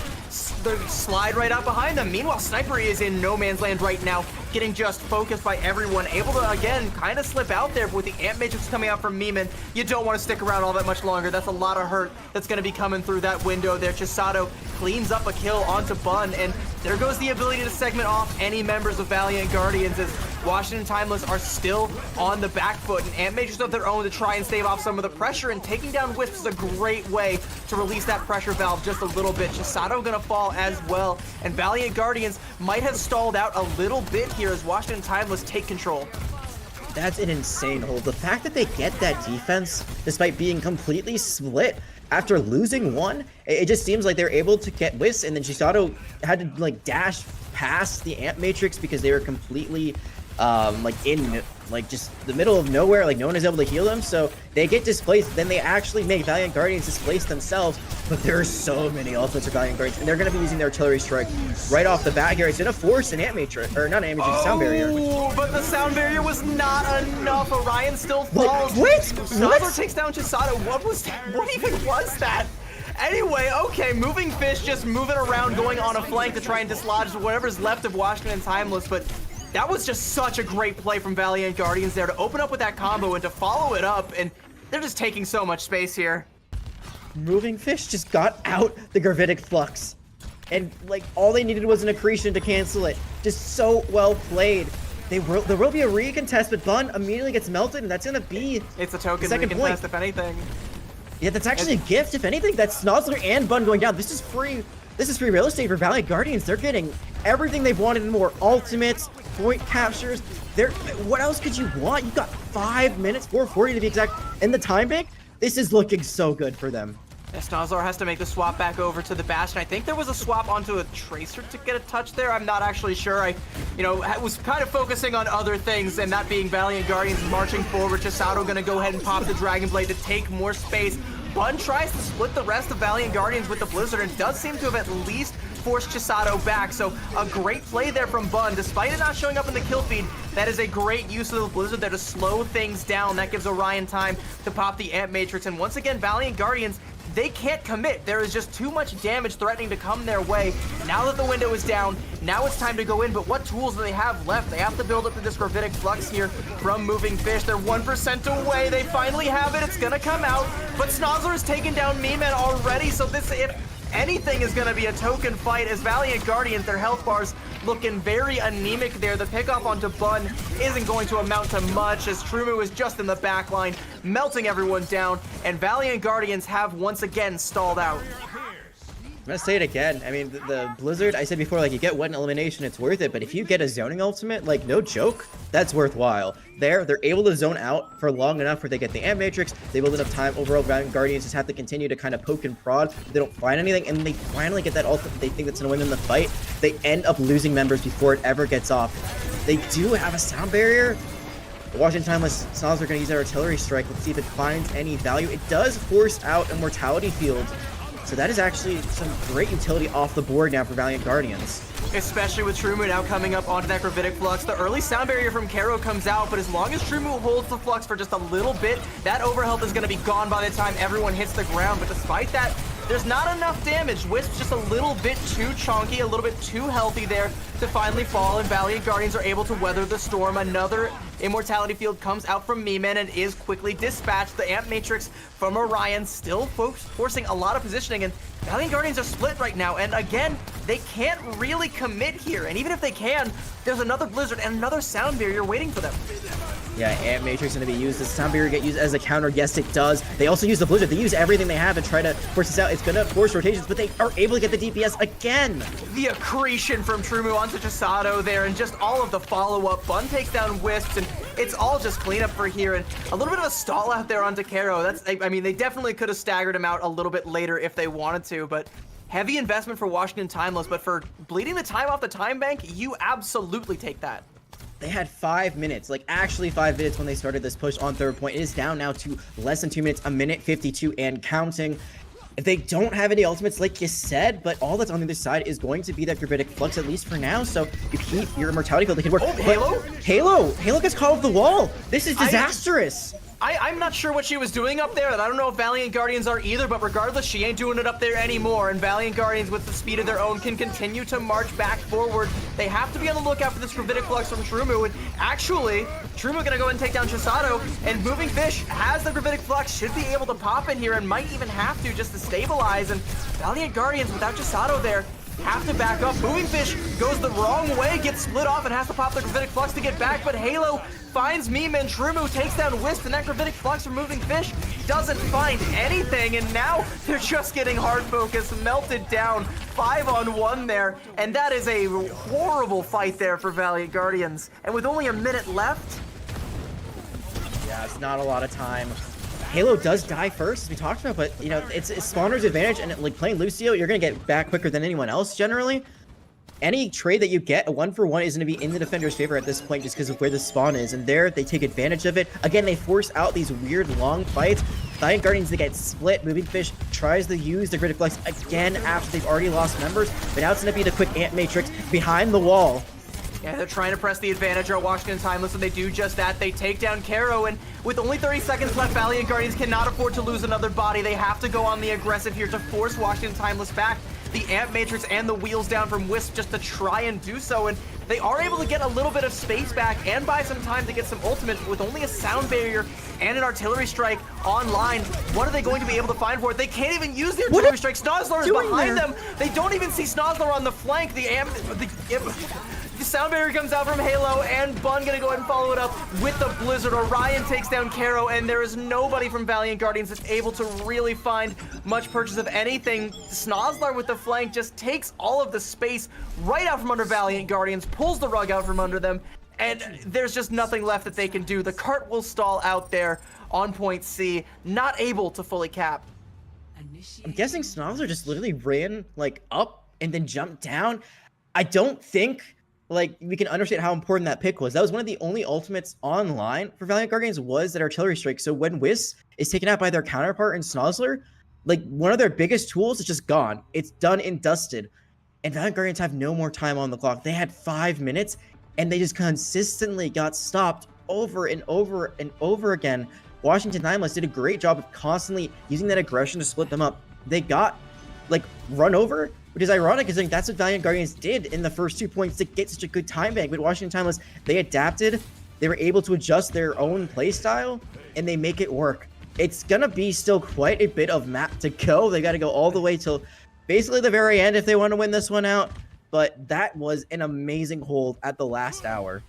slide right out behind them. Meanwhile, Sniper is in no man's land right now, getting just focused by everyone, able to, again, kind of slip out there. But with the Amp Matrix coming out from Meeman, you don't want to stick around all that much longer. That's a lot of hurt that's going to be coming through that window there. Chisato cleans up a kill onto Bun, and there goes the ability to segment off any members of Valiant Guardians, as Washington Timeless are still on the back foot, and Amp Matrix of their own to try and stave off some of the pressure, and taking down Wisp is a great way to release that pressure valve just a little bit. Chisato gonna fall as well, and Valiant Guardians might have stalled out a little bit here as Washington Timeless take control. That's an insane hold. The fact that they get that defense, despite being completely split after losing one, it just seems like they're able to get Wisp, and then Chisato had to like dash past the Amp Matrix because they were completely like in like just the middle of nowhere, like no one is able to heal them, so they get displaced. Then they actually make Valiant Guardians displace themselves, but there are so many ultimates for Valiant Guardians, and they're going to be using their artillery strike right off the bat here. It's going to force an Amp Matrix, or not an Amp Matrix, sound barrier. Oh, but the sound barrier was not enough. Orion still falls. What? Snazler takes down Chisato. What even was that? Anyway, okay, moving fish just moving around, going on a flank to try and dislodge whatever's left of Washington Timeless, but that was just such a great play from Valiant Guardians there to open up with that combo and to follow it up, and they're just taking so much space here. Moving fish just got out the gravitic flux, and like all they needed was an accretion to cancel it. Just so well played. There will be a recontest, but Bun immediately gets melted, and that's gonna be It's a token second recontest, point. if anything. Yeah, that's actually a gift, if anything. That's Snozler and Bun going down. This is free real estate for Valiant Guardians. They're getting everything they've wanted and more. Ultimates, point captures. What else could you want? You got 5 minutes, 4:40 to be exact, in the time bank. This is looking so good for them. Snozler has to make the swap back over to the Bastion. I think there was a swap onto a Tracer to get a touch there. I'm not actually sure. I was kind of focusing on other things, and that being Valiant Guardians marching forward. Chisato gonna go ahead and pop the Dragon Blade to take more space. Bun tries to split the rest of Valiant Guardians with the Blizzard, and does seem to have at least forced Chisato back. So a great play there from Bun. Despite it not showing up in the kill feed, that is a great use of the Blizzard there to slow things down. That gives Orion time to pop the Amp Matrix. And once again, Valiant Guardians, they can't commit. There is just too much damage threatening to come their way. Now that the window is down, now it's time to go in, but what tools do they have left? They have to build up to this gravitic flux here from moving fish. They're 1% away. They finally have it. It's gonna come out, but Snozler has taken down Meeman already, so this, if anything, is gonna be a token fight as Valiant Guardians, their health bars looking very anemic there. The pickoff onto Bun isn't going to amount to much, as Trumu is just in the back line, melting everyone down, and Valiant Guardians have once again stalled out. I'm gonna say it again. I mean, the Blizzard, I said before, like, you get one elimination, it's worth it, but if you get a zoning ultimate, like, no joke, that's worthwhile. They're able to zone out for long enough where they get the Amp Matrix, they build enough time. Overall, Valiant Guardians just have to continue to kind of poke and prod. They don't find anything, and they finally get that ultimate they think that's gonna win them the fight. They end up losing members before it ever gets off. They do have a sound barrier. Washington Timeless Snozler are gonna use their artillery strike. Let's see if it finds any value. It does force out a mortality field. So that is actually some great utility off the board now for Valiant Guardians. Especially with Trumu now coming up onto that gravitic flux. The early sound barrier from Kero comes out, but as long as Trumu holds the flux for just a little bit, that overhealth is going to be gone by the time everyone hits the ground. But despite that, there's not enough damage. Wisp's just a little bit too chonky, a little bit too healthy there to finally fall, and Valiant Guardians are able to weather the storm. Another immortality field comes out from Meeman and is quickly dispatched. The Amp Matrix from Orion still forcing a lot of positioning, and Valiant Guardians are split right now, and again, they can't really commit here. And even if they can, there's another Blizzard and another sound barrier waiting for them. Yeah, Amp Matrix going to be used. Does sound barrier get used as a counter? Yes, it does. They also use the Blizzard. They use everything they have and try to force this out. It's going to force rotations, but they are able to get the DPS again. The accretion from Trumu onto Chisato there, and just all of the follow-up. Bun takes down Wisps, and it's all just cleanup for here, and a little bit of a stall out there onto Kero. I mean, they definitely could have staggered him out a little bit later if they wanted to, but heavy investment for Washington Timeless, but for bleeding the time off the time bank, you absolutely take that. They had 5 minutes, like actually 5 minutes when they started this push on third point. It is down now to less than 2 minutes, 1:52 and counting. They don't have any ultimates, like you said, but all that's on the other side is going to be that Gravitic Flux, at least for now. So you keep your Immortality Field, they can work. Oh, Halo? Halo gets caught off the wall. This is disastrous. I'm not sure what she was doing up there, and I don't know if Valiant Guardians are either, but regardless, she ain't doing it up there anymore, and Valiant Guardians, with the speed of their own, can continue to march back forward. They have to be on the lookout for this Gravitic Flux from Trumu, and actually, Trumu gonna go and take down Chisato, and Moving Fish has the Gravitic Flux, should be able to pop in here, and might even have to just to stabilize, and Valiant Guardians, without Chisato there, have to back up. Moving Fish goes the wrong way, gets split off, and has to pop the Gravitic Flux to get back, but Halo finds Meme, and Trumu takes down Wisp, and that Gravitic Flux from Moving Fish doesn't find anything, and now they're just getting hard focus, melted down, 5-on-1 there, and that is a horrible fight there for Valiant Guardians. And with only a minute left, Yeah, it's not a lot of time. Halo does die first, as we talked about, but you know, it's Spawner's advantage, and like playing Lucio, you're gonna get back quicker than anyone else generally. Any trade that you get, a 1-for-1 is going to be in the defender's favor at this point just because of where the spawn is, and there they take advantage of it. Again, they force out these weird long fights. Valiant Guardians, they get split. Moving Fish tries to use the Gravitic Flux again after they've already lost members, but now it's going to be the quick Ant Matrix behind the wall. yeah, they're trying to press the advantage on Washington Timeless, and they do just that. They take down Caro, and with only 30 seconds left, Valiant Guardians cannot afford to lose another body. They have to go on the aggressive here to force Washington Timeless back. The Ant Matrix and the wheels down from Wisp just to try and do so, and they are able to get a little bit of space back and buy some time to get some ultimate with only a sound barrier and an artillery strike online. What are they going to be able to find for it? They can't even use the artillery strike. Snozzler is behind them. They don't even see Snozzler on the flank. The sound barrier comes out from Halo, and Bun gonna go ahead and follow it up with the Blizzard. Orion takes down Caro, and there is nobody from Valiant Guardians that's able to really find much purchase of anything. Snozzler with the flank just takes all of the space right out from under Valiant Guardians, pulls the rug out from under them, and there's just nothing left that they can do. The cart will stall out there on point C, not able to fully cap. I'm guessing Snozzler just literally ran like up and then jumped down. I don't think like we can understand how important that pick was. That was one of the only ultimates online for Valiant Guardians, was that artillery strike. So when Wisp is taken out by their counterpart in Snozzler, like one of their biggest tools is just gone. It's done and dusted. And Valiant Guardians have no more time on the clock. They had 5 minutes and they just consistently got stopped over and over and over again. Washington Timeless did a great job of constantly using that aggression to split them up. They got like run over, which is ironic, because that's what Valiant Guardians did in the first 2 points to get such a good time bank. But Washington Timeless, they adapted, they were able to adjust their own playstyle, and they make it work. It's gonna be still quite a bit of map to go. They gotta go all the way till basically the very end if they want to win this one out. But that was an amazing hold at the last hour.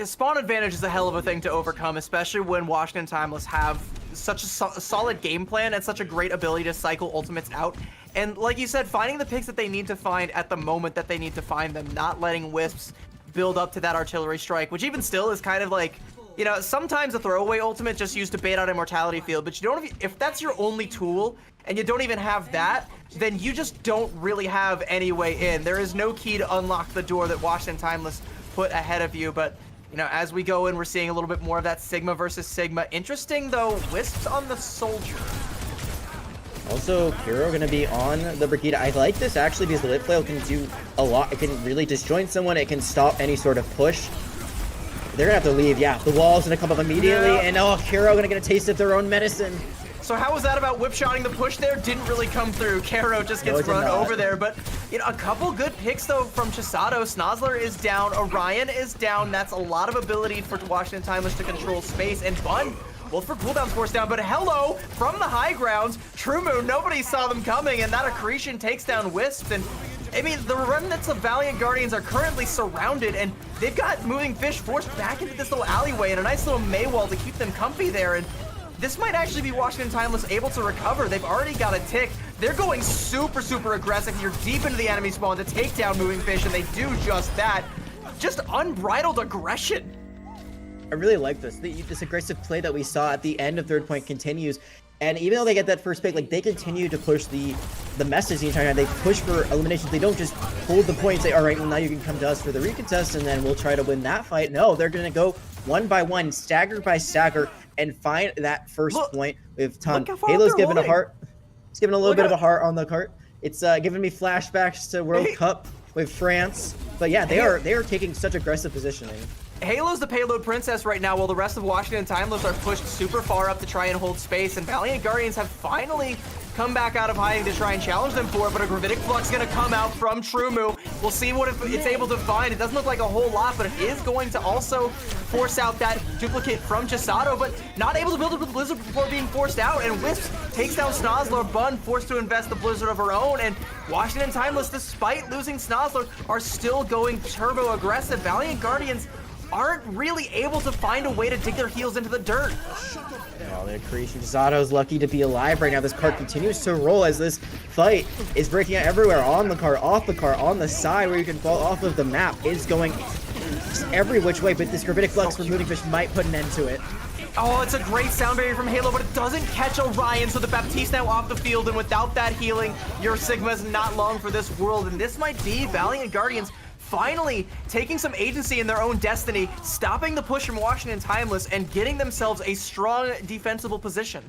Spawn advantage is a hell of a thing to overcome, especially when Washington Timeless have such a solid game plan and such a great ability to cycle ultimates out. And like you said, finding the picks that they need to find at the moment that they need to find them, not letting Wisps build up to that artillery strike, which even still is kind of like, you know, sometimes a throwaway ultimate just used to bait out Immortality Field, but you don't, if that's your only tool and you don't even have that, then you just don't really have any way in. There is no key to unlock the door that Washington Timeless put ahead of you. But you know, as we go in, we're seeing a little bit more of that Sigma versus Sigma. Interesting though, Wisps on the Soldier. Also, Kiro gonna be on the Brigida. I like this actually because the Lit Flail can do a lot. It can really disjoint someone. It can stop any sort of push. They're gonna have to leave. Yeah, the wall's gonna come up immediately, and oh, Kiro gonna get a taste of their own medicine. So how was that about whip-shotting the push there? Didn't really come through. Caro just gets run over there. But, you know, a couple good picks, though, from Chisato. Snozzler is down. Orion is down. That's a lot of ability for Washington Timeless to control space. And Bun, both for cooldowns forced down. But hello, from the high grounds, True Moon, nobody saw them coming. And that Accretion takes down Wisps. And, I mean, the remnants of Valiant Guardians are currently surrounded. And they've got Moving Fish forced back into this little alleyway and a nice little Maywall to keep them comfy there. And this might actually be Washington Timeless able to recover. They've already got a tick. They're going super, super aggressive here deep into the enemy spawn to take down Moving Fish, and they do just that. Just unbridled aggression. I really like this. This aggressive play that we saw at the end of third point continues. And even though they get that first pick, like they continue to push the message the entire time. They push for eliminations. They don't just hold the point and say, all right, well, now you can come to us for the recontest and then we'll try to win that fight. No, they're going to go one by one, stagger by stagger, and find that first point with ton. Halo's given a heart. It's giving a little bit of a heart on the cart. It's giving me flashbacks to World Cup with France. But yeah, they are taking such aggressive positioning. Halo's the payload princess right now, while the rest of Washington Timeless are pushed super far up to try and hold space, and Valiant Guardians have finally come back out of hiding to try and challenge them for it, but a Gravitic Flux gonna come out from Trumu. We'll see what it's able to find. It doesn't look like a whole lot, but it is going to also force out that duplicate from Chisato, but not able to build it with Blizzard before being forced out, and Wisp takes down Snozzler. Bun forced to invest the Blizzard of her own, and Washington Timeless, despite losing Snozzler, are still going turbo aggressive. Valiant Guardians aren't really able to find a way to dig their heels into the dirt. Oh, the creation. Zato's lucky to be alive right now. This cart continues to roll as this fight is breaking out everywhere. On the car, off the car, on the side where you can fall off of the map is going just every which way, but this Gravitic Flux from Mooning Fish might put an end to it. Oh, it's a great sound barrier from Halo, but it doesn't catch Orion, so the Baptiste now off the field, and without that healing, your Sigma's not long for this world, and this might be Valiant Guardians finally taking some agency in their own destiny, stopping the push from Washington Timeless, and getting themselves a strong defensible position.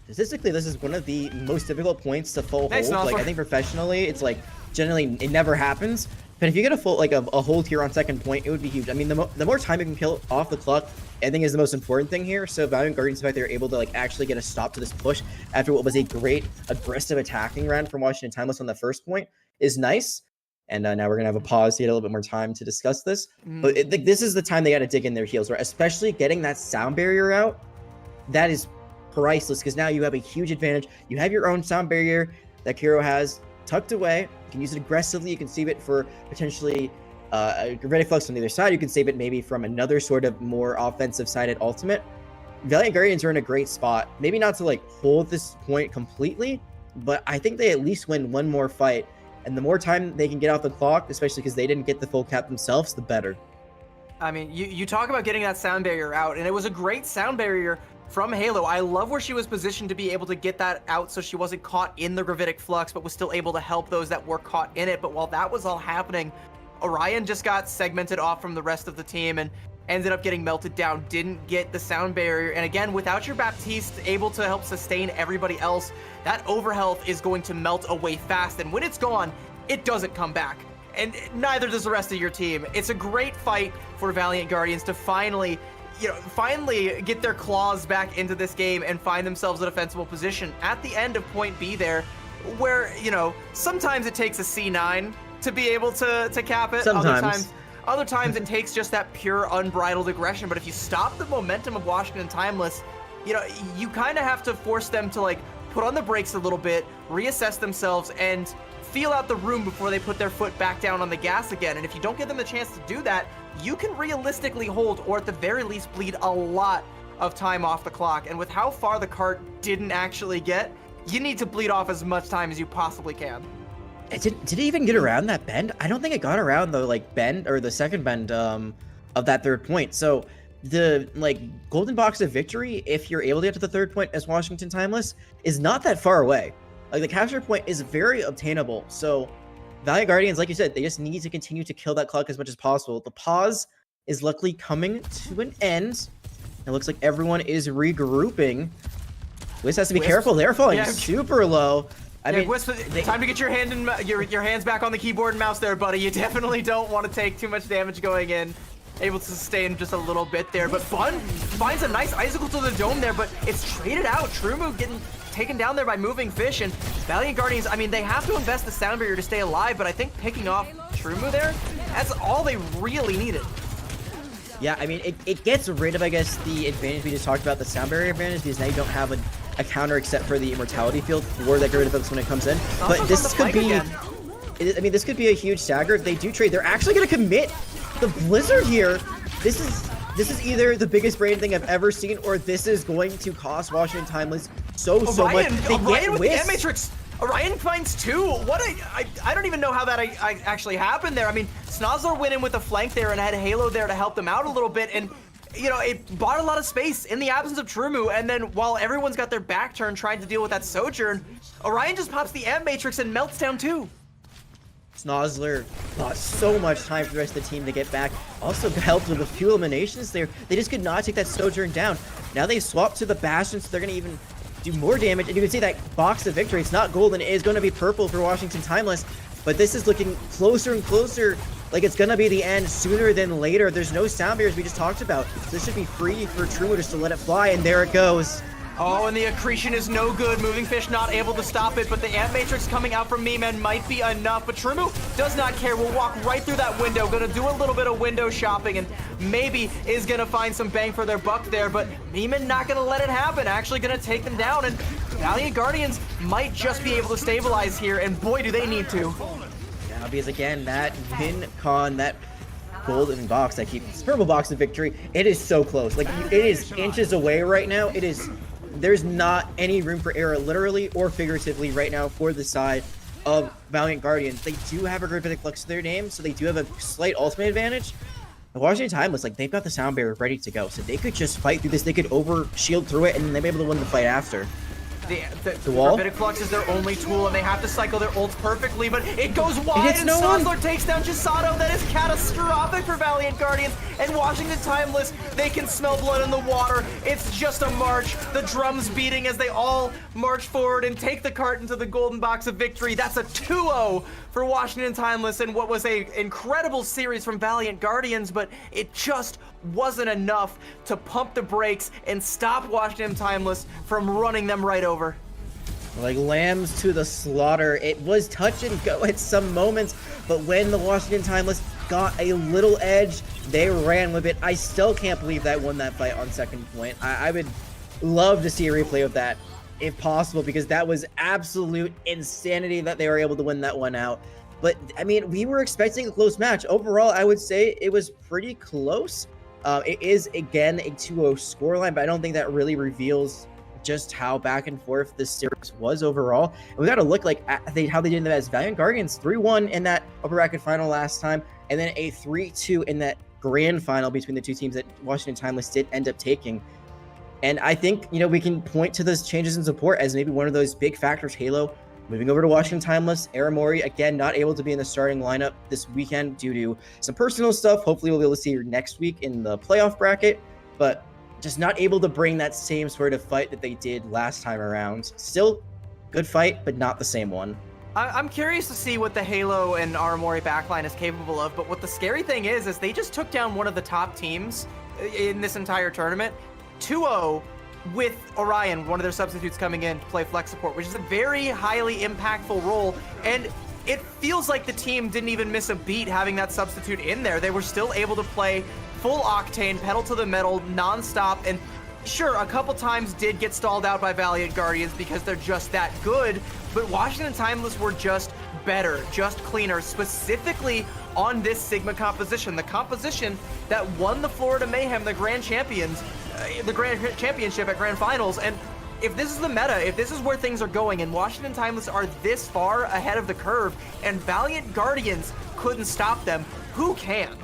Statistically, this is one of the most difficult points to full Thanks, hold. Like, I think professionally, it's like generally it never happens. But if you get a full a hold here on second point, it would be huge. I mean, the more time you can kill off the clock, I think is the most important thing here. So Valiant Guardians, the fact they're able to like actually get a stop to this push after what was a great aggressive attacking round from Washington Timeless on the first point is nice. And now we're gonna have a pause to get a little bit more time to discuss this. But this is the time they got to dig in their heels, right? Especially getting that sound barrier out. That is priceless because now you have a huge advantage. You have your own sound barrier that Kiro has tucked away. You can use it aggressively. You can save it for potentially a Gravitic Flux on the other side. You can save it maybe from another sort of more offensive sided ultimate. Valiant Guardians are in a great spot. Maybe not to like hold this point completely, but I think they at least win one more fight. And the more time they can get off the clock, especially because they didn't get the full cap themselves, the better. I mean, you talk about getting that sound barrier out, and it was a great sound barrier from Halo. I love where she was positioned to be able to get that out so she wasn't caught in the Gravitic Flux, but was still able to help those that were caught in it. But while that was all happening, Orion just got segmented off from the rest of the team and ended up getting melted down, didn't get the sound barrier. And again, without your Baptiste able to help sustain everybody else, that overhealth is going to melt away fast. And when it's gone, it doesn't come back. And neither does the rest of your team. It's a great fight for Valiant Guardians to finally get their claws back into this game and find themselves a defensible position at the end of point B there, where, sometimes it takes a C9 to be able to cap it. Other times it takes just that pure unbridled aggression. But if you stop the momentum of Washington Timeless, you kind of have to force them to like put on the brakes a little bit, reassess themselves, and feel out the room before they put their foot back down on the gas again. And if you don't give them the chance to do that, you can realistically hold, or at the very least bleed a lot of time off the clock. And with how far the cart didn't actually get, you need to bleed off as much time as you possibly can. Did it even get around that bend? I don't think it got around the bend or the second bend of that third point. So the golden box of victory, if you're able to get to the third point as Washington Timeless, is not that far away. Like, the capture point is very obtainable. So Valiant Guardians, like you said, they just need to continue to kill that clock as much as possible. The pause is luckily coming to an end. It looks like everyone is regrouping. Wisp has to be careful. They're falling super low. I mean, Wisp, time to get your hands back on the keyboard and mouse there, buddy. You definitely don't want to take too much damage going in. Able to sustain just a little bit there, but Bun finds a nice icicle to the dome there, but it's traded out. Trumu getting taken down there by moving fish, and Valiant Guardians, I mean, they have to invest the sound barrier to stay alive, but I think picking off Trumu there, that's all they really needed. Yeah, I mean, it gets rid of, I guess, the advantage we just talked about, the sound barrier advantage, because now you don't have a counter except for the immortality field for that Gravitic Flux when it comes in. But this could be, I mean, this could be a huge stagger if they do trade. They're actually going to commit the Blizzard here. This is either the biggest brain thing I've ever seen, or this is going to cost Washington Timeless so much. Orion with the M-Matrix. Orion finds two. I don't even know how that actually happened there. I mean, Snozzler went in with a flank there and had Halo there to help them out a little bit, and it bought a lot of space in the absence of Trumu. And then while everyone's got their back turned trying to deal with that Sojourn, Orion just pops the M-Matrix and melts down two. Snozzler bought so much time for the rest of the team to get back. Also helped with a few eliminations there. They just could not take that Sojourn down. Now they swap to the Bastion, so they're going to even do more damage, and you can see that box of victory. It's not golden, it is going to be purple for Washington Timeless, but this is looking closer and closer, like it's going to be the end sooner than later. There's no sound barriers we just talked about, so this should be free for Trumo just to let it fly, and there it goes. Oh, and the accretion is no good. Moving Fish not able to stop it, but the Ant Matrix coming out from Meeman might be enough. But Trumu does not care. Will walk right through that window. Gonna do a little bit of window shopping and maybe is gonna find some bang for their buck there. But Meeman not gonna let it happen. Actually gonna take them down, and Valiant Guardians might just be able to stabilize here. And boy, do they need to. Yeah, because again, that win con, that golden box that keeps purple box of victory, it is so close. Like, it is inches away right now. It is. There's not any room for error, literally or figuratively, right now for the side of Valiant Guardians. They do have a Gravitic Flux to their name, so they do have a slight ultimate advantage. The Washington Timeless, like, they've got the sound barrier ready to go, so they could just fight through this. They could over shield through it, and then they'll be able to win the fight after. The wall? Gravitic Flux is their only tool, and they have to cycle their ults perfectly, but it goes wide, and no Sonsler takes down Chisato. That is catastrophic for Valiant Guardians, and Washington Timeless, they can smell blood in the water. It's just a march, the drums beating as they all march forward and take the cart into the golden box of victory. That's a 2-0 for Washington Timeless in what was a incredible series from Valiant Guardians, but it just wasn't enough to pump the brakes and stop Washington Timeless from running them right over. Like lambs to the slaughter. It was touch and go at some moments, but when the Washington Timeless got a little edge, they ran with it. I still can't believe that won that fight on second point. I would love to see a replay of that if possible, because that was absolute insanity that they were able to win that one out. But I mean, we were expecting a close match. Overall, I would say it was pretty close. It is, again, a 2-0 scoreline, but I don't think that really reveals just how back and forth this series was overall. And we got to look like at how they did that as Valiant Guardians 3-1 in that upper bracket final last time, and then a 3-2 in that grand final between the two teams that Washington Timeless did end up taking. And I think, you know, we can point to those changes in support as maybe one of those big factors. Halo moving over to Washington Timeless. Aramori, again, not able to be in the starting lineup this weekend due to some personal stuff. Hopefully we'll be able to see her next week in the playoff bracket, but just not able to bring that same sort of fight that they did last time around. Still good fight, but not the same one. I'm curious to see what the Halo and Aramori backline is capable of, but what the scary thing is they just took down one of the top teams in this entire tournament, 2-0, with Orion, one of their substitutes, coming in to play flex support, which is a very highly impactful role. And it feels like the team didn't even miss a beat having that substitute in there. They were still able to play full octane, pedal to the metal, nonstop. And sure, a couple times did get stalled out by Valiant Guardians because they're just that good. But Washington Timeless were just better, just cleaner, specifically on this Sigma composition, the composition that won the Florida Mayhem, the Grand Champions, the Grand Championship at Grand Finals. And if this is the meta, if this is where things are going, and Washington Timeless are this far ahead of the curve, and Valiant Guardians couldn't stop them, who can?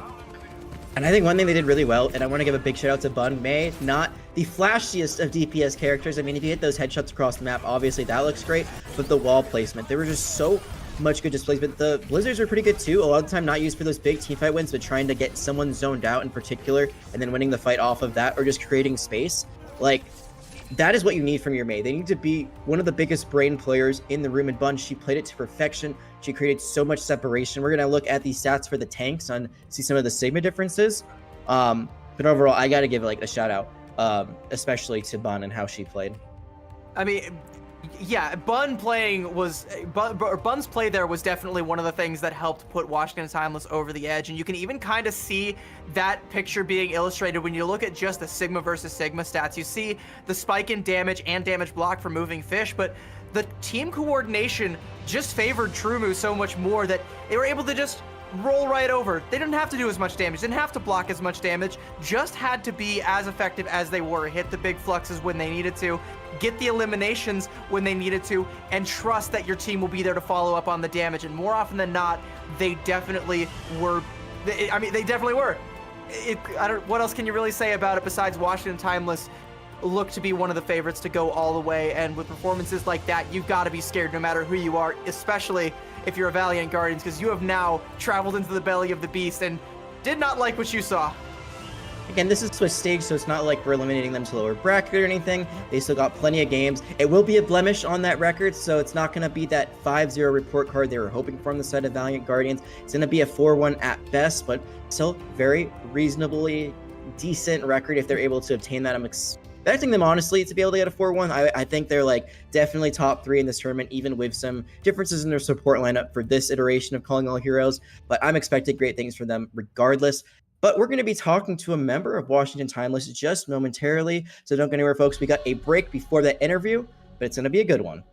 And I think one thing they did really well, and I want to give a big shout out to Bun Mei, not the flashiest of DPS characters. I mean, if you hit those headshots across the map, obviously that looks great, but the wall placement, there were just so much good displacement. The blizzards are pretty good too. A lot of the time not used for those big teamfight wins, but trying to get someone zoned out in particular and then winning the fight off of that, or just creating space. Like, that is what you need from your Mei. They need to be one of the biggest brain players in the room, and Bun, she played it to perfection. She created so much separation. We're gonna look at the stats for the tanks and see some of the Sigma differences. But overall, I gotta give like a shout out, especially to Bun and how she played. I mean, yeah, Bun's play there was definitely one of the things that helped put Washington Timeless over the edge, and you can even kind of see that picture being illustrated when you look at just the Sigma versus Sigma stats. You see the spike in damage and damage block for Moving Fish, but the team coordination just favored Trumu so much more that they were able to just roll right over. They didn't have to do as much damage, didn't have to block as much damage, just had to be as effective as they were, hit the big fluxes when they needed to, get the eliminations when they needed to, and trust that your team will be there to follow up on the damage. And more often than not, they definitely were. They definitely were. What else can you really say about it besides Washington Timeless look to be one of the favorites to go all the way, and with performances like that, you've got to be scared no matter who you are, especially if you're a Valiant Guardians, because you have now traveled into the belly of the beast and did not like what you saw. Again, this is Swiss stage, so it's not like we're eliminating them to lower bracket or anything. They still got plenty of games. It will be a blemish on that record, so it's not going to be that 5-0 report card they were hoping for on the side of Valiant Guardians. It's going to be a 4-1 at best, but still very reasonably decent record if they're able to obtain that. I'm expecting them, honestly, to be able to get a 4-1. I think they're like definitely top 3 in this tournament, even with some differences in their support lineup for this iteration of Calling All Heroes. But I'm expecting great things for them regardless. But we're going to be talking to a member of Washington Timeless just momentarily. So don't go anywhere, folks. We got a break before that interview, but it's going to be a good one.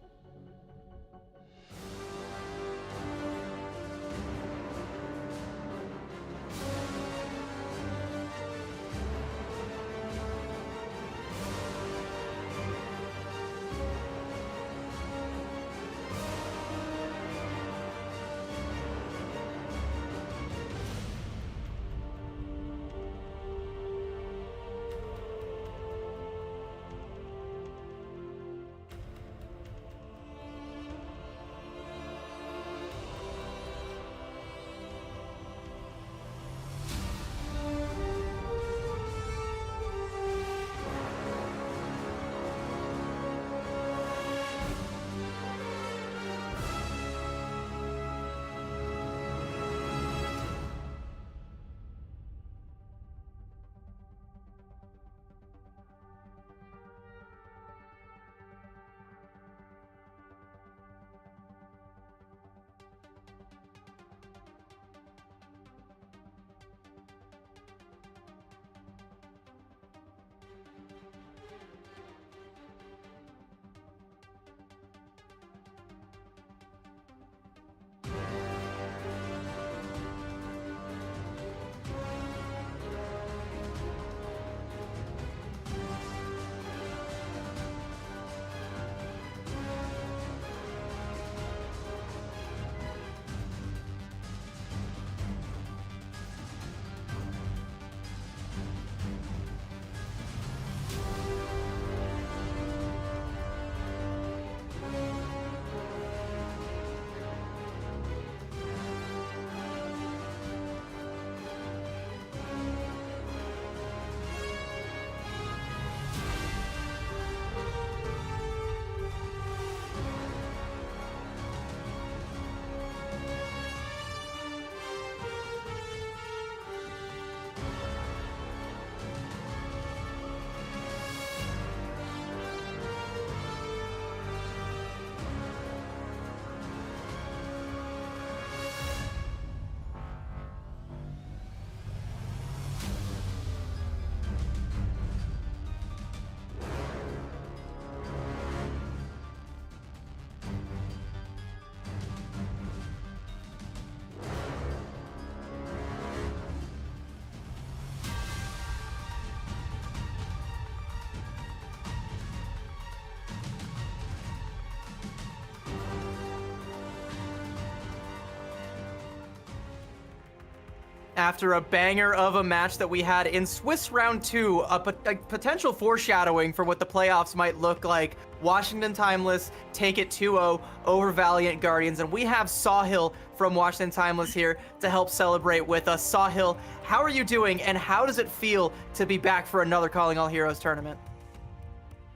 After a banger of a match that we had in Swiss Round 2, a potential foreshadowing for what the playoffs might look like. Washington Timeless take it 2-0 over Valiant Guardians, and we have Sawhill from Washington Timeless here to help celebrate with us. Sawhill, how are you doing, and how does it feel to be back for another Calling All Heroes tournament?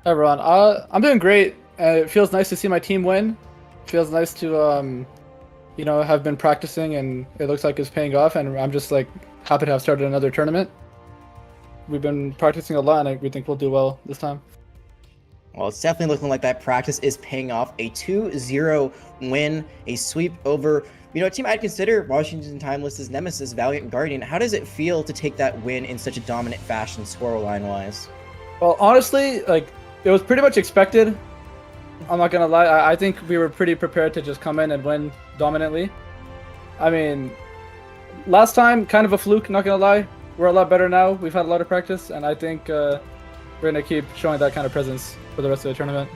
Hi everyone, I'm doing great. It feels nice to see my team win. It feels nice to have been practicing, and it looks like it's paying off, and I'm just like happy to have started another tournament. We've been practicing a lot, and we think we'll do well this time. Well, it's definitely looking like that practice is paying off. A 2-0 win, a sweep over, a team I'd consider Washington Timeless's nemesis, Valiant Guardian. How does it feel to take that win in such a dominant fashion, scoreline-wise? Well, honestly, it was pretty much expected. I'm not gonna lie. I think we were pretty prepared to just come in and win dominantly. I mean, last time, kind of a fluke, not gonna lie. We're a lot better now. We've had a lot of practice, and I think we're gonna keep showing that kind of presence for the rest of the tournament.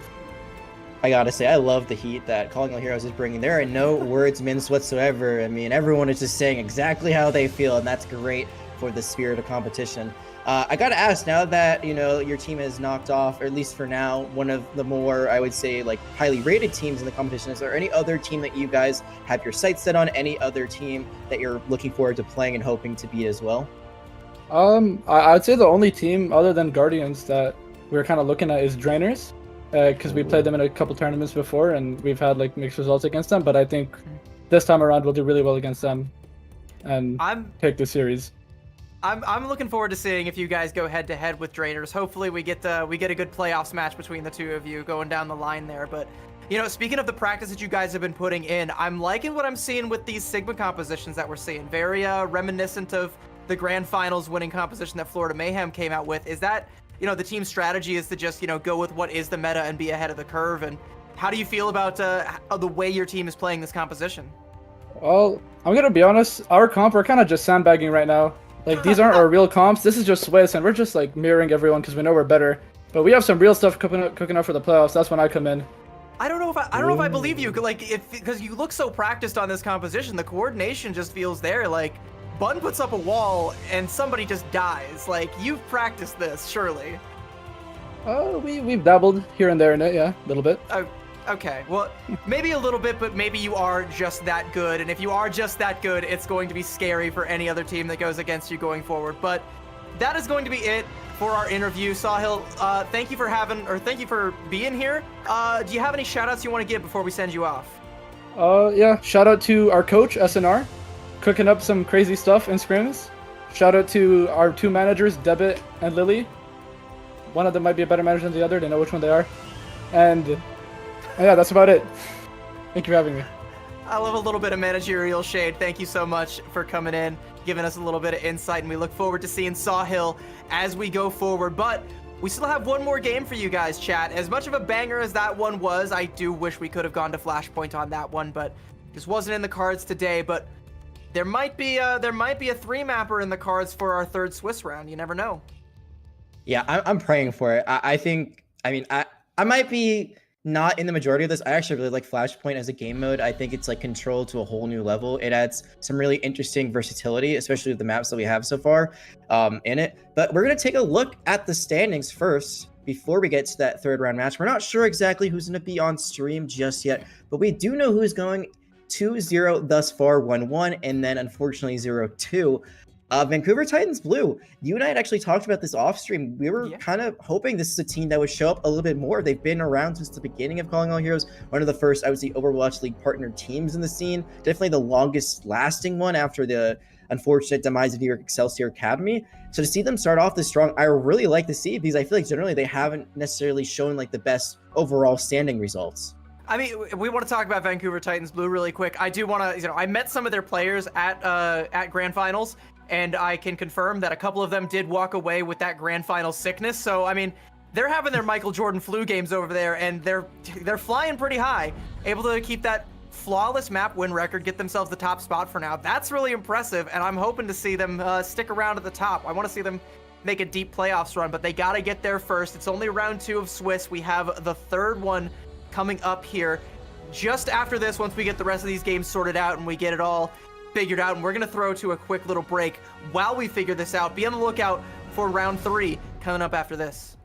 I gotta say, I love the heat that Calling All Heroes is bringing. There are no words minced whatsoever. I mean, everyone is just saying exactly how they feel, and that's great for the spirit of competition. I gotta ask, now that your team has knocked off, or at least for now, one of the more, I would say, highly rated teams in the competition, is there any other team that you guys have your sights set on? Any other team that you're looking forward to playing and hoping to beat as well? I'd say the only team other than Guardians that we're kind of looking at is Drainers, because we played them in a couple tournaments before and we've had like mixed results against them. But I think this time around we'll do really well against them and take the series. I'm looking forward to seeing if you guys go head to head with Drainers. Hopefully we get a good playoffs match between the two of you going down the line there. But you know, speaking of the practice that you guys have been putting in, I'm liking what I'm seeing with these Sigma compositions that we're seeing. Very reminiscent of the grand finals winning composition that Florida Mayhem came out with. Is that, you know, the team's strategy is to just, you know, go with what is the meta and be ahead of the curve? And how do you feel about the way your team is playing this composition? Well, I'm gonna be honest, our comp, we're kind of just sandbagging right now. Like, these aren't our real comps. This is just Swiss, and we're just like mirroring everyone because we know we're better. But we have some real stuff cooking up for the playoffs. That's when I come in. I don't know if I believe you, like, because you look so practiced on this composition. The coordination just feels there. Like, Bun puts up a wall and somebody just dies. Like, you've practiced this, surely. We've dabbled here and there in it, yeah, a little bit. Okay, well, maybe a little bit, but maybe you are just that good. And if you are just that good, it's going to be scary for any other team that goes against you going forward. But that is going to be it for our interview. Sahil, thank you for being here. Do you have any shout outs you want to give before we send you off? Yeah, shout out to our coach, SNR, cooking up some crazy stuff in scrims. Shout out to our two managers, Debit and Lily. One of them might be a better manager than the other. They know which one they are. And yeah, that's about it. Thank you for having me. I love a little bit of managerial shade. Thank you so much for coming in, giving us a little bit of insight, and we look forward to seeing Sahil as we go forward. But we still have one more game for you guys, chat. As much of a banger as that one was, I do wish we could have gone to Flashpoint on that one, but just wasn't in the cards today. But there might be a three-mapper in the cards for our third Swiss round. You never know. Yeah, I'm praying for it. I might be not in the majority of this. I actually really like Flashpoint as a game mode. I think it's like controlled to a whole new level. It adds some really interesting versatility, especially with the maps that we have so far in it. But we're going to take a look at the standings first before we get to that third round match. We're not sure exactly who's going to be on stream just yet, but we do know who's going 2-0 thus far, 1-1, and then unfortunately 0-2. Vancouver Titans Blue, you and I had actually talked about this off stream. We were kind of hoping this is a team that would show up a little bit more. They've been around since the beginning of Calling All Heroes. One of the first, I would say, Overwatch League partner teams in the scene. Definitely the longest lasting one after the unfortunate demise of New York Excelsior Academy. So to see them start off this strong, I really like to see, because I feel like generally they haven't necessarily shown like the best overall standing results. I mean, we want to talk about Vancouver Titans Blue really quick. I do want to, I met some of their players at Grand Finals, and I can confirm that a couple of them did walk away with that Grand Final sickness. So, I mean, they're having their Michael Jordan flu games over there, and they're flying pretty high, able to keep that flawless map win record, get themselves the top spot for now. That's really impressive, and I'm hoping to see them stick around at the top. I want to see them make a deep playoffs run, but they got to get there first. It's only round 2 of Swiss. We have the third one coming up here just after this, once we get the rest of these games sorted out and we get it all figured out. And we're going to throw to a quick little break while we figure this out. Be on the lookout for round 3 coming up after this.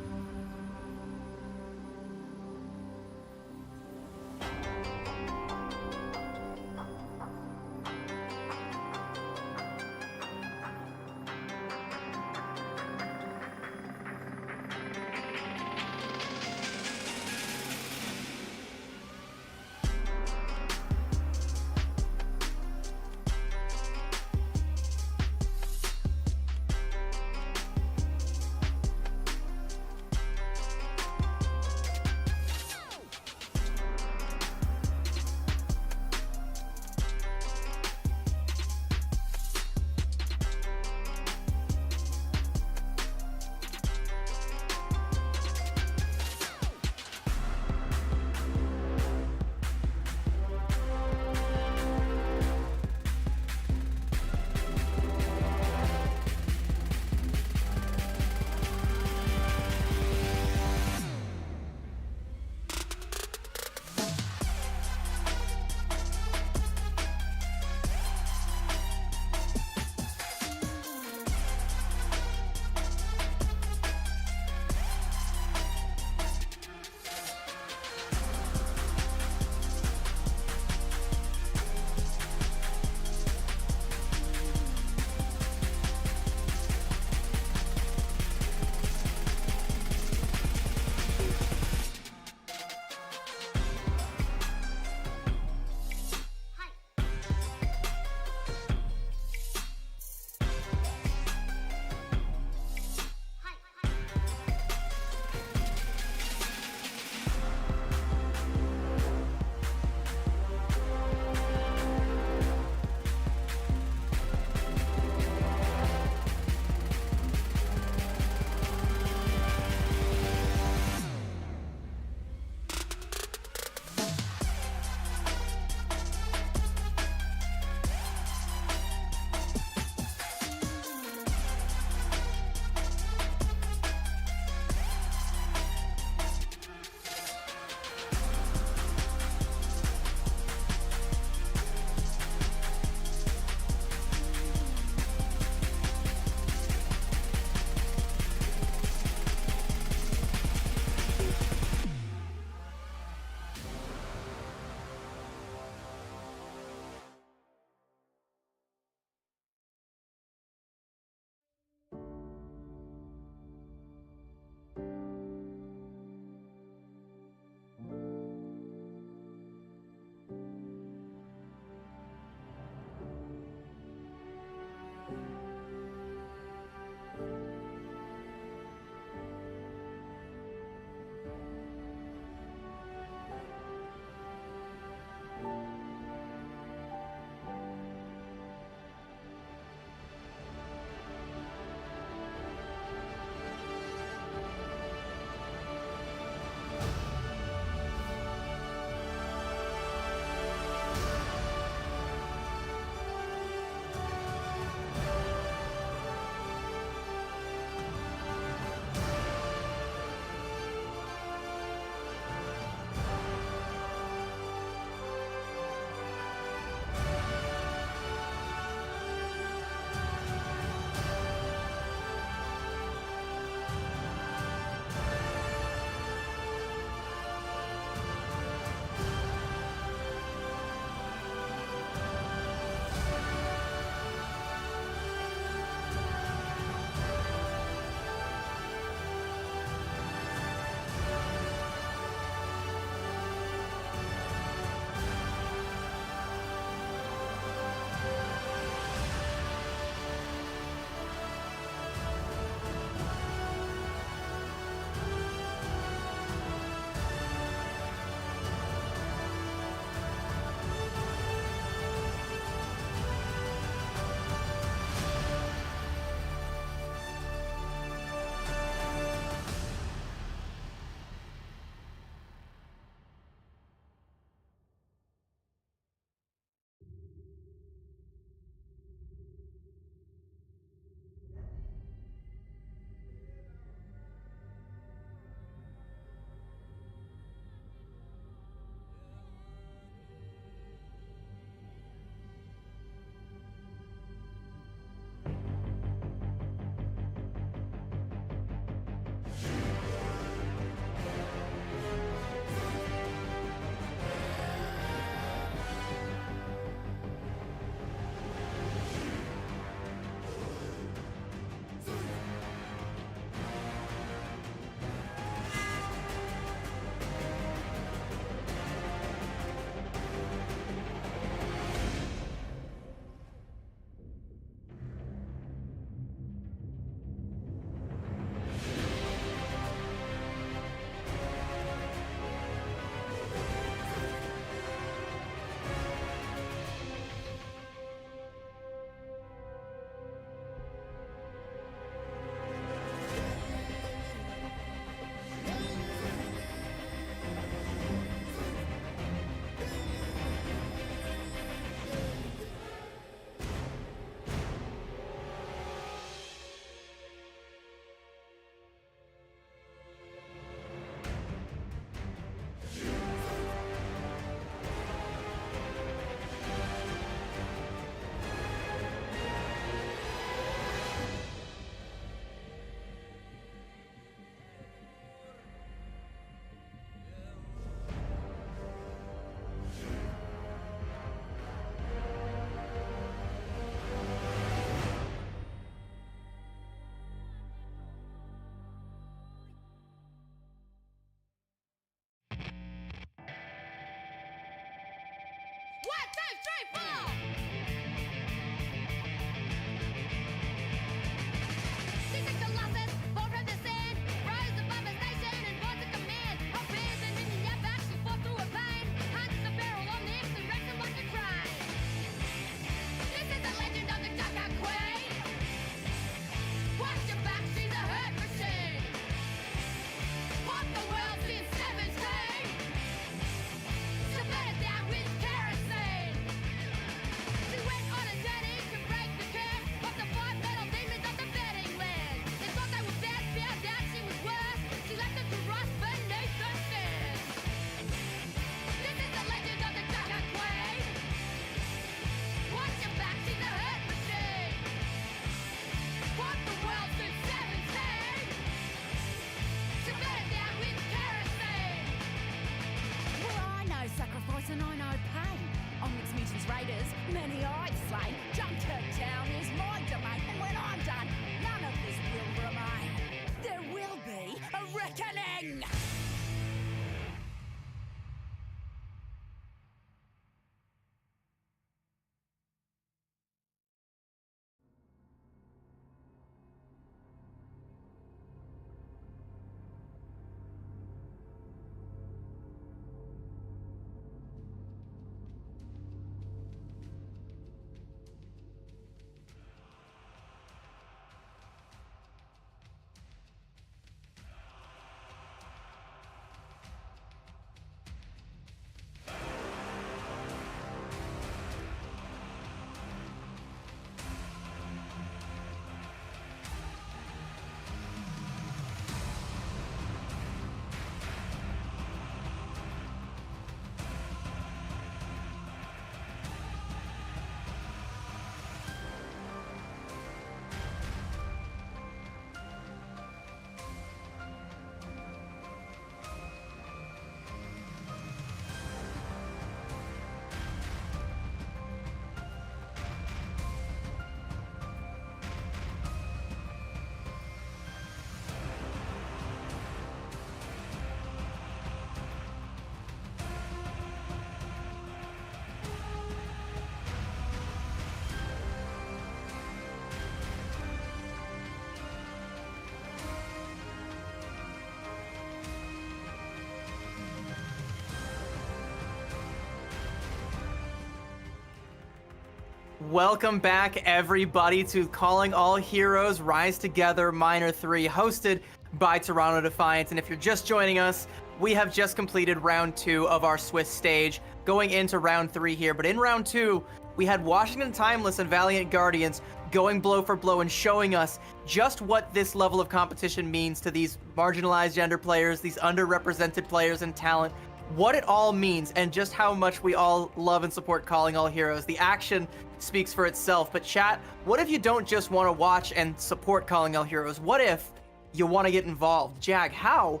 Welcome back, everybody, to Calling All Heroes Rise Together Minor 3, hosted by Toronto Defiance. And if you're just joining us, we have just completed round 2 of our Swiss stage, going into round 3 here. But in round 2, we had Washington Timeless and Valiant Guardians going blow for blow and showing us just what this level of competition means to these marginalized gender players, these underrepresented players and talent, what it all means, and just how much we all love and support Calling All Heroes. The action speaks for itself. But chat, what if you don't just want to watch and support Calling All Heroes? What if you want to get involved? Jag, how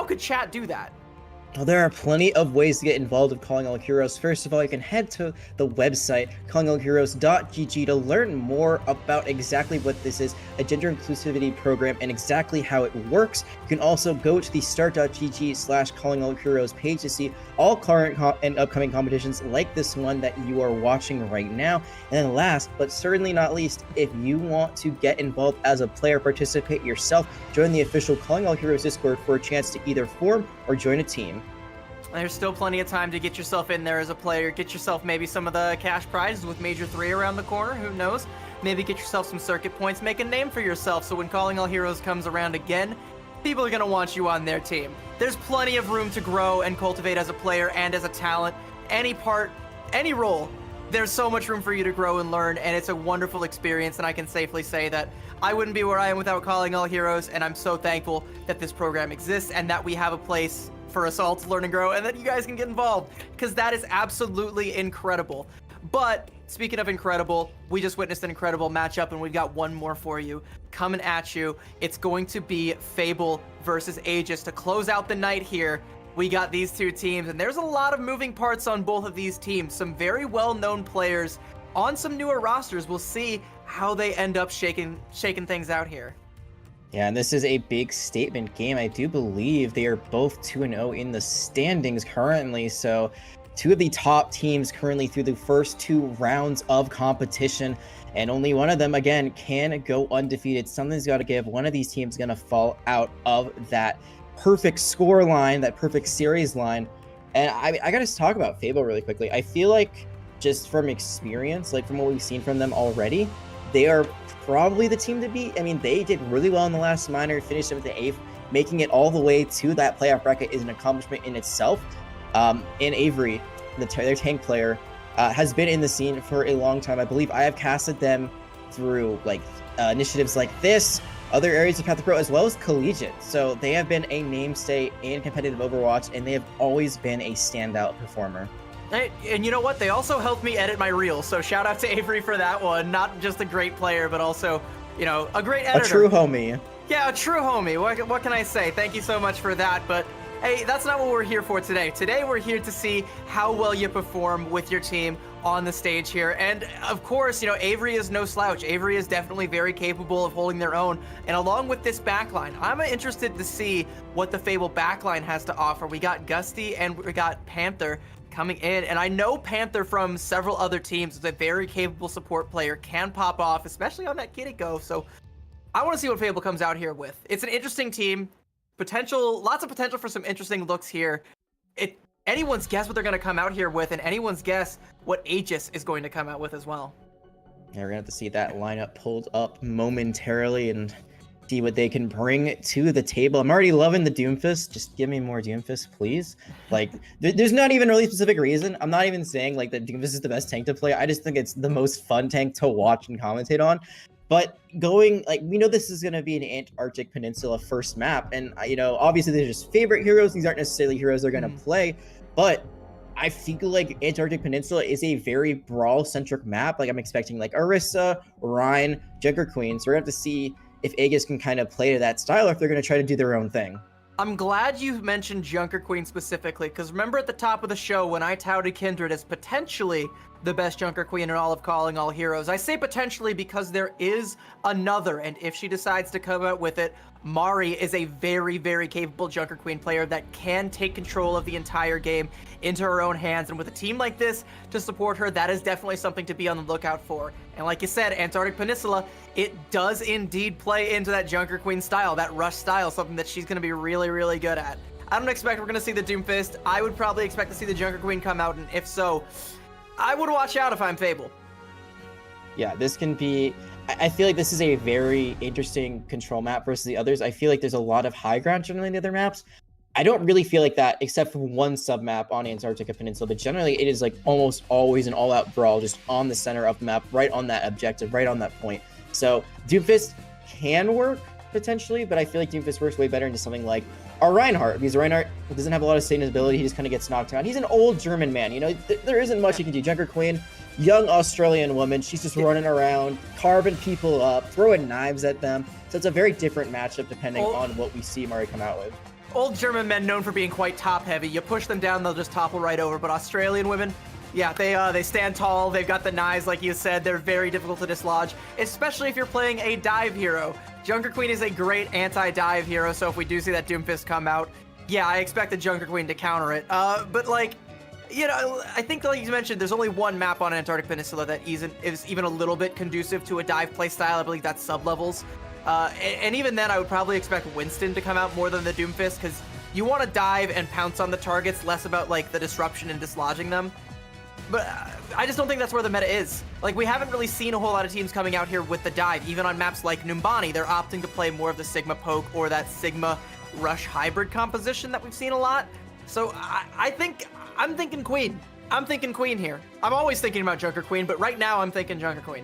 could chat do that? Well, there are plenty of ways to get involved with Calling All Heroes. First of all, you can head to the website, callingallheroes.gg, to learn more about exactly what this is, a gender inclusivity program, and exactly how it works. You can also go to the start.gg/callingallheroes page to see all current and upcoming competitions like this one that you are watching right now. And then last, but certainly not least, if you want to get involved as a player, participate yourself, join the official Calling All Heroes Discord for a chance to either form or join a team. There's still plenty of time to get yourself in there as a player. Get yourself maybe some of the cash prizes with Major 3 around the corner. Who knows? Maybe get yourself some circuit points. Make a name for yourself so when Calling All Heroes comes around again, people are going to want you on their team. There's plenty of room to grow and cultivate as a player and as a talent. Any part, any role, there's so much room for you to grow and learn, and it's a wonderful experience, and I can safely say that I wouldn't be where I am without Calling All Heroes, and I'm so thankful that this program exists and that we have a place for us all to learn and grow, and that you guys can get involved, because that is absolutely incredible. But speaking of incredible, we just witnessed an incredible matchup, and we've got one more for you coming at you. It's going to be Fable versus Aegis to close out the night here. We got these two teams, and there's a lot of moving parts on both of these teams. Some very well-known players on some newer rosters. We'll see how they end up shaking things out here. Yeah, and this is a big statement game. I do believe they are both 2-0 in the standings currently, so two of the top teams currently through the first 2 rounds of competition, and only one of them, again, can go undefeated. Something's got to give. One of these teams is going to fall out of that perfect score line, that perfect series line. And I got to talk about Fable really quickly. I feel like, just from experience, like from what we've seen from them already, they are probably the team to beat. I mean, they did really well in the last minor, finished with the 8th. Making it all the way to that playoff bracket is an accomplishment in itself. And Avery, their tank player, has been in the scene for a long time. I believe I have casted them through like initiatives like this, other areas of Path to Pro, as well as Collegiate. So they have been a mainstay in competitive Overwatch, and they have always been a standout performer. Hey, and you know what? They also helped me edit my reel, so shout out to Avery for that one. Not just a great player, but also, you know, a great editor. A true homie. Yeah, a true homie. What can I say? Thank you so much for that. But hey, that's not what we're here for today. Today we're here to see how well you perform with your team on the stage here. And of course, you know, Avery is no slouch. Avery is definitely very capable of holding their own. And along with this backline, I'm interested to see what the Fable backline has to offer. We got Gusty and we got Panther coming in, and I know Panther from several other teams is a very capable support player, can pop off, especially on that Kitty Go. So I want to see what Fable comes out here with. It's an interesting team, lots of potential for some interesting looks here. Anyone's guess what they're going to come out here with, and anyone's guess what Aegis is going to come out with as well. Yeah, we're gonna have to see that lineup pulled up momentarily and see what they can bring to the table. I'm already loving the Doomfist. Just give me more Doomfist, please. Like, there's not even a really specific reason. I'm not even saying like that Doomfist is the best tank to play. I just think it's the most fun tank to watch and commentate on. But going, like, we know this is going to be an Antarctic Peninsula first map. And, you know, obviously they're just favorite heroes. These aren't necessarily heroes they're going to play. But I feel like Antarctic Peninsula is a very brawl-centric map. Like, I'm expecting, like, Orisa, Rhine, Junker Queen. So we're going to have to see if Aegis can kind of play to that style or if they're going to try to do their own thing. I'm glad you mentioned Junker Queen specifically, because remember at the top of the show when I touted Kindred as potentially the best Junker Queen in all of Calling All Heroes. I say potentially because there is another, and if she decides to come out with it, Mari is a very, very capable Junker Queen player that can take control of the entire game into her own hands. And with a team like this to support her, that is definitely something to be on the lookout for. And like you said, Antarctic Peninsula, it does indeed play into that Junker Queen style, that rush style, something that she's going to be really, really good at. I don't expect we're going to see the Doomfist. I would probably expect to see the Junker Queen come out, and if so, I would watch out if I'm Fable. Yeah, this can be... I feel like this is a very interesting control map versus the others. I feel like there's a lot of high ground generally in the other maps. I don't really feel like that, except for one sub-map on Antarctica Peninsula, but generally it is like almost always an all-out brawl just on the center of the map, right on that objective, right on that point. So Doomfist can work, potentially, but I feel like Doomfist works way better into something like our Reinhardt, because Reinhardt doesn't have a lot of sustainability. He just kind of gets knocked out. He's an old German man, you know, there isn't much he can do. Junker Queen, young Australian woman, she's just running around, carving people up, throwing knives at them. So it's a very different matchup depending on what we see Mari come out with. Old German men known for being quite top heavy. You push them down, they'll just topple right over. But Australian women, yeah, they stand tall. They've got the knives, like you said. They're very difficult to dislodge, especially if you're playing a dive hero. Junker Queen is a great anti-dive hero, so if we do see that Doomfist come out, yeah, I expect the Junker Queen to counter it. But like, you know, I think like you mentioned, there's only one map on Antarctic Peninsula that is even a little bit conducive to a dive play style. I believe that's sub-levels. And even then, I would probably expect Winston to come out more than the Doomfist, because you want to dive and pounce on the targets, less about like the disruption and dislodging them. But I just don't think that's where the meta is. Like, we haven't really seen a whole lot of teams coming out here with the dive. Even on maps like Numbani, they're opting to play more of the Sigma poke or that Sigma rush hybrid composition that we've seen a lot. So I'm thinking Queen. I'm thinking Queen here. I'm always thinking about Junker Queen, but right now I'm thinking Junker Queen.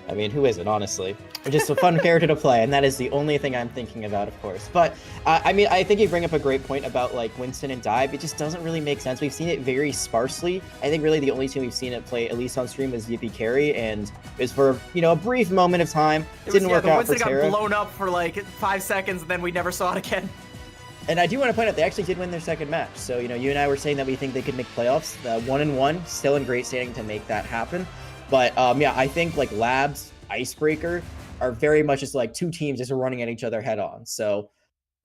I mean, who isn't, honestly? Just a fun character to play, and that is the only thing I'm thinking about, of course. But, I mean, I think you bring up a great point about, like, Winston and dive. It just doesn't really make sense. We've seen it very sparsely. I think really the only team we've seen it play, at least on stream, is Yippee Carry, and it was for, you know, a brief moment of time. It didn't work out for Winston Terra. got blown up for, like, 5 seconds, and then we never saw it again. And I do want to point out, they actually did win their second match. So, you know, you and I were saying that we think they could make playoffs. 1-1, still in great standing to make that happen. But, yeah, I think, like, Labs, Icebreaker are very much just like two teams just running at each other head on. So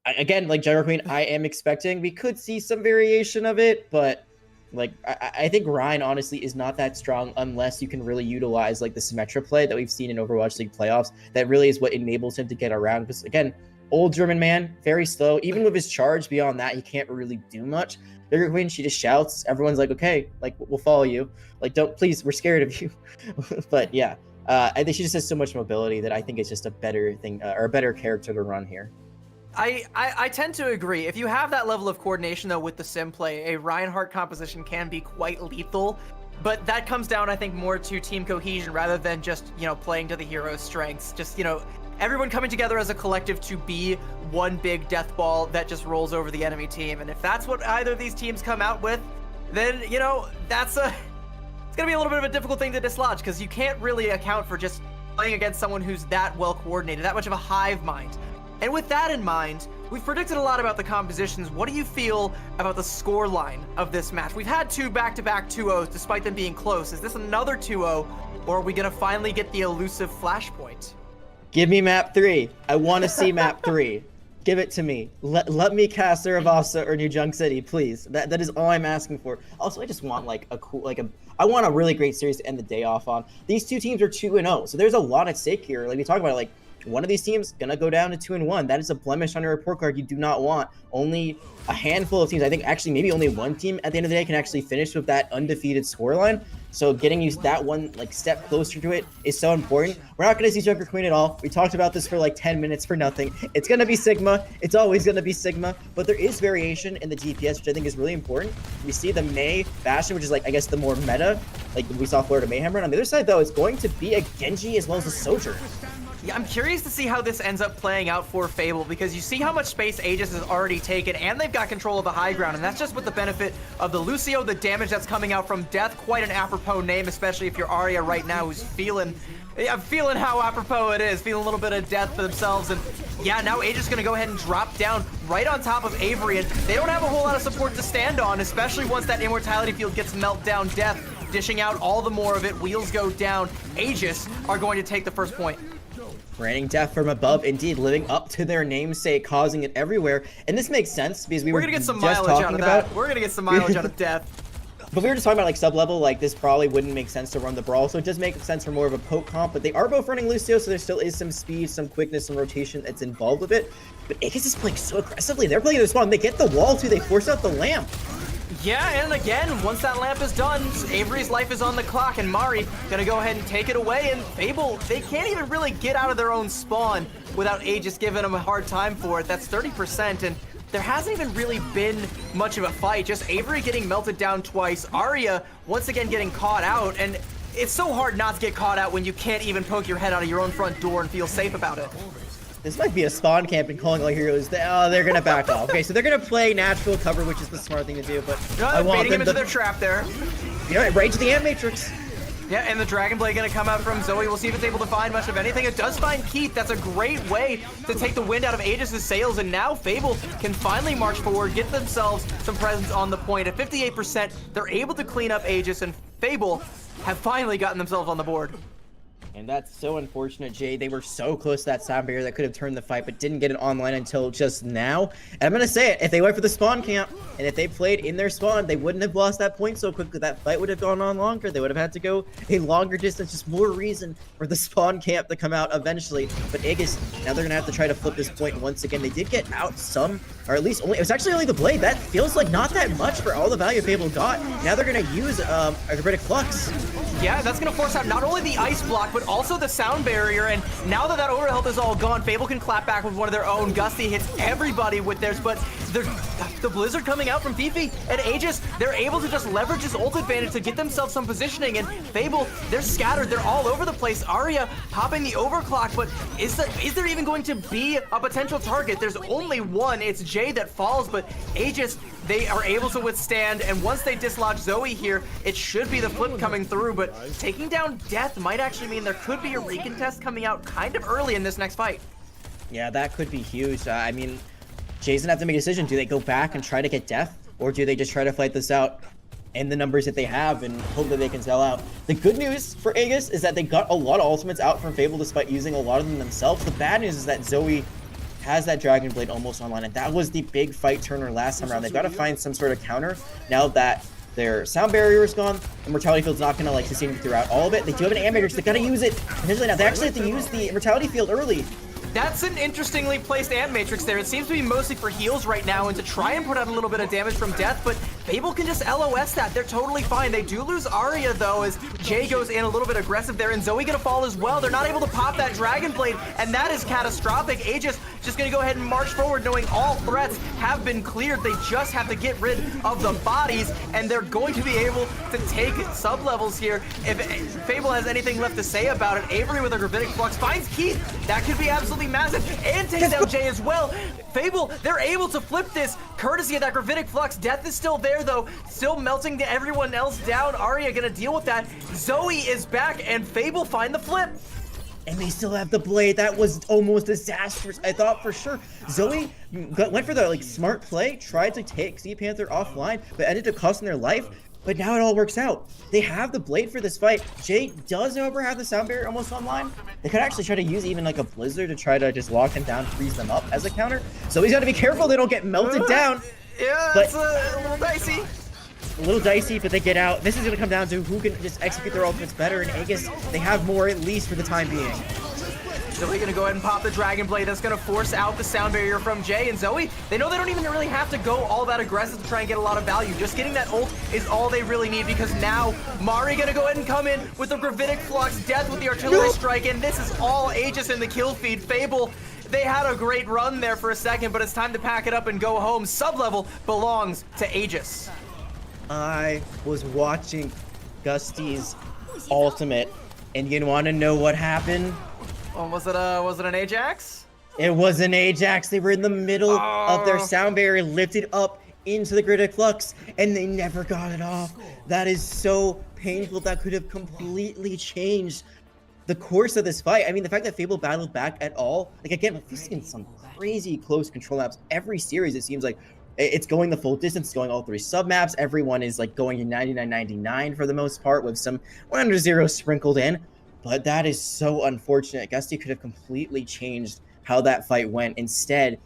again, like Junker Queen, I am expecting we could see some variation of it, but Like, I think Ryan honestly is not that strong unless you can really utilize like the Symmetra play that we've seen in Overwatch League playoffs. That really is what enables him to get around. Because again, old German man, very slow. Even with his charge beyond that, he can't really do much. Bigger Queen, she just shouts. Everyone's like, okay, like we'll follow you. Like, don't, please, we're scared of you. But yeah, I think she just has so much mobility that I think it's just a better thing or a better character to run here. I tend to agree. If you have that level of coordination, though, with the sim play, a Reinhardt composition can be quite lethal. But that comes down, I think, more to team cohesion rather than just, you know, playing to the hero's strengths. Just, you know, everyone coming together as a collective to be one big death ball that just rolls over the enemy team. And if that's what either of these teams come out with, then, you know, it's going to be a little bit of a difficult thing to dislodge because you can't really account for just playing against someone who's that well coordinated, that much of a hive mind. And with that in mind, we've predicted a lot about the compositions. What do you feel about the score line of this match? We've had 2 back-to-back 2-0s despite them being close. Is this another 2-0, or are we going to finally get the elusive flashpoint? Give me map 3. I want to see map 3. Give it to me. Let me cast Eravasa or New Junk City, please. That is all I'm asking for. Also, I just want like a cool, I want a really great series to end the day off on. These two teams are 2-0, so there's a lot at stake here. Like we talk about, like, one of these teams gonna go down to 2-1. That is a blemish on your report card you do not want. Only a handful of teams, I think actually maybe only one team at the end of the day can actually finish with that undefeated scoreline. So getting you that one like step closer to it is so important. We're not gonna see Joker Queen at all. We talked about this for like 10 minutes for nothing. It's gonna be Sigma. It's always gonna be Sigma, but there is variation in the DPS, which I think is really important. We see the Mei Bastion, which is like, I guess, the more meta, like we saw Florida Mayhem run. On the other side though, it's going to be a Genji as well as a Sojourn. Yeah, I'm curious to see how this ends up playing out for Fable, because you see how much space Aegis has already taken, and they've got control of the high ground, and that's just with the benefit of the Lucio, the damage that's coming out from Death. Quite an apropos name, especially if you're Arya right now, who's feeling how apropos it is, feeling a little bit of death for themselves. And yeah, now Aegis gonna go ahead and drop down right on top of Avery, and they don't have a whole lot of support to stand on, especially once that immortality field gets melt down. Death dishing out all the more of it. Wheels go down. Aegis are going to take the first point. Raining death from above, indeed, living up to their namesake, causing it everywhere. And this makes sense because we're gonna get some just mileage out of that. about... We're gonna get some mileage out of Death. But we were just talking about like sub-level, like this probably wouldn't make sense to run the Brawl, so it does make sense for more of a poke comp, but they are both running Lucio, so there still is some speed, some quickness, some rotation that's involved with it. But Aegis is playing so aggressively. They're playing their spawn. They get the wall too. They force out the lamp. Yeah, and again, once that lamp is done, Avery's life is on the clock, and Mari gonna go ahead and take it away, and Fable, they can't even really get out of their own spawn without Aegis giving them a hard time for it. That's 30%, and there hasn't even really been much of a fight. Just Avery getting melted down twice, Arya once again getting caught out, and it's so hard not to get caught out when you can't even poke your head out of your own front door and feel safe about it. This might be a spawn camp and calling all heroes. They're gonna back off. Okay, so they're gonna play natural cover, which is the smart thing to do. But I want baiting them him into their trap there. Yeah, right to the Ant Matrix. Yeah, and the Dragon Blade gonna come out from Zoe. We'll see if it's able to find much of anything. It does find Keith. That's a great way to take the wind out of Aegis' sails, and now Fable can finally march forward, get themselves some presence on the point. At 58%, they're able to clean up Aegis, and Fable have finally gotten themselves on the board. And that's so unfortunate, Jay. They were so close to that sound barrier that could have turned the fight, but didn't get it online until just now. And I'm going to say it, if they went for the spawn camp, and if they played in their spawn, they wouldn't have lost that point so quickly. That fight would have gone on longer. They would have had to go a longer distance, just more reason for the spawn camp to come out eventually. But Aegis, now they're going to have to try to flip this point once again. They did get out some, or at least only, it was actually only the blade. That feels like not that much for all the value Fable got. Now they're going to use Arthritic Flux. Yeah, that's going to force out not only the ice block, but also the sound barrier, and now that overhealth is all gone, Fable can clap back with one of their own. Gusty hits everybody with theirs, but the Blizzard coming out from Fifi and Aegis, they're able to just leverage his ult advantage to get themselves some positioning, and Fable, they're scattered, they're all over the place. Arya popping the overclock, but is there even going to be a potential target? There's only one, it's Jay that falls, but Aegis, they are able to withstand, and once they dislodge Zoe here, it should be the flip coming through, but taking down Death might actually mean there could be a recontest coming out kind of early in this next fight. Yeah, that could be huge. I mean, Jay's gonna have to make a decision. Do they go back and try to get Death, or do they just try to fight this out in the numbers that they have and hope that they can sell out? The good news for Aegis is that they got a lot of ultimates out from Fable despite using a lot of them themselves. The bad news is that Zoe has that Dragon Blade almost online, and that was the big fight turner last time around. They've got to find some sort of counter now that Their sound barrier is gone. The mortality field's not gonna like sustain throughout all of it. They do have an amp matrix. They gotta use it. Potentially now. They actually have to use the mortality field early. That's an interestingly placed amp matrix there. It seems to be mostly for heals right now and to try and put out a little bit of damage from death, but Fable can just LOS that. They're totally fine. They do lose Arya though as Jay goes in a little bit aggressive there, and Zoe gonna fall as well. They're not able to pop that Dragon Blade, and that is catastrophic. Aegis just gonna go ahead and march forward knowing all threats have been cleared. They just have to get rid of the bodies, and they're going to be able to take sub-levels here. If Fable has anything left to say about it, Avery with a Gravitic Flux finds Keith. That could be absolutely massive, and takes down Jay as well. Fable, they're able to flip this courtesy of that Gravitic Flux. Death is still there though, still melting everyone else down. Arya gonna deal with that. Zoe is back, and Fable find the flip. And they still have the blade. That was almost disastrous. I thought for sure Zoe went for the like smart play, tried to take Sea Panther offline, but ended up costing their life. But now it all works out. They have the blade for this fight. Jay does, however, have the sound barrier almost online. They could actually try to use even like a blizzard to try to just lock them down, freeze them up as a counter. So he's got to be careful they don't get melted down. Yeah, But it's a little dicey. a little dicey, but they get out. This is going to come down to who can just execute their ultimates better, and Aegis, they have more at least for the time being. Zoe gonna go ahead and pop the Dragon Blade. That's gonna force out the sound barrier from Jay, and Zoe, they know they don't even really have to go all that aggressive to try and get a lot of value. Just getting that ult is all they really need, because now Mari gonna go ahead and come in with the Gravitic Flux, Death with the artillery strike, and this is all Aegis in the kill feed. Fable, they had a great run there for a second, but it's time to pack it up and go home. Sub-level belongs to Aegis. I was watching Gusty's ultimate, and you want to know what happened? Oh, was it an Ajax? It was an Ajax. They were in the middle of their sound barrier, lifted up into the Gravitic Flux, and they never got it off. That is so painful. That could have completely changed the course of this fight. I mean, the fact that Fable battled back at all, like again, we've seen some crazy close control maps. Every series, it seems like it's going the full distance, it's going all three sub maps. Everyone is like going to 99.99 for the most part, with some 100 sprinkled in. But that is so unfortunate. Gusty could have completely changed how that fight went. Instead,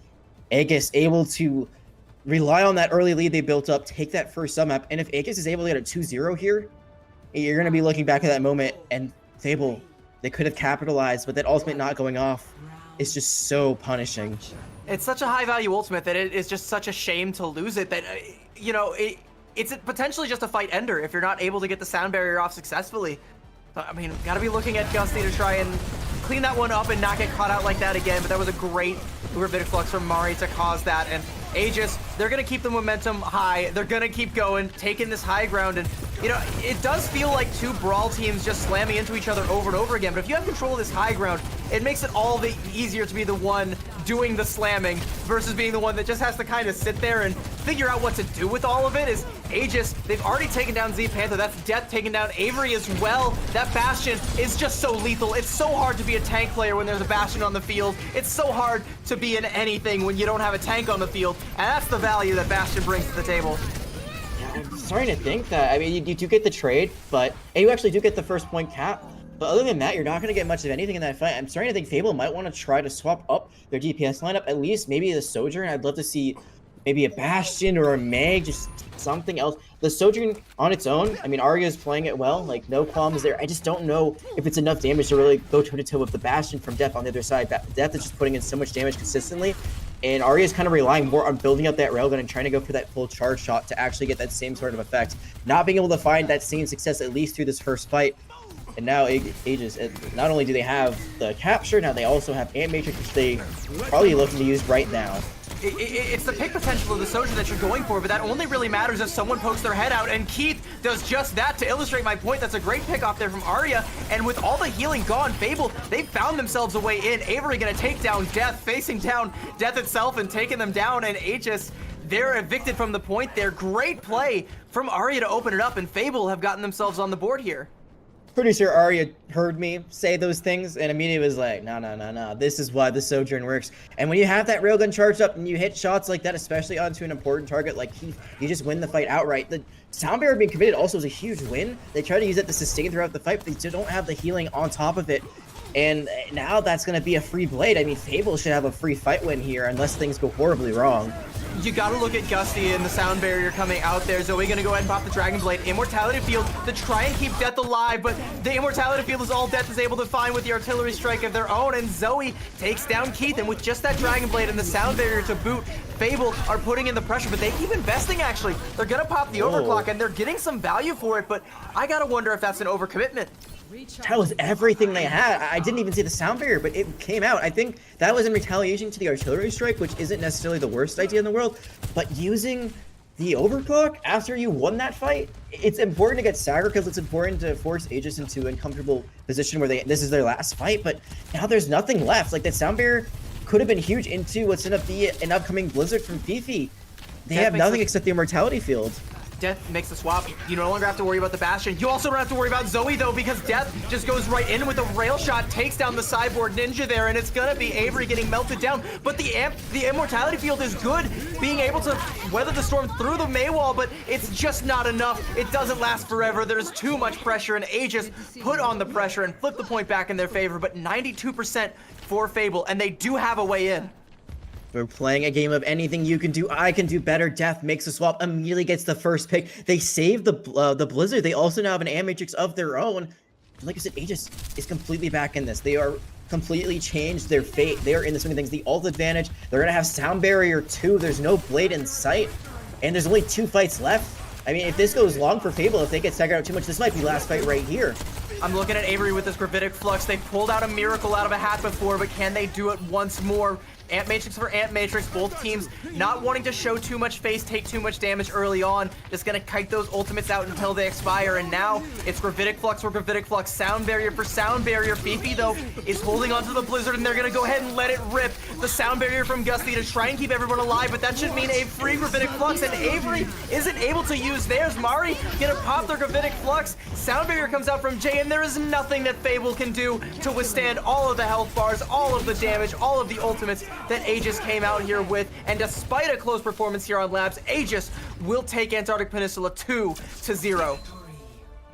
Aegis able to rely on that early lead they built up, take that first sub map, and if Aegis is able to get a 2-0 here, you're going to be looking back at that moment, and Fable, they could have capitalized, but that ultimate not going off is just so punishing. It's such a high-value ultimate that it is just such a shame to lose it, that, you know, it's potentially just a fight ender if you're not able to get the sound barrier off successfully. I mean, gotta be looking at Gusty to try and clean that one up and not get caught out like that again, but that was a great Gravitic Flux from Mari to cause that, and Aegis, they're gonna keep the momentum high, they're gonna keep going, taking this high ground, and, you know, it does feel like two Brawl teams just slamming into each other over and over again, but if you have control of this high ground, it makes it all the easier to be the one doing the slamming versus being the one that just has to kind of sit there and figure out what to do with all of it. Is Aegis, they've already taken down Z Panther, that's Death taking down Avery as well. That Bastion is just so lethal. It's so hard to be a tank player when there's a Bastion on the field. It's so hard to be in anything when you don't have a tank on the field, and that's the value that Bastion brings to the table. I'm starting to think that, I mean, you do get the trade, and you actually do get the first point cap. But other than that, you're not going to get much of anything in that fight. I'm starting to think Fable might want to try to swap up their DPS lineup, at least maybe the Sojourn. I'd love to see maybe a Bastion or a Meg, just something else. The Sojourn on its own, I mean, Arya's playing it well, like no qualms there. I just don't know if it's enough damage to really go toe-to-toe with the Bastion from Death on the other side. Death is just putting in so much damage consistently, and Arya's kind of relying more on building up that railgun and trying to go for that full charge shot to actually get that same sort of effect. Not being able to find that same success, at least through this first fight. And now Aegis, not only do they have the capture, now they also have Ant Matrix, which they probably looking to use right now. It's the pick potential of the Sojourn that you're going for, but that only really matters if someone pokes their head out, and Keith does just that to illustrate my point. That's a great pick off there from Arya, and with all the healing gone, Fable, they found themselves a way in. Avery gonna take down Death, facing down Death itself and taking them down, and Aegis, they're evicted from the point there. Great play from Arya to open it up, and Fable have gotten themselves on the board here. Pretty sure Arya heard me say those things and immediately was like, no, this is why the Sojourn works. And when you have that railgun charged up and you hit shots like that, especially onto an important target like Keith, you just win the fight outright. The sound barrier being committed also is a huge win. They try to use it to sustain throughout the fight, but they don't have the healing on top of it. And now that's going to be a free blade. I mean, Fable should have a free fight win here unless things go horribly wrong. you gotta look at Gusty and the sound barrier coming out there. Zoe gonna go ahead and pop the Dragon Blade. Immortality Field to try and keep Death alive, but the Immortality Field is all Death is able to find with the artillery strike of their own, and Zoe takes down Keith, and with just that Dragon Blade and the sound barrier to boot, Fable are putting in the pressure, but they keep investing actually. They're gonna pop the overclock, and they're getting some value for it, but I gotta wonder if that's an overcommitment. That was everything they had. I didn't even see the sound barrier, but it came out. I think that was in retaliation to the artillery strike, which isn't necessarily the worst idea in the world, but using the overclock after you won that fight, it's important to get staggered because it's important to force Aegis into an uncomfortable position where this is their last fight, but now there's nothing left. Like, that sound barrier could have been huge into what's going to be an upcoming Blizzard from Fifi. They have nothing except the Immortality Field. Death makes the swap. You no longer have to worry about the Bastion. You also don't have to worry about Zoe, though, because Death just goes right in with a rail shot, takes down the Cyborg Ninja there, and it's gonna be Avery getting melted down. But the Immortality Field is good, being able to weather the storm through the Maywall, but it's just not enough. It doesn't last forever. There's too much pressure, and Aegis put on the pressure and flip the point back in their favor, but 92% for Fable, and they do have a way in. We're playing a game of anything you can do, I can do better. Death makes a swap, immediately gets the first pick. They save the Blizzard. They also now have an Matrix of their own. And like I said, Aegis is completely back in this. They are completely changed their fate. They are in the swing of things. The ult advantage. They're going to have Sound Barrier 2. There's no Blade in sight. And there's only 2 fights left. I mean, if this goes long for Fable, if they get staggered out too much, this might be last fight right here. I'm looking at Avery with this Gravitic Flux. They pulled out a miracle out of a hat before, but can they do it once more? Ant Matrix for Ant Matrix, both teams not wanting to show too much face, take too much damage early on, just gonna kite those ultimates out until they expire, and now it's Gravitic Flux for Gravitic Flux, Sound Barrier for Sound Barrier. Fifi, though, is holding onto the Blizzard, and they're gonna go ahead and let it rip. The Sound Barrier from Gusty to try and keep everyone alive, but that should mean a free Gravitic Flux, and Avery isn't able to use theirs. Mari gonna pop their Gravitic Flux. Sound Barrier comes out from Jay, and there is nothing that Fable can do to withstand all of the health bars, all of the damage, all of the ultimates that Aegis came out here with, and despite a close performance here on Labs, Aegis will take Antarctic Peninsula 2-0.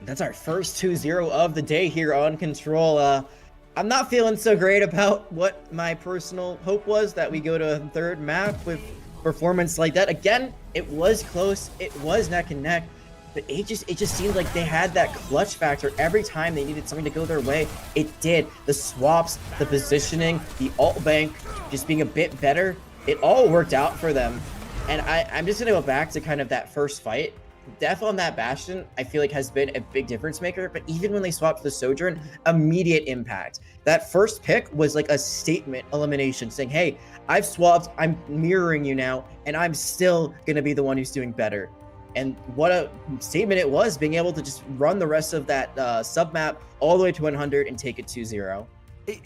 That's our first 2-0 of the day here on Control. I'm not feeling so great about what my personal hope was, that we go to a third map with performance like that. Again, it was close, it was neck and neck, but it just seemed like they had that clutch factor. Every time they needed something to go their way, it did. The swaps, the positioning, the ult bank just being a bit better, it all worked out for them. And I'm just gonna go back to kind of that first fight. Death on that Bastion, I feel like, has been a big difference maker, but even when they swapped the Sojourn, immediate impact. That first pick was like a statement elimination, saying, hey, I've swapped, I'm mirroring you now, and I'm still gonna be the one who's doing better. And what a statement it was, being able to just run the rest of that sub-map all the way to 100 and take it 2-0.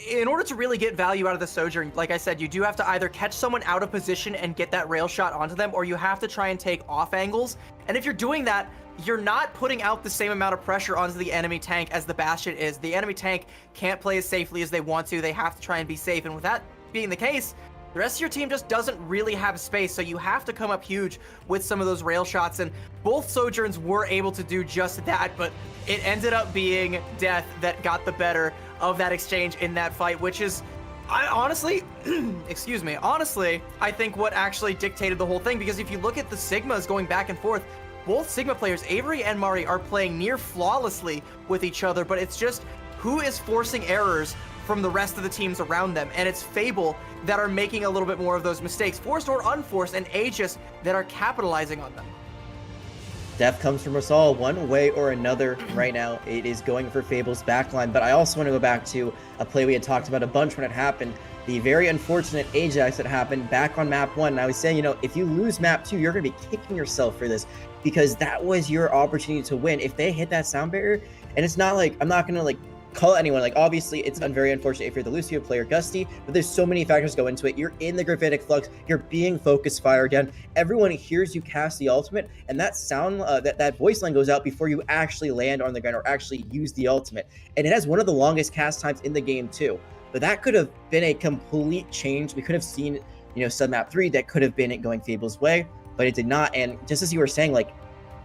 In order to really get value out of the Sojourn, like I said, you do have to either catch someone out of position and get that rail shot onto them, or you have to try and take off angles. And if you're doing that, you're not putting out the same amount of pressure onto the enemy tank as the Bastion is. The enemy tank can't play as safely as they want to. They have to try and be safe. And with that being the case, the rest of your team just doesn't really have space, so you have to come up huge with some of those rail shots, and both Sojourns were able to do just that, but it ended up being Death that got the better of that exchange in that fight, which is, I honestly, honestly, I think what actually dictated the whole thing, because if you look at the Sigmas going back and forth, both Sigma players, Avery and Mari, are playing near flawlessly with each other, but it's just who is forcing errors from the rest of the teams around them, and it's Fable that are making a little bit more of those mistakes, forced or unforced, and Aegis that are capitalizing on them. Death comes from us all one way or another right now. It is going for Fable's backline, but I also want to go back to a play we had talked about a bunch when it happened. The very unfortunate Ajax that happened back on map 1. And I was saying, you know, if you lose map 2, you're going to be kicking yourself for this, because that was your opportunity to win. If they hit that sound barrier, and it's not like, I'm not going to like call anyone, like obviously it's very unfortunate if you're the Lucio player, Gusty, but there's so many factors go into it. You're in the Gravitic Flux, you're being focus fired down, everyone hears you cast the ultimate, and that sound, that voice line goes out before you actually land on the ground or actually use the ultimate. And it has one of the longest cast times in the game too. But that could have been a complete change. We could have seen, you know, sub map 3, that could have been it going Fable's way, but it did not. And just as you were saying, like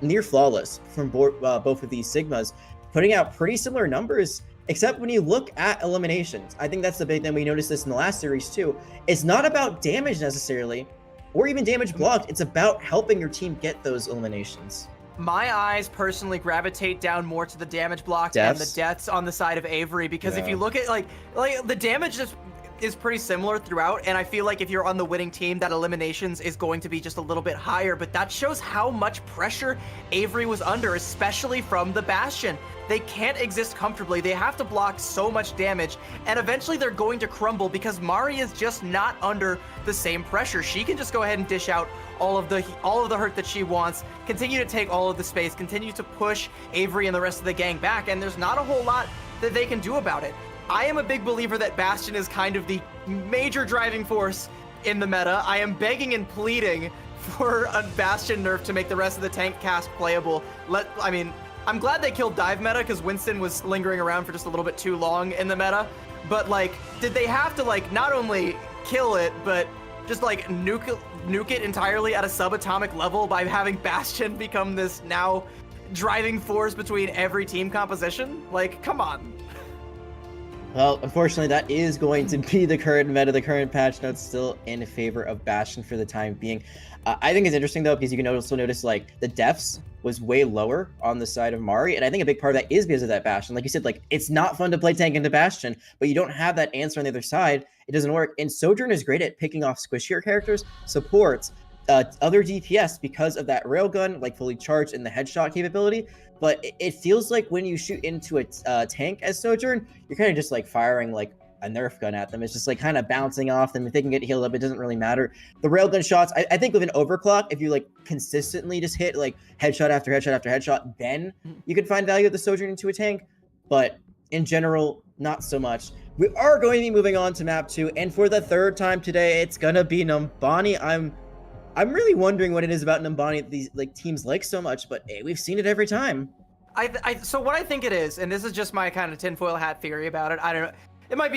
near flawless from both of these Sigmas, putting out pretty similar numbers. Except when you look at eliminations, I think that's the big thing. We noticed this in the last series too. It's not about damage necessarily. or even damage blocked. It's about helping your team get those eliminations. My eyes personally gravitate down more to the damage blocked and the deaths on the side of Avery, because if you look at like the damage is pretty similar throughout, and I feel like if you're on the winning team, that eliminations is going to be just a little bit higher, but that shows how much pressure Avery was under, especially from the Bastion. They can't exist comfortably. They have to block so much damage, and eventually they're going to crumble because Mari is just not under the same pressure. She can just go ahead and dish out all of the hurt that she wants, continue to take all of the space, continue to push Avery and the rest of the gang back, and there's not a whole lot that they can do about it. I am a big believer that Bastion is kind of the major driving force in the meta. I am begging and pleading for a Bastion nerf to make the rest of the tank cast playable. I'm glad they killed dive meta because Winston was lingering around for just a little bit too long in the meta. But like, did they have to like not only kill it, but just like nuke it entirely at a subatomic level by having Bastion become this now driving force between every team composition? Like, come on. Well, unfortunately, that is going to be the current meta. The current patch notes still in favor of Bastion for the time being. I think it's interesting, though, because you can also notice, like, the deaths was way lower on the side of Mari, and I think a big part of that is because of that Bastion. Like you said, like, it's not fun to play tank into Bastion, but you don't have that answer on the other side. It doesn't work, and Sojourn is great at picking off squishier characters, supports, other DPS because of that railgun, like, fully charged and the headshot capability. But it feels like when you shoot into a tank as Sojourn, you're kind of just like firing like a Nerf gun at them. It's just like kind of bouncing off them. If they can get healed up, it doesn't really matter. The railgun shots, I think with an overclock, if you like consistently just hit like headshot after headshot after headshot, then you could find value of the Sojourn into a tank. But in general, not so much. We are going to be moving on to map 2, and for the third time today, it's gonna be Numbani. I'm really wondering what it is about Numbani that these like teams like so much, but hey, we've seen it every time. So what I think it is, and this is just my kind of tinfoil hat theory about it, I don't know. It might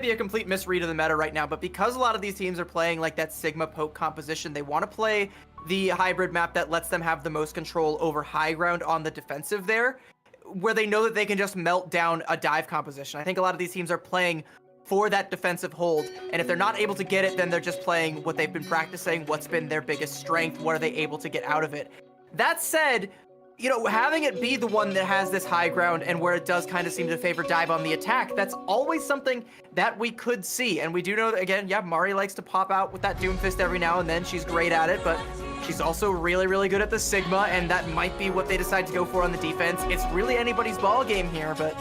be a complete misread of the meta right now, but because a lot of these teams are playing like that Sigma poke composition, they want to play the hybrid map that lets them have the most control over high ground on the defensive there, where they know that they can just melt down a dive composition. I think a lot of these teams are playing for that defensive hold, and if they're not able to get it, then they're just playing what they've been practicing, what's been their biggest strength, what are they able to get out of it. That said, you know, having it be the one that has this high ground and where it does kind of seem to favor dive on the attack, that's always something that we could see. And we do know that, again, yeah, Mari likes to pop out with that Doomfist every now and then. She's great at it, but she's also really, really good at the Sigma, and that might be what they decide to go for on the defense. It's really anybody's ball game here, but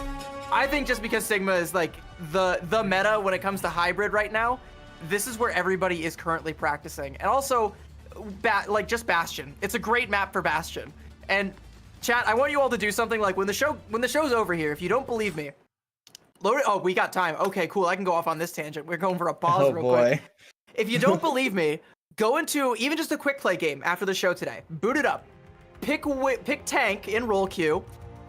I think just because Sigma is like the meta when it comes to hybrid right now, this is where everybody is currently practicing. And also, just Bastion. It's a great map for Bastion. And chat, I want you all to do something like when the show's over here, if you don't believe me, load it. Oh, we got time. Okay, cool. I can go off on this tangent. We're going for a pause real quick. If you don't believe me, go into even just a quick play game after the show today. Boot it up. Pick tank in roll queue.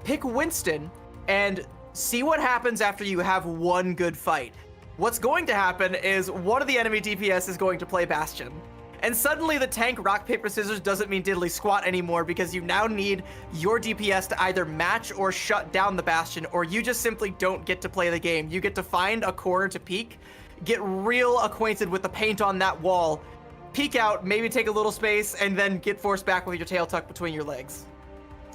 Pick Winston and see what happens after you have one good fight. What's going to happen is one of the enemy DPS is going to play Bastion. And suddenly the tank rock, paper, scissors doesn't mean diddly squat anymore, because you now need your DPS to either match or shut down the Bastion, or you just simply don't get to play the game. You get to find a corner to peek, get real acquainted with the paint on that wall, peek out, maybe take a little space, and then get forced back with your tail tucked between your legs.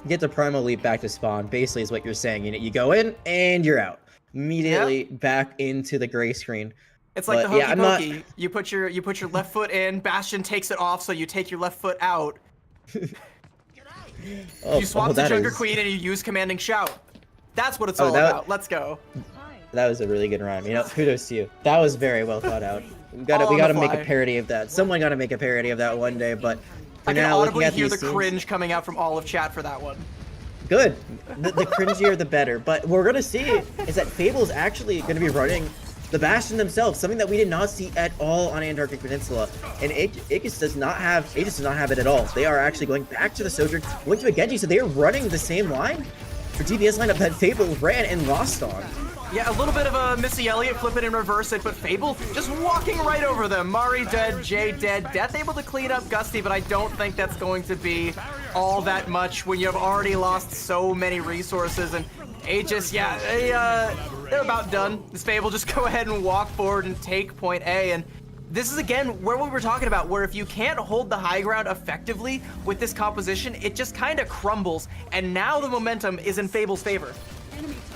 Get the primal leap back to spawn, basically is what you're saying. You go in and you're out. Immediately back into the gray screen. It's like the hokey pokey. You put your left foot in, Bastion takes it off, so you take your left foot out. You swap the Junker Queen and you use Commanding Shout. That's what it's all about. Let's go. That was a really good rhyme. You know, kudos to you. That was very well thought out. We gotta make a parody of that. Someone gotta make a parody of that one day, but I can audibly hear the cringe coming out from all of chat for that one. Good. The cringier the better. But what we're gonna see is that Fable's actually gonna be running the Bastion themselves, something that we did not see at all on Antarctic Peninsula. And Aegis does not have it at all. They are actually going back to the Sojourn, going to a Genji, so they are running the same line for DPS lineup that Fable ran and lost on. Yeah, a little bit of a Missy Elliott, flip it and reverse it, but Fable just walking right over them. Mari dead, Jay dead, Death able to clean up Gusty, but I don't think that's going to be all that much when you have already lost so many resources. And Aegis, yeah, they're about done. This Fable just go ahead and walk forward and take point A, and this is again where we were talking about, where if you can't hold the high ground effectively with this composition, it just kind of crumbles, and now the momentum is in Fable's favor.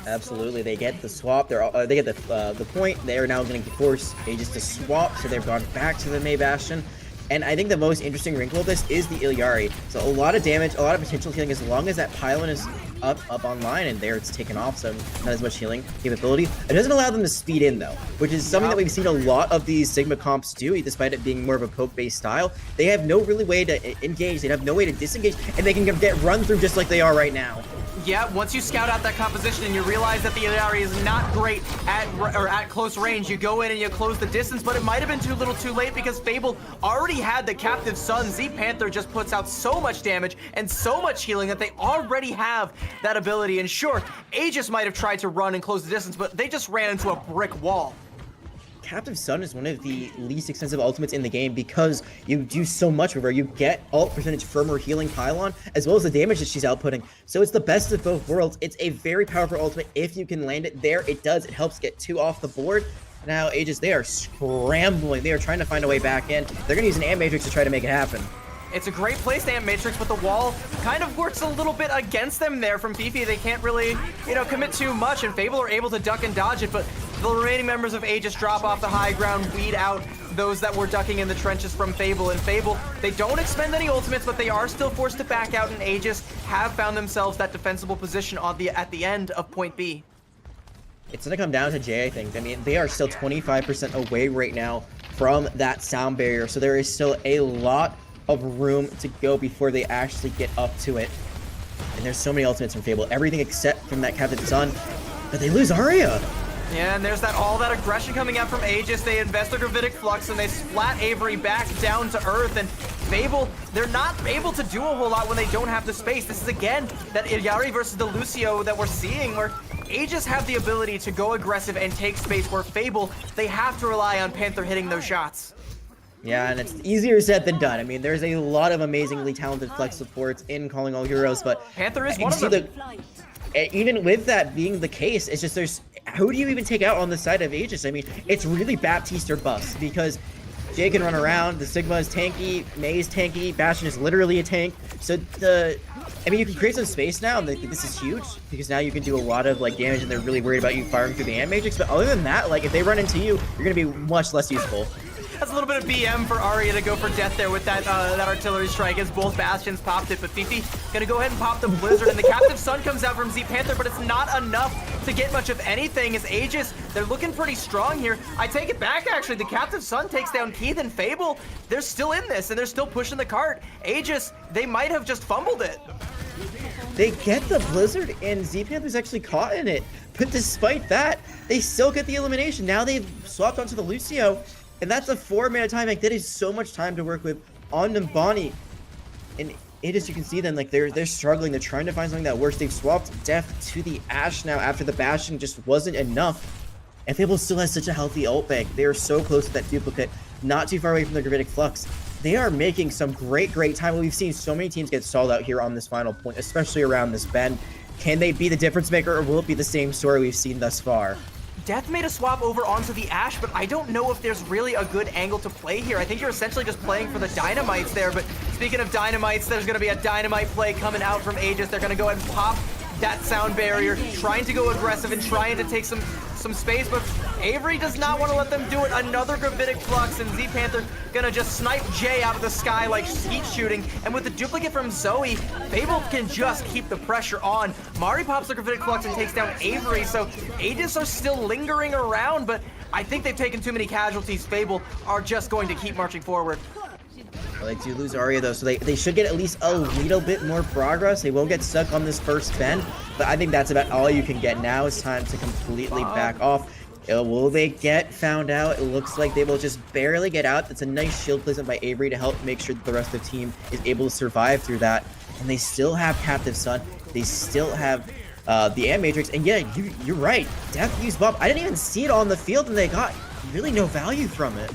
Absolutely, they get the swap. They get the point. They are now going to force Aegis to swap, so they've gone back to the May Bastion. And I think the most interesting wrinkle of this is the Illari. So a lot of damage, a lot of potential healing, as long as that pylon is up online, and there it's taken off, so not as much healing capability. It doesn't allow them to speed in though, which is something that we've seen a lot of these Sigma comps do, despite it being more of a poke-based style. They have no really way to engage, they have no way to disengage, and they can get run through just like they are right now. Yeah, once you scout out that composition and you realize that the Illari is not great at close range, you go in and you close the distance, but it might have been too little too late because Fable already had the Captive Sun. Z Panther just puts out so much damage and so much healing that they already have that ability. And sure, Aegis might have tried to run and close the distance, but they just ran into a brick wall. Captive Sun is one of the least extensive ultimates in the game because you do so much with her. You get ult percentage from her healing pylon, as well as the damage that she's outputting. So it's the best of both worlds. It's a very powerful ultimate if you can land it there. It does. It helps get 2 off the board. Now, Aegis, they are scrambling. They are trying to find a way back in. They're going to use an Ant Matrix to try to make it happen. It's a great place, Ant Matrix, but the wall kind of works a little bit against them there from Fifi. They can't really, commit too much, and Fable are able to duck and dodge it, but the remaining members of Aegis drop off the high ground, weed out those that were ducking in the trenches from Fable. And Fable, they don't expend any ultimates, but they are still forced to back out, and Aegis have found themselves that defensible position at the end of point B. It's going to come down to Jay, I think. I mean, they are still 25% away right now from that sound barrier, so there is still a lot of room to go before they actually get up to it. And there's so many ultimates from Fable, everything except from that Captain Sun, but they lose Arya. Yeah, and there's all that aggression coming out from Aegis. They invest their Gravitic Flux and they splat Avery back down to Earth, and Fable, they're not able to do a whole lot when they don't have the space. This is again that Illari versus the Lucio that we're seeing, where Aegis have the ability to go aggressive and take space, where Fable, they have to rely on Panther hitting those shots. Yeah, and it's easier said than done. I mean, there's a lot of amazingly talented flex supports in Calling All Heroes, but Panther is one of them. Even with that being the case, it's just who do you even take out on the side of Aegis? I mean, it's really Baptiste or bust, because Jay can run around, the Sigma is tanky, May is tanky, Bastion is literally a tank. So you can create some space now, and this is huge, because now you can do a lot of damage, and they're really worried about you firing through the Ant Matrix. But other than that, if they run into you, you're gonna be much less useful. That's a little bit of BM for Arya to go for death there with that artillery strike as both Bastions popped it. But Fifi gonna go ahead and pop the Blizzard, and the Captive Sun comes out from Z Panther, but it's not enough to get much of anything as Aegis, they're looking pretty strong here. I take it back, actually. The Captive Sun takes down Keith and Fable. They're still in this, and they're still pushing the cart. Aegis, they might have just fumbled it. They get the Blizzard, and Z Panther's actually caught in it. But despite that, they still get the elimination. Now they've swapped onto the Lucio, and that's a 4-mana time bank. That is so much time to work with on Numbani. And as you can see then, they're struggling. They're trying to find something that works. They've swapped Death to the Ash now after the Bastion just wasn't enough. And Fable still has such a healthy ult bank. They are so close to that duplicate, not too far away from the Gravitic Flux. They are making some great time. We've seen so many teams get stalled out here on this final point, especially around this bend. Can they be the difference maker, or will it be the same story we've seen thus far? Death made a swap over onto the Ash, but I don't know if there's really a good angle to play here. I think you're essentially just playing for the Dynamites there, but speaking of Dynamites, there's going to be a Dynamite play coming out from Aegis. They're going to go ahead and pop that sound barrier, trying to go aggressive and trying to take some space, but Avery does not want to let them do it. Another Gravitic Flux, and Z Panther gonna just snipe Jay out of the sky like heat shooting, and with the duplicate from Zoe, Fable can just keep the pressure on. Mari pops the Gravitic Flux and takes down Avery, so Aegis are still lingering around, but I think they've taken too many casualties. Fable are just going to keep marching forward. Well, they do lose Arya though, so they should get at least a little bit more progress. They won't get stuck on this first bend, but I think that's about all you can get. Now it's time to completely back off. Will they get found out? It looks like they will just barely get out. That's a nice shield placement by Avery to help make sure that the rest of the team is able to survive through that. And they still have Captive Sun. They still have the Ant Matrix. And yeah, you're right. Death used Bob. I didn't even see it on the field, and they got really no value from it.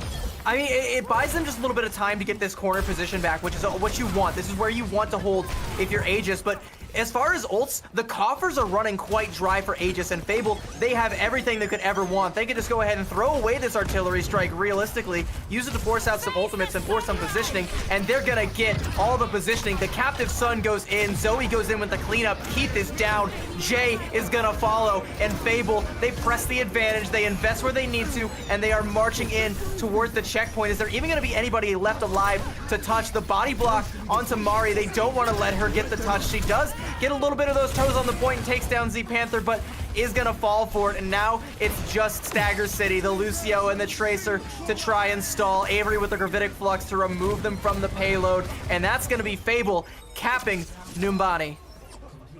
I mean, it buys them just a little bit of time to get this corner position back, which is what you want. This is where you want to hold if you're Aegis, but as far as ults, the coffers are running quite dry for Aegis and Fable. They have everything they could ever want. They could just go ahead and throw away this artillery strike realistically, use it to force out some ultimates and force some positioning, and they're gonna get all the positioning. The Captive Sun goes in, Zoe goes in with the cleanup, Keith is down, Jay is gonna follow, and Fable, they press the advantage, they invest where they need to, and they are marching in towards the checkpoint. Is there even gonna be anybody left alive to touch the body block onto Mari? They don't want to let her get the touch. She does get a little bit of those toes on the point and takes down Z Panther, but is gonna fall for it. And now it's just Stagger City, the Lucio and the Tracer to try and stall. Avery with the Gravitic Flux to remove them from the payload, and that's gonna be Fable capping Numbani.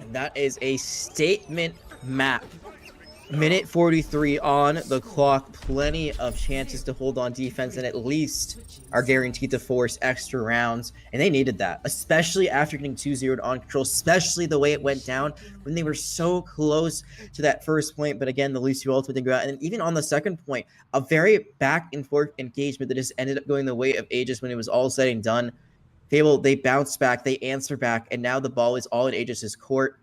And that is a statement map. Minute 43 on the clock. Plenty of chances to hold on defense and at least are guaranteed to force extra rounds. And they needed that, especially after getting 2-0'd on control, especially the way it went down when they were so close to that first point. But again, the Lucio ultimate didn't go out. And even on the second point, a very back and forth engagement that just ended up going the way of Aegis when it was all said and done. Fable, they bounced back, they answer back, and now the ball is all in Aegis's court.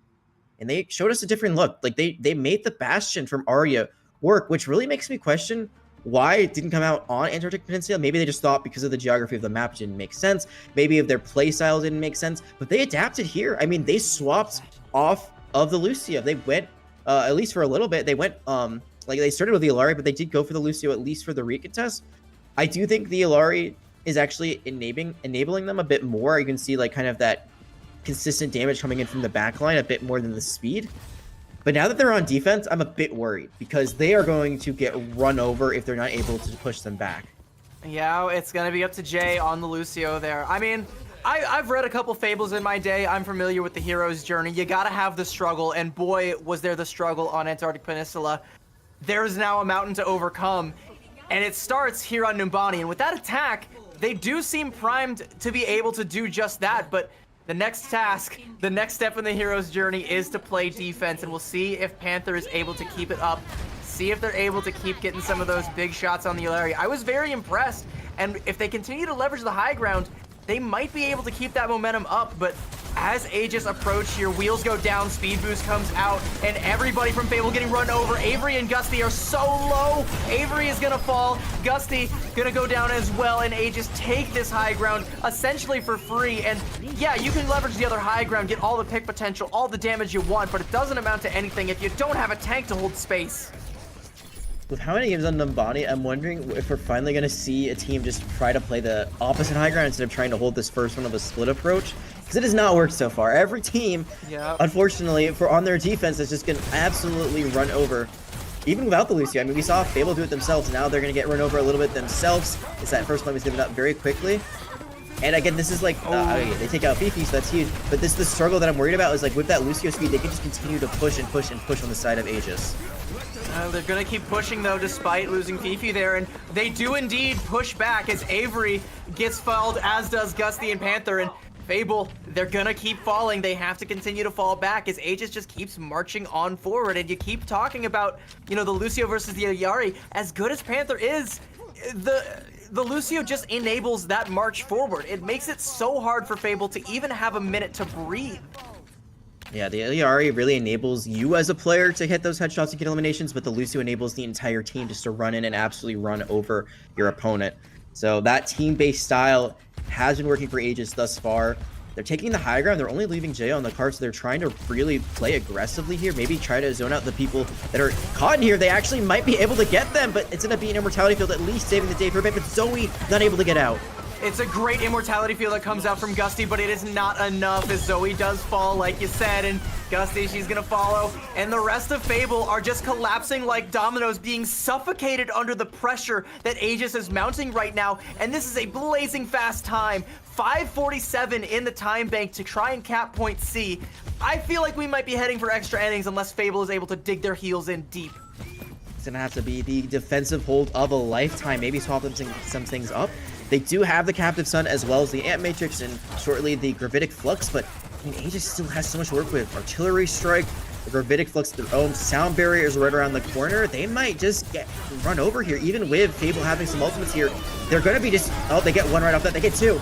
And they showed us a different look. Like they made the Bastion from Arya work, which really makes me question why it didn't come out on Antarctic Peninsula. Maybe they just thought because of the geography of the map didn't make sense. Maybe if their play style didn't make sense, but they adapted here. I mean, they swapped off of the Lucio. They went, at least for a little bit, they went, like they started with the Illari, but they did go for the Lucio at least for the recontest. I do think the Illari is actually enabling them a bit more. You can see like kind of that consistent damage coming in from the backline a bit more than the speed. But now that they're on defense, I'm a bit worried because they are going to get run over if they're not able to push them back. Yeah, it's going to be up to Jay on the Lucio there. I mean, I've read a couple Fables in my day. I'm familiar with the hero's journey. You got to have the struggle, and boy, was there the struggle on Antarctic Peninsula. There's now a mountain to overcome, and it starts here on Numbani. And with that attack, they do seem primed to be able to do just that, but the next task, the next step in the hero's journey is to play defense, and we'll see if Panther is able to keep it up, see if they're able to keep getting some of those big shots on the Illari. I was very impressed, and if they continue to leverage the high ground, they might be able to keep that momentum up, but as Aegis approach here, wheels go down, speed boost comes out, and everybody from Fable getting run over. Avery and Gusty are so low. Avery is gonna fall. Gusty gonna go down as well, and Aegis take this high ground essentially for free. And yeah, you can leverage the other high ground, get all the pick potential, all the damage you want, but it doesn't amount to anything if you don't have a tank to hold space. With how many games on Numbani, I'm wondering if we're finally going to see a team just try to play the opposite high ground instead of trying to hold this first one of a split approach. Because it has not worked so far. Every team, unfortunately, for on their defense, is just going to absolutely run over. Even without the Lucio. I mean, we saw Fable do it themselves. Now they're going to get run over a little bit themselves. It's that first point was given up very quickly. And again, this is like, they take out Fifi, so that's huge. But the struggle that I'm worried about is like with that Lucio speed, they can just continue to push and push and push on the side of Aegis. They're going to keep pushing, though, despite losing Fifi there, and they do indeed push back as Avery gets fouled, as does Gusty and Panther, and Fable, they're going to keep falling. They have to continue to fall back as Aegis just keeps marching on forward, and you keep talking about, you know, the Lucio versus the Ayari. As good as Panther is, the Lucio just enables that march forward. It makes it so hard for Fable to even have a minute to breathe. Yeah, the Ayari really enables you as a player to hit those headshots and get eliminations, but the Lucio enables the entire team just to run in and absolutely run over your opponent. So that team-based style has been working for Aegis thus far. They're taking the high ground. They're only leaving Jay on the card, so they're trying to really play aggressively here. Maybe try to zone out the people that are caught in here. They actually might be able to get them, but it's going to be an immortality field, at least saving the day for a bit, but Zoe not able to get out. It's a great immortality field that comes out from Gusty, but it is not enough as Zoe does fall, like you said, and Gusty, she's gonna follow, and the rest of Fable are just collapsing like dominoes, being suffocated under the pressure that Aegis is mounting right now, and this is a blazing fast time. 5:47 in the time bank to try and cap point C. I feel like we might be heading for extra innings unless Fable is able to dig their heels in deep. It's gonna have to be the defensive hold of a lifetime, maybe swap some things up. They do have the Captive Sun as well as the Ant Matrix and shortly the Gravitic Flux, but I mean, Aegis still has so much to work with. Artillery Strike, the Gravitic Flux, their own sound barriers right around the corner. They might just get run over here, even with Fable having some ultimates here. They're going to be just, oh, they get one right off that. They get two.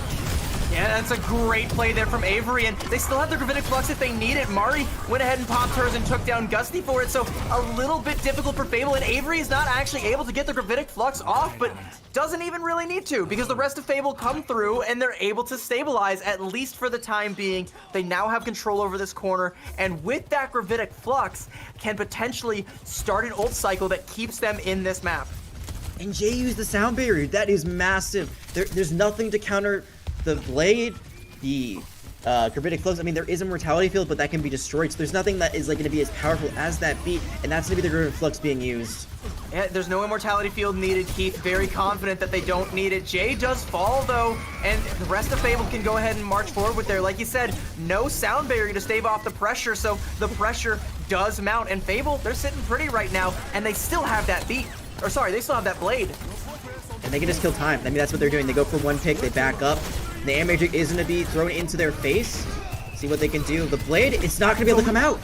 Yeah, that's a great play there from Avery, and they still have the Gravitic Flux if they need it. Mari went ahead and popped hers and took down Gusty for it, so a little bit difficult for Fable, and Avery is not actually able to get the Gravitic Flux off, but doesn't even really need to, because the rest of Fable come through and they're able to stabilize, at least for the time being. They now have control over this corner, and with that Gravitic Flux, can potentially start an ult cycle that keeps them in this map. And Jay used the sound barrier. That is massive. There's nothing to counter the blade, the Gravitic Flux. I mean, there is a mortality field, but that can be destroyed. So there's nothing that is like going to be as powerful as that beat, and that's going to be the Gravitic Flux being used. Yeah, there's no immortality field needed. Keith very confident that they don't need it. Jay does fall though, and the rest of Fable can go ahead and march forward with their, like you said, no sound barrier to stave off the pressure, so the pressure does mount, and Fable, they're sitting pretty right now, and they still have that beat. Or sorry, they still have that blade. And they can just kill time. I mean, that's what they're doing. They go for one pick, they back up. The Air Matrix is going to be thrown into their face. See what they can do. The blade, it's not going to be able to come out.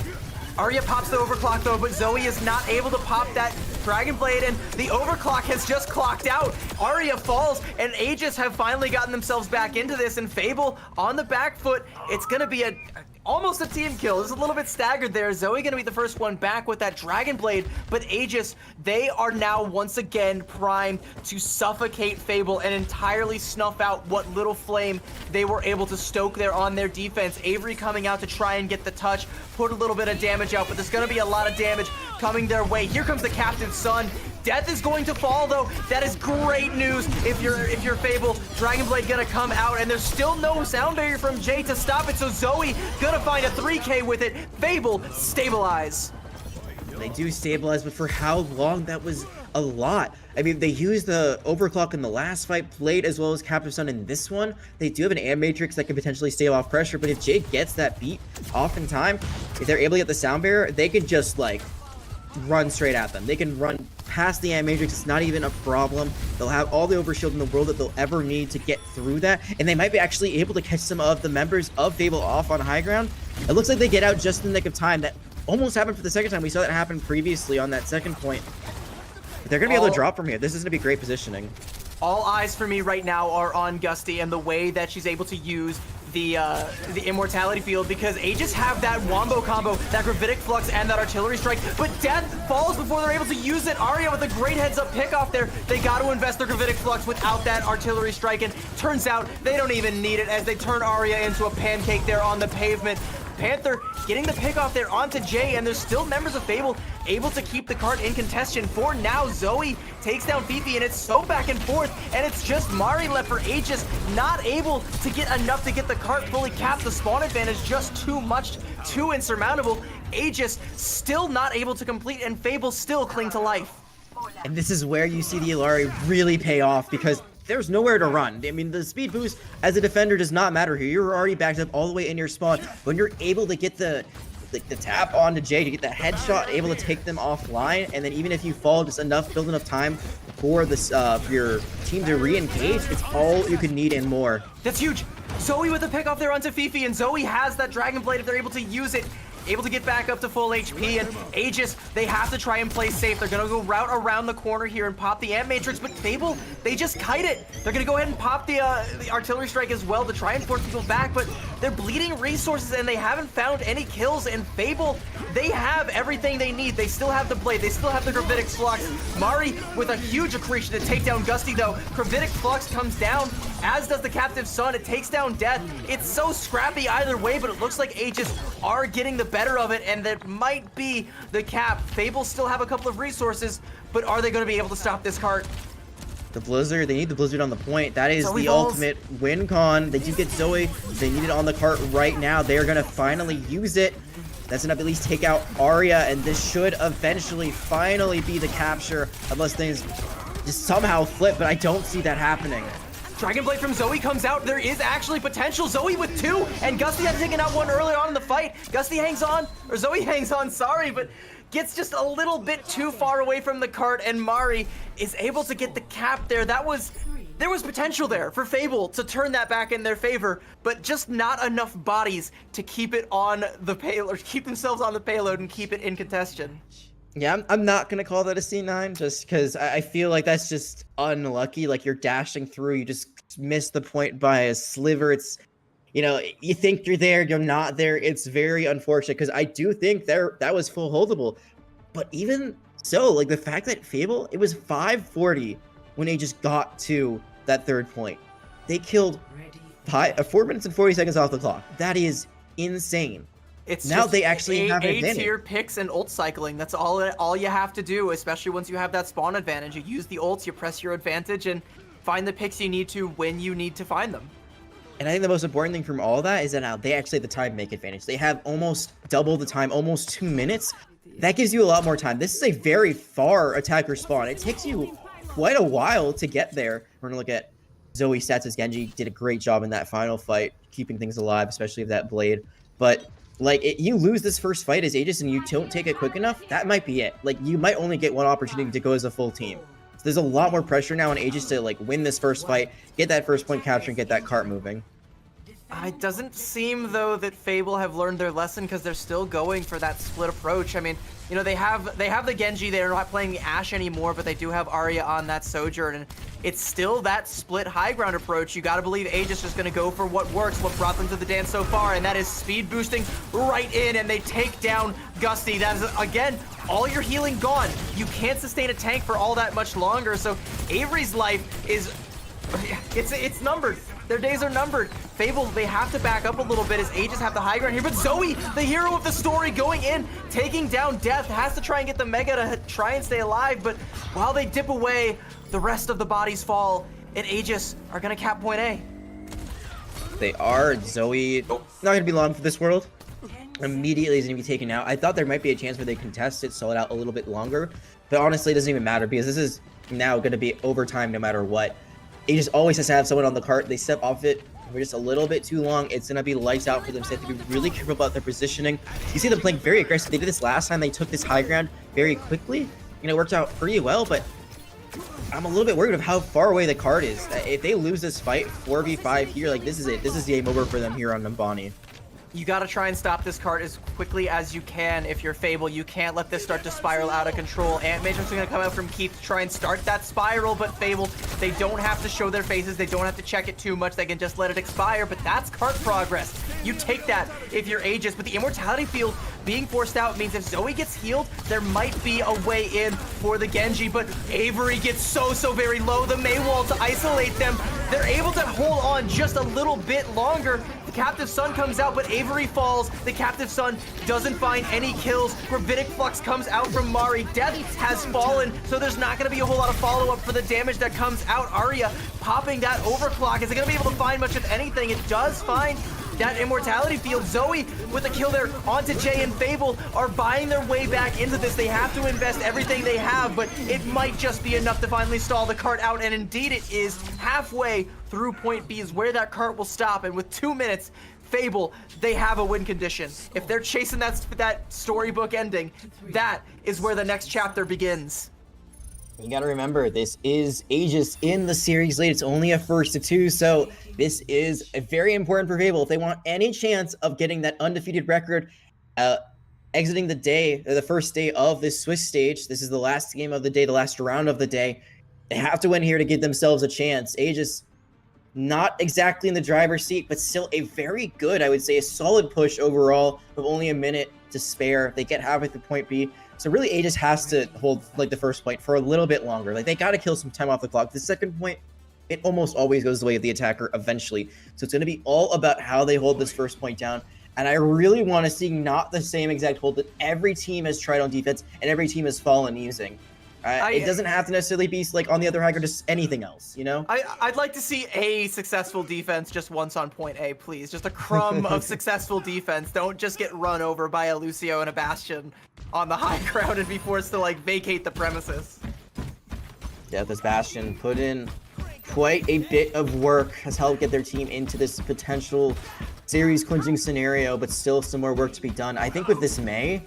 Arya pops the overclock though, but Zoe is not able to pop that Dragon Blade, and the overclock has just clocked out. Arya falls, and Aegis have finally gotten themselves back into this, and Fable on the back foot. It's going to be almost a team kill. It's a little bit staggered there. Zoe gonna be the first one back with that Dragon Blade, but Aegis, they are now once again primed to suffocate Fable and entirely snuff out what little flame they were able to stoke there on their defense. Avery coming out to try and get the touch, put a little bit of damage out, but there's gonna be a lot of damage coming their way. Here comes the Captain's Son. Death is going to fall though. That is great news if you're Fable. Dragon Blade gonna come out, and there's still no sound barrier from Jay to stop it, so Zoe gonna find a 3K with it. Fable stabilize. They do stabilize, but for how long? That was a lot. I mean, they used the overclock in the last fight, played as well as Captive Sun in this one. They do have an Air Matrix that can potentially stave off pressure, but if Jay gets that beat off in time, if they're able to get the sound barrier, they could just like run straight at them. They can run past the Matrix. It's not even a problem. They'll have all the overshield in the world that they'll ever need to get through that, and they might be actually able to catch some of the members of Fable off on high ground. It looks like they get out just in the nick of time. That almost happened for the second time. We saw that happen previously on that second point. But they're gonna be able to drop from here. This is gonna be great positioning. All eyes for me right now are on Gusty and the way that she's able to use the immortality field, because Aegis have that wombo combo, that Gravitic Flux and that artillery strike, but Death falls before they're able to use it. Arya with a great heads-up pick off there. They got to invest their Gravitic Flux without that artillery strike, and turns out they don't even need it as they turn Arya into a pancake there on the pavement. Panther getting the pick off there onto Jay, and there's still members of Fable able to keep the cart in contention for now. Zoe takes down Fifi, and it's so back and forth, and it's just Mari left for Aegis, not able to get enough to get the cart fully capped. The spawn advantage just too much, too insurmountable. Aegis still not able to complete, and Fable still cling to life. And this is where you see the Illari really pay off, because there's nowhere to run. I mean, the speed boost as a defender does not matter here. You're already backed up all the way in your spawn. When you're able to get the tap onto Jay to get the headshot, able to take them offline, and then even if you fall, just build enough time for this for your team to re-engage, it's all you can need and more. That's huge. Zoe with the pick off there onto Fifi, and Zoe has that Dragon Blade if they're able to use it. Able to get back up to full HP, and Aegis, they have to try and play safe. They're gonna go route around the corner here and pop the Ant Matrix, but Fable, they just kite it. They're gonna go ahead and pop the artillery strike as well to try and force people back, but they're bleeding resources and they haven't found any kills, and Fable, they have everything they need. They still have the blade, they still have the Gravitic Flux. Mari with a huge accretion to take down Gusty though. Gravitic Flux comes down, as does the Captive Sun. It takes down Death. It's so scrappy either way, but it looks like Aegis are getting the better of it, and that might be the cap. Fable still have a couple of resources, but are they going to be able to stop this cart? The Blizzard, they need the Blizzard on the point. That is Zoe the falls. ultimate win con. They do get Zoe. They need it on the cart right now. They are going to finally use it. That's enough to at least take out Arya, and this should eventually finally be the capture, unless things just somehow flip, but I don't see that happening. Dragon Blade from Zoe comes out. There is actually potential. Zoe with two, and Gusty had taken out one earlier on in the fight. Gusty hangs on, or Zoe hangs on, sorry, but gets just a little bit too far away from the cart, and Mari is able to get the cap there. There was potential there for Fable to turn that back in their favor, but just not enough bodies to keep it on the payload, keep themselves on the payload and keep it in contention. Yeah, I'm not gonna call that a C9 just because I feel like that's just unlucky. Like you're dashing through, you just miss the point by a sliver. It's you think you're there, you're not there. It's very unfortunate because I do think that was full holdable. But even so, like the fact that Fable, it was 540 when they just got to that third point. They killed 4 minutes and 40 seconds off the clock. That is insane. It's now just they actually have an advantage. A-tier picks and ult cycling. That's all you have to do, especially once you have that spawn advantage. You use the ults, you press your advantage, and find the picks you need to when you need to find them. And I think the most important thing from all that is that now they actually have the time make advantage. They have almost double the time, almost 2 minutes. That gives you a lot more time. This is a very far attacker spawn. It takes you quite a while to get there. We're gonna look at Zoe stats as Genji did a great job in that final fight, keeping things alive, especially with that blade. But like, you lose this first fight as Aegis and you don't take it quick enough, that might be it. Like, you might only get one opportunity to go as a full team. So there's a lot more pressure now on Aegis to like win this first fight, get that first point capture, and get that cart moving. It doesn't seem, though, that Fable have learned their lesson because they're still going for that split approach. I mean, they have the Genji. They're not playing the Ashe anymore, but they do have Arya on that Sojourn, and it's still that split high ground approach. You got to believe Aegis is going to go for what works, what brought them to the dance so far, and that is speed boosting right in, and they take down Gusty. That is, again, all your healing gone. You can't sustain a tank for all that much longer, so Avery's life is... It's numbered. Their days are numbered. Fable, they have to back up a little bit as Aegis have the high ground here, but Zoe, the hero of the story, going in, taking down Death, has to try and get the Mega to try and stay alive, but while they dip away, the rest of the bodies fall, and Aegis are gonna cap point A. They are. Zoe, not gonna be long for this world. Immediately is gonna be taken out. I thought there might be a chance where they contest it, stall it out a little bit longer, but honestly, it doesn't even matter because this is now gonna be overtime no matter what. Aegis always has to have someone on the cart. They step off it for just a little bit too long. It's going to be lights out for them, so they have to be really careful about their positioning. You see them playing very aggressive. They did this last time. They took this high ground very quickly. It worked out pretty well, but I'm a little bit worried of how far away the cart is. If they lose this fight 4v5 here, like this is it. This is the game over for them here on Numbani. You gotta try and stop this cart as quickly as you can if you're Fable. You can't let this start to spiral out of control. And Matrix are gonna come out from Keith to try and start that spiral, but Fable, they don't have to show their faces. They don't have to check it too much. They can just let it expire, but that's cart progress. You take that if you're Aegis, but the immortality field being forced out means if Zoe gets healed, there might be a way in for the Genji, but Avery gets so very low. The Maywall to isolate them. They're able to hold on just a little bit longer. The Captive Sun comes out, but Avery falls. The Captive Sun doesn't find any kills. Rabbinic Flux comes out from Mari. Death has fallen, so there's not going to be a whole lot of follow-up for the damage that comes out. Arya popping that overclock. Is it going to be able to find much of anything? It does find that immortality field. Zoe with a kill there onto Jay and Fable are buying their way back into this. They have to invest everything they have, but it might just be enough to finally stall the cart out, and indeed it is. Halfway through point B is where that cart will stop, and with 2 minutes, Fable, they have a win condition. If they're chasing that storybook ending, that is where the next chapter begins. You gotta remember, this is Aegis in the series lead. It's only a 1-2, so this is very important for Fable. If they want any chance of getting that undefeated record, exiting the day, or the first day of this Swiss stage, this is the last game of the day, the last round of the day. They have to win here to give themselves a chance. Aegis, not exactly in the driver's seat, but still a very good, I would say, a solid push overall with only a minute to spare. They get halfway through point B. So really, Aegis has to hold like the first point for a little bit longer. Like they got to kill some time off the clock. The second point, it almost always goes the way of the attacker eventually. So it's going to be all about how they hold this first point down. And I really want to see not the same exact hold that every team has tried on defense and every team has fallen using. It doesn't have to necessarily be like on the other high or just anything else, you know? I'd like to see a successful defense just once on point A, please. Just a crumb of successful defense. Don't just get run over by a Lucio and a Bastion on the high ground and be forced to like vacate the premises. Yeah, this Bastion put in quite a bit of work, has helped get their team into this potential series clinching scenario, but still some more work to be done. I think with this May,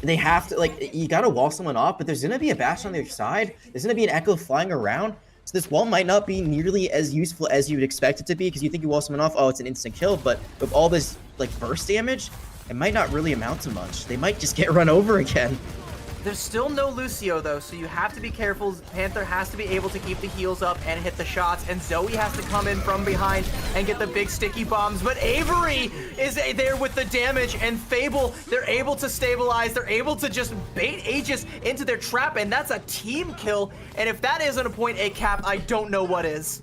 they have to, like, you gotta wall someone off, but there's gonna be a Bastion on the other side. There's gonna be an Echo flying around. So this wall might not be nearly as useful as you'd expect it to be, because you think you wall someone off, oh, it's an instant kill, but with all this, like, burst damage, it might not really amount to much. They might just get run over again. There's still no Lucio though, so you have to be careful. Panther has to be able to keep the heals up and hit the shots, and Zoe has to come in from behind and get the big sticky bombs. But Avery is there with the damage, and Fable, they're able to stabilize. They're able to just bait Aegis into their trap, and that's a team kill. And if that isn't a point 8 cap, I don't know what is.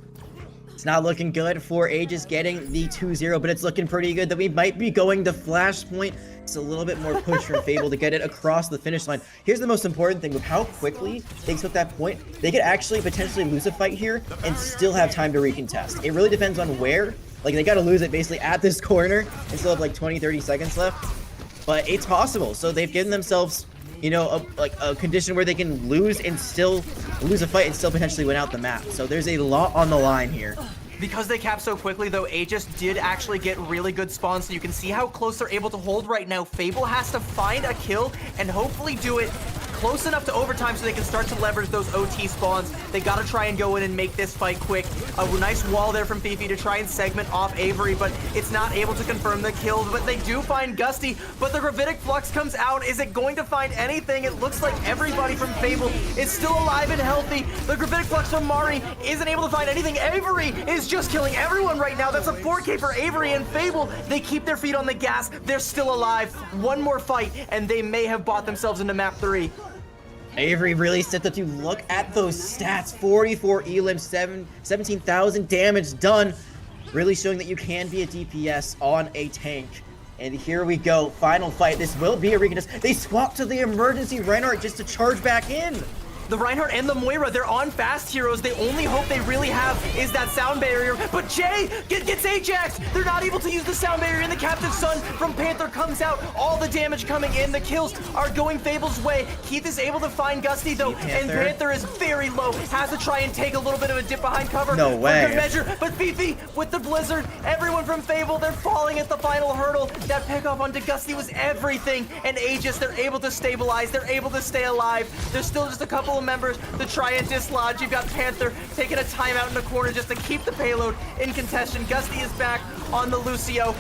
It's not looking good for Aegis getting the 2-0, but it's looking pretty good that we might be going to Flashpoint. It's a little bit more push from Fable to get it across the finish line. Here's the most important thing with how quickly they took that point. They could actually potentially lose a fight here and still have time to recontest. It really depends on where. Like, they got to lose it basically at this corner and still have like 20-30 seconds left. But it's possible. So they've given themselves, you know, a condition where they can lose and still lose a fight and still potentially win out the map. So there's a lot on the line here. Because they cap so quickly, though, Aegis did actually get really good spawns, so you can see how close they're able to hold right now. Fable has to find a kill and hopefully do it close enough to overtime so they can start to leverage those OT spawns. They gotta try and go in and make this fight quick. A nice wall there from Fifi to try and segment off Avery, but it's not able to confirm the kill. But they do find Gusty, but the Gravitic Flux comes out. Is it going to find anything? It looks like everybody from Fable is still alive and healthy. The Gravitic Flux from Mari isn't able to find anything. Avery is just killing everyone right now. That's a 4K for Avery, and Fable, they keep their feet on the gas. They're still alive. One more fight, and they may have bought themselves into map 3. Avery really stepped up to look at those stats. 44 elim, 17,000 damage done. Really showing that you can be a DPS on a tank. And here we go, final fight. This will be a recontest. They swap to the emergency Reinhardt just to charge back in. The Reinhardt and the Moira, they're on fast heroes. The only hope they really have is that sound barrier. But Jay gets Ajax. They're not able to use the sound barrier, and the Captive Sun from Panther comes out. All the damage coming in. The kills are going Fable's way. Keith is able to find Gusty, though, and Panther is very low. Has to try and take a little bit of a dip behind cover. No way. For good measure. But Fifi with the Blizzard. Everyone from Fable, they're falling at the final hurdle. That pickoff onto Gusty was everything. And Aegis, they're able to stabilize. They're able to stay alive. There's still just a couple of members to try and dislodge. You've got Panther taking a timeout in the corner just to keep the payload in contention. Gusty is back on the Lucio.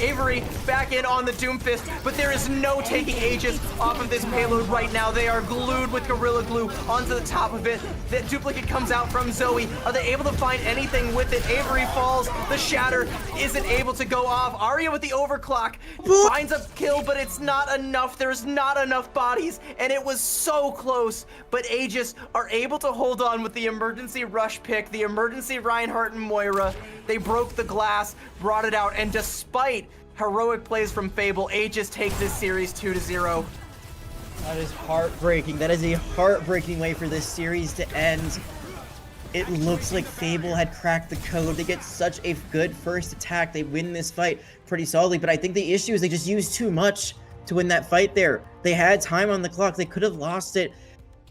Avery back in on the Doomfist, but there is no taking Aegis off of this payload right now. They are glued with Gorilla Glue onto the top of it. That duplicate comes out from Zoe. Are they able to find anything with it? Avery falls. The Shatter isn't able to go off. Arya with the overclock finds a kill, but it's not enough. There's not enough bodies, and it was so close. But Aegis are able to hold on with the emergency rush pick, the emergency Reinhardt and Moira. They broke the glass, brought it out, and despite heroic plays from Fable, Aegis take this series 2-0. That is heartbreaking. That is a heartbreaking way for this series to end. It looks like Fable had cracked the code. They get such a good first attack. They win this fight pretty solidly, but I think the issue is they just used too much to win that fight there. They had time on the clock. They could have lost it.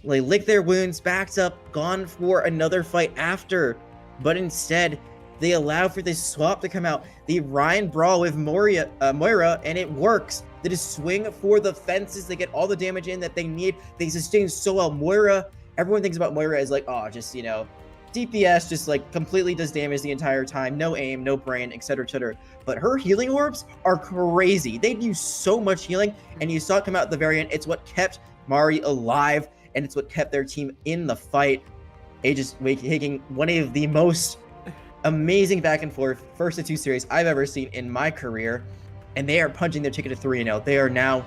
They licked their wounds, backed up, gone for another fight after, but instead, they allow for this swap to come out. The Ryan brawl with Moira, and it works. They just swing for the fences. They get all the damage in that they need. They sustain so well. Moira, everyone thinks about Moira as like, oh, just, you know, DPS, just like completely does damage the entire time. No aim, no brain, etc., etc. But her healing orbs are crazy. They do so much healing, and you saw it come out at the very end. It's what kept Mari alive, and it's what kept their team in the fight. Aegis taking one of the most amazing back and forth first of 2 series I've ever seen in my career, and they are punching their ticket to 3-0. They are now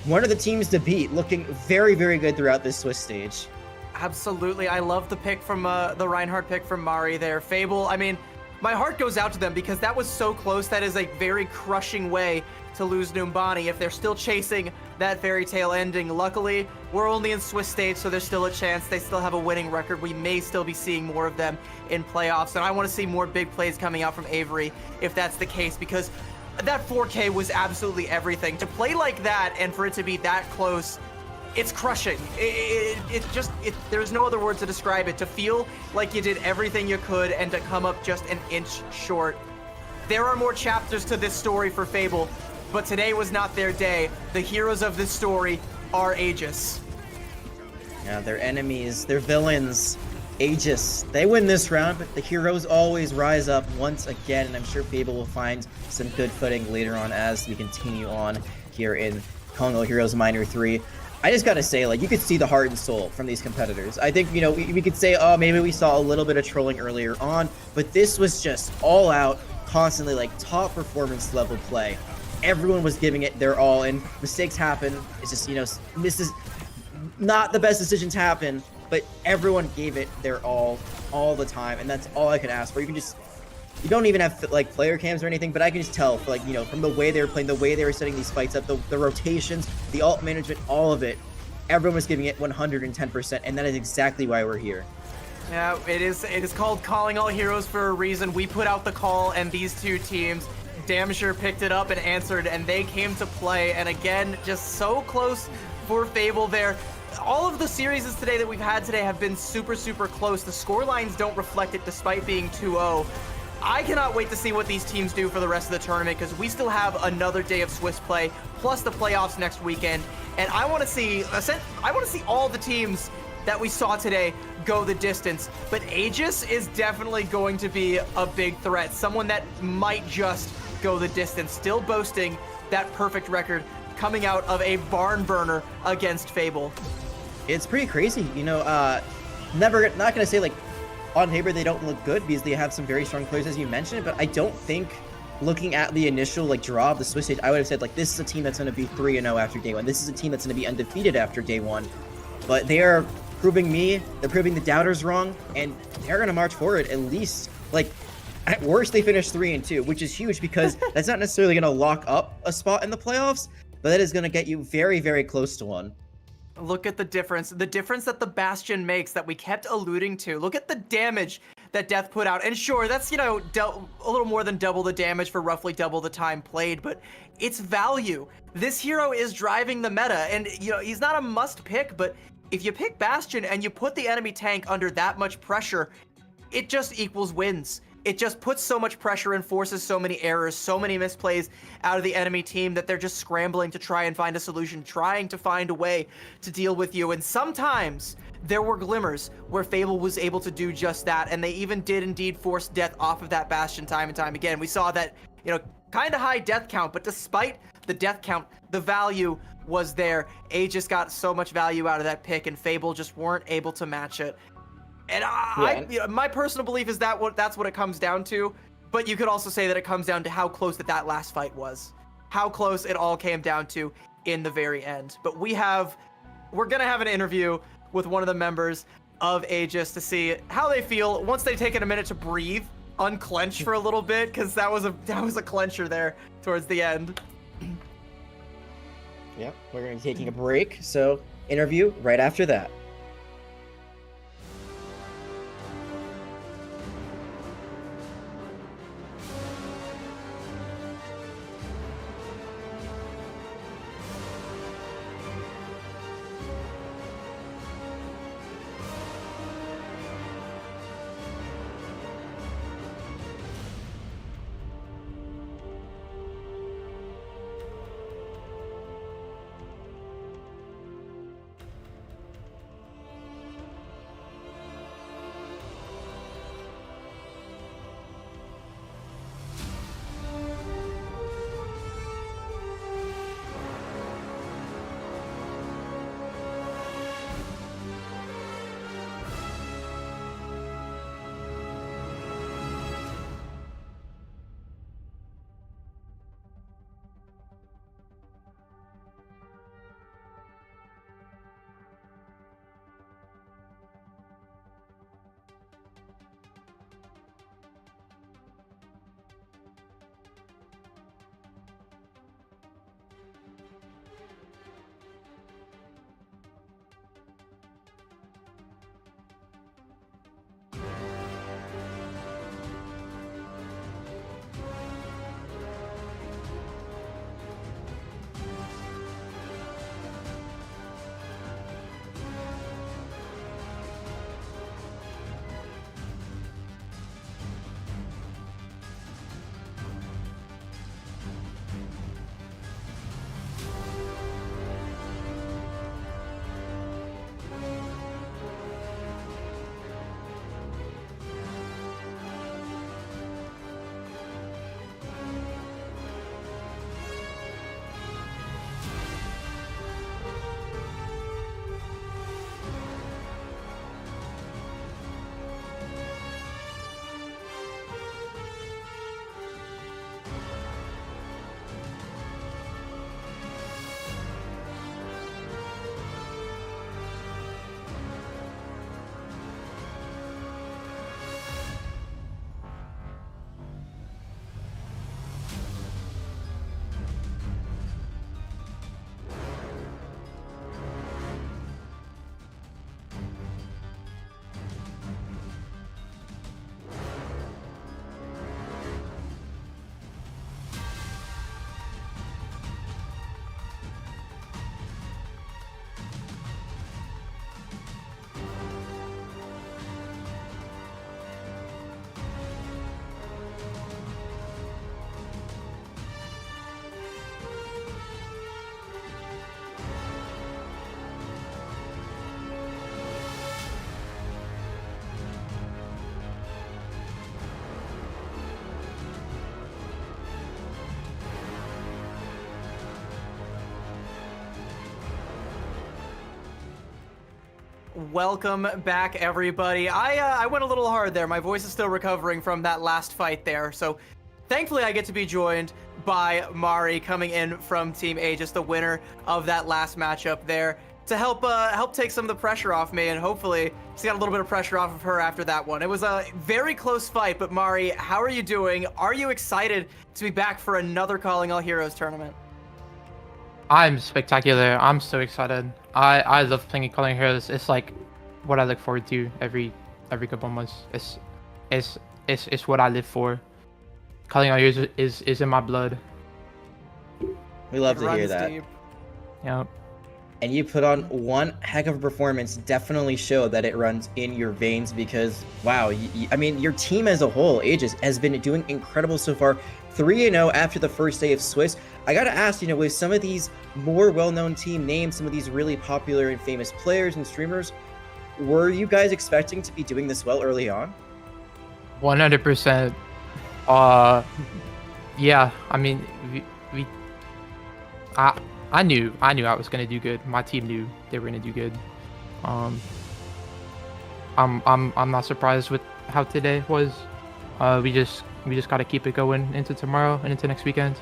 one of the teams to beat, looking very, very good throughout this Swiss stage. Absolutely. I love the pick from the Reinhardt pick from Mari there. Fable, I mean, my heart goes out to them because that was so close. That is a very crushing way to lose Numbani if they're still chasing that fairy tale ending. Luckily, we're only in Swiss stage, so there's still a chance. They still have a winning record. We may still be seeing more of them in playoffs, and I want to see more big plays coming out from Avery if that's the case, because that 4K was absolutely everything. To play like that and for it to be that close, it's crushing. There's no other words to describe it. To feel like you did everything you could and to come up just an inch short. There are more chapters to this story for Fable, but today was not their day. The heroes of this story are Aegis. Yeah, their enemies, their villains, Aegis. They win this round, but the heroes always rise up once again, and I'm sure Fable will find some good footing later on as we continue on here in Congo Heroes Minor 3. I just gotta say, like, you could see the heart and soul from these competitors. I think, you know, we could say, oh, maybe we saw a little bit of trolling earlier on, but this was just all out, constantly, like, top performance level play. Everyone was giving it their all, and mistakes happen. It's just, you know, this is not the best decisions happen, but everyone gave it their all the time, and that's all I could ask for. You don't even have like player cams or anything, but I can just tell, like, you know, from the way they were playing, the way they were setting these fights up, the rotations, the ult management, all of it, everyone was giving it 110%, and that is exactly why we're here. Yeah, it is called calling all heroes for a reason. We put out the call, and these two teams damn sure picked it up and answered, and they came to play. And again, just so close for Fable there. All of the series today that we've had today have been super, super close. The score lines don't reflect it despite being 2-0. I cannot wait to see what these teams do for the rest of the tournament, because we still have another day of Swiss play, plus the playoffs next weekend. And I want to see all the teams that we saw today go the distance. But Aegis is definitely going to be a big threat, someone that might just go the distance, still boasting that perfect record coming out of a barn burner against Fable. It's pretty crazy, you know. Not gonna say like on paper they don't look good, because they have some very strong players, as you mentioned, but I don't think, looking at the initial like draw of the Swiss stage, I would have said like, this is a team that's going to be 3-0 after day one. This is a team that's going to be undefeated after day one. But they are proving they're proving the doubters wrong, and they're going to march forward. At least, like, at worst they finish 3-2, which is huge, because that's not necessarily going to lock up a spot in the playoffs, but that is going to get you very, very close to one. Look at the difference that the Bastion makes, that we kept alluding to. Look at the damage that Death put out. And sure, that's, you know, a little more than double the damage for roughly double the time played, but it's value. This hero is driving the meta, and, you know, he's not a must pick, but if you pick Bastion and you put the enemy tank under that much pressure, it just equals wins. It just puts so much pressure and forces so many errors, so many misplays out of the enemy team, that they're just scrambling to try and find a solution, trying to find a way to deal with you. And sometimes there were glimmers where Fable was able to do just that, and they even did indeed force Death off of that Bastion time and time again. We saw that, you know, kind of high death count, but despite the death count, the value was there. Aegis got so much value out of that pick, and Fable just weren't able to match it. And you know, my personal belief is that that's what it comes down to. But you could also say that it comes down to how close that last fight was, how close it all came down to in the very end. But we're gonna have an interview with one of the members of Aegis to see how they feel once they've taken a minute to breathe, unclench for a little bit, because that was a clencher there towards the end. Yep, we're gonna be taking a break, so interview right after that. welcome back, everybody. I went a little hard there. My voice is still recovering from that last fight there. So thankfully, I get to be joined by Mari coming in from Team Aegis, the winner of that last matchup there, to help take some of the pressure off me, and hopefully she's got a little bit of pressure off of her after that one. It was a very close fight, but Mari, how are you doing? Are you excited to be back for another Calling All Heroes tournament? I'm spectacular. I'm so excited. I love playing Calling Heroes. It's like what I look forward to every couple months. It's what I live for. Calling All Heroes is in my blood. We love to hear Runs that. deep. Yep. And you put on one heck of a performance. Definitely show that it runs in your veins because, wow, I mean, your team as a whole, Aegis, has been doing incredible so far. 3-0 after the first day of Swiss. I gotta ask, with some of these more well-known team names, some of these really popular and famous players and streamers, were you guys expecting to be doing this well early on? 100%. Yeah. I mean, I knew I was gonna do good. My team knew they were gonna do good. I'm not surprised with how today was. We just gotta keep it going into tomorrow and into next weekend.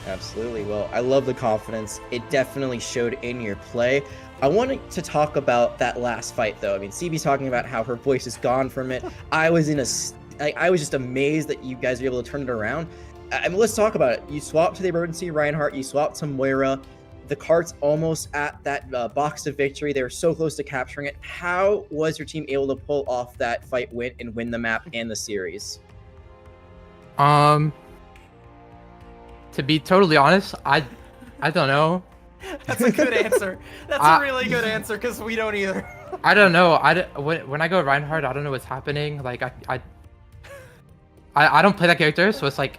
Absolutely. Well, I love the confidence. It definitely showed in your play. I wanted to talk about that last fight, though. I mean, CB's talking about how her voice is gone from it. I was just amazed that you guys were able to turn it around. I mean, let's talk about it. You swapped to the emergency Reinhardt. You swapped to Moira. The cart's almost at that box of victory. They were so close to capturing it. How was your team able to pull off that fight win and win the map and the series? To be totally honest, I don't know. That's a good answer. That's a really good answer because we don't either. I don't know. When I go Reinhardt, I don't know what's happening. Like I don't play that character, so it's like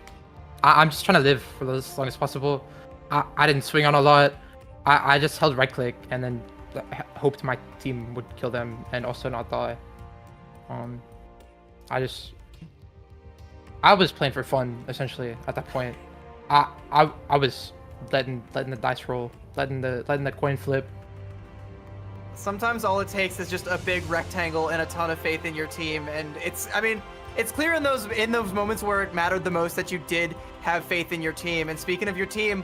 I'm just trying to live for as long as possible. I didn't swing on a lot. I just held right click and then hoped my team would kill them and also not die. I was playing for fun essentially at that point. I was letting the dice roll, letting the coin flip. Sometimes all it takes is just a big rectangle and a ton of faith in your team, and it's clear in those moments where it mattered the most that you did have faith in your team. And speaking of your team,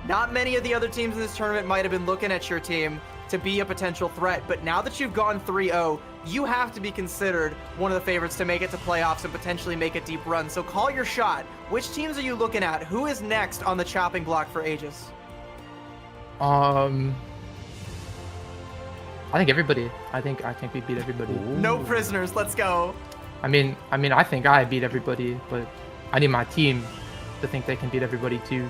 not many of the other teams in this tournament might have been looking at your team to be a potential threat, but now that you've gone 3-0, you have to be considered one of the favorites to make it to playoffs and potentially make a deep run. So call your shot. Which teams are you looking at? Who is next on the chopping block for Aegis? I think everybody. I think we beat everybody. No prisoners. Let's go. I mean, I think I beat everybody, but I need my team to think they can beat everybody too.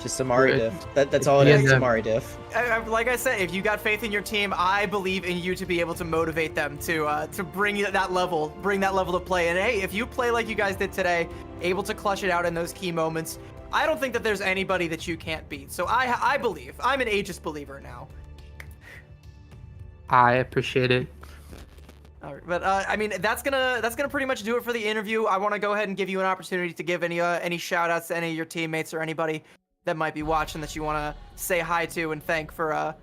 Just Amari diff. That's all it is, Amari diff. Like I said, if you got faith in your team, I believe in you to be able to motivate them to bring that level of play. And hey, if you play like you guys did today, able to clutch it out in those key moments, I don't think that there's anybody that you can't beat. So I believe. I'm an Aegis believer now. I appreciate it. All right, but I mean, that's gonna pretty much do it for the interview. I want to go ahead and give you an opportunity to give any shout outs to any of your teammates or anybody that might be watching that you want to say hi to and thank for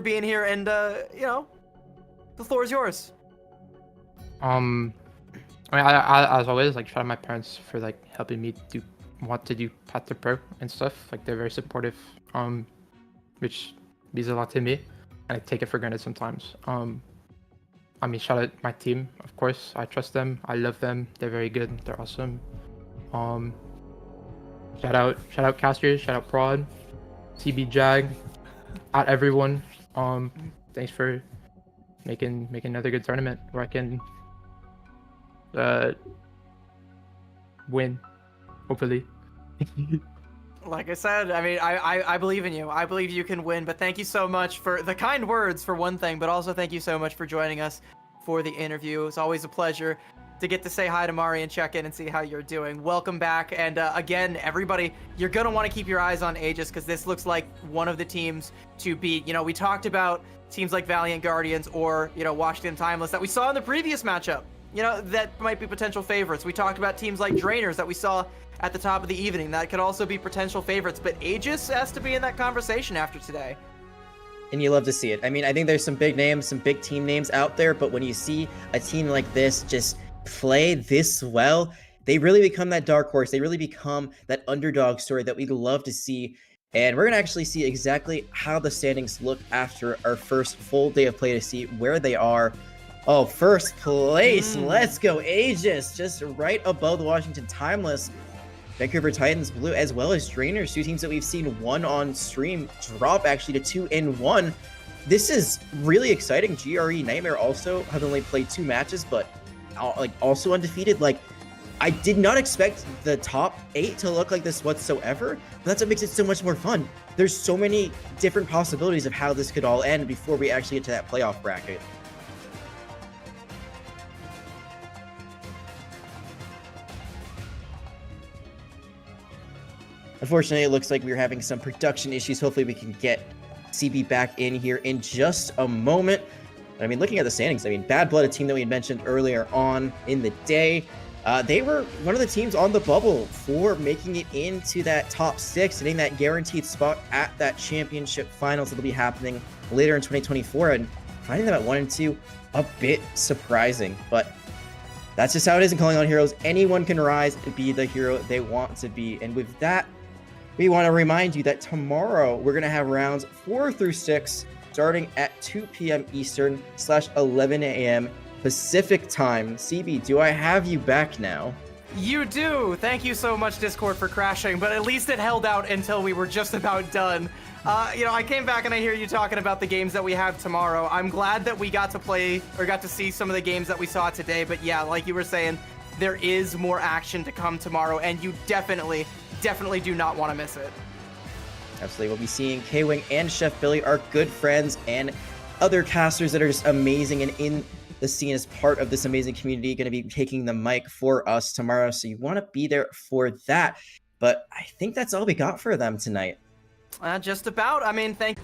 being here. And the floor is yours. I mean, I as always, like, shout out my parents for like helping me want to do Path to Pro and stuff. Like, they're very supportive, which means a lot to me, and I take it for granted sometimes. I mean, shout out my team, of course. I trust them. I love them. They're very good. They're awesome. Shout out casters. Shout out Prod, CB Jag, at everyone. Thanks for making another good tournament where I can win, hopefully. Like I said, I mean, I believe in you. I believe you can win, but thank you so much for the kind words for one thing, but also thank you so much for joining us for the interview. It's always a pleasure to get to say hi to Mari and check in and see how you're doing. Welcome back. And again, everybody, you're going to want to keep your eyes on Aegis because this looks like one of the teams to beat. You know, we talked about teams like Valiant Guardians or, Washington Timeless that we saw in the previous matchup. That might be potential favorites. We talked about teams like Drainers that we saw at the top of the evening that could also be potential favorites, but Aegis has to be in that conversation after today. and you love to see it. I mean, I think there's some big names, some big team names out there, but when you see a team like this just play this well, they really become that dark horse. They really become that underdog story that we'd love to see. And we're going to actually see exactly how the standings look after our first full day of play to see where they are. Oh, first place. Let's go, Aegis. Just right above the Washington Timeless. Vancouver Titans Blue, as well as Drainers, two teams that we've seen one on stream drop actually to 2-1. This is really exciting. GRE Nightmare also have only played 2 matches, but also undefeated. I did not expect the top 8 to look like this whatsoever, but that's what makes it so much more fun. There's so many different possibilities of how this could all end before we actually get to that playoff bracket. Unfortunately, it looks like we're having some production issues. Hopefully we can get CB back in here in just a moment. I mean, looking at the standings, I mean, Bad Blood, a team that we had mentioned earlier on in the day, they were one of the teams on the bubble for making it into that top 6, getting that guaranteed spot at that championship finals that'll be happening later in 2024. And finding them at 1-2, a bit surprising, but that's just how it is in Calling All Heroes. Anyone can rise and be the hero they want to be. And with that, we want to remind you that tomorrow we're going to have rounds 4 through 6 starting at 2 p.m. Eastern / 11 a.m. Pacific time. CB, do I have you back now? You do. Thank you so much, Discord, for crashing, but at least it held out until we were just about done. I came back and I hear you talking about the games that we have tomorrow. I'm glad that we got to play or got to see some of the games that we saw today, but yeah, like you were saying, there is more action to come tomorrow, and you definitely do not want to miss it. Absolutely. We'll be seeing K-Wing and Chef Billy, our good friends, and other casters that are just amazing and in the scene as part of this amazing community, going to be taking the mic for us tomorrow. So you want to be there for that. But I think that's all we got for them tonight. Just about. I mean, thank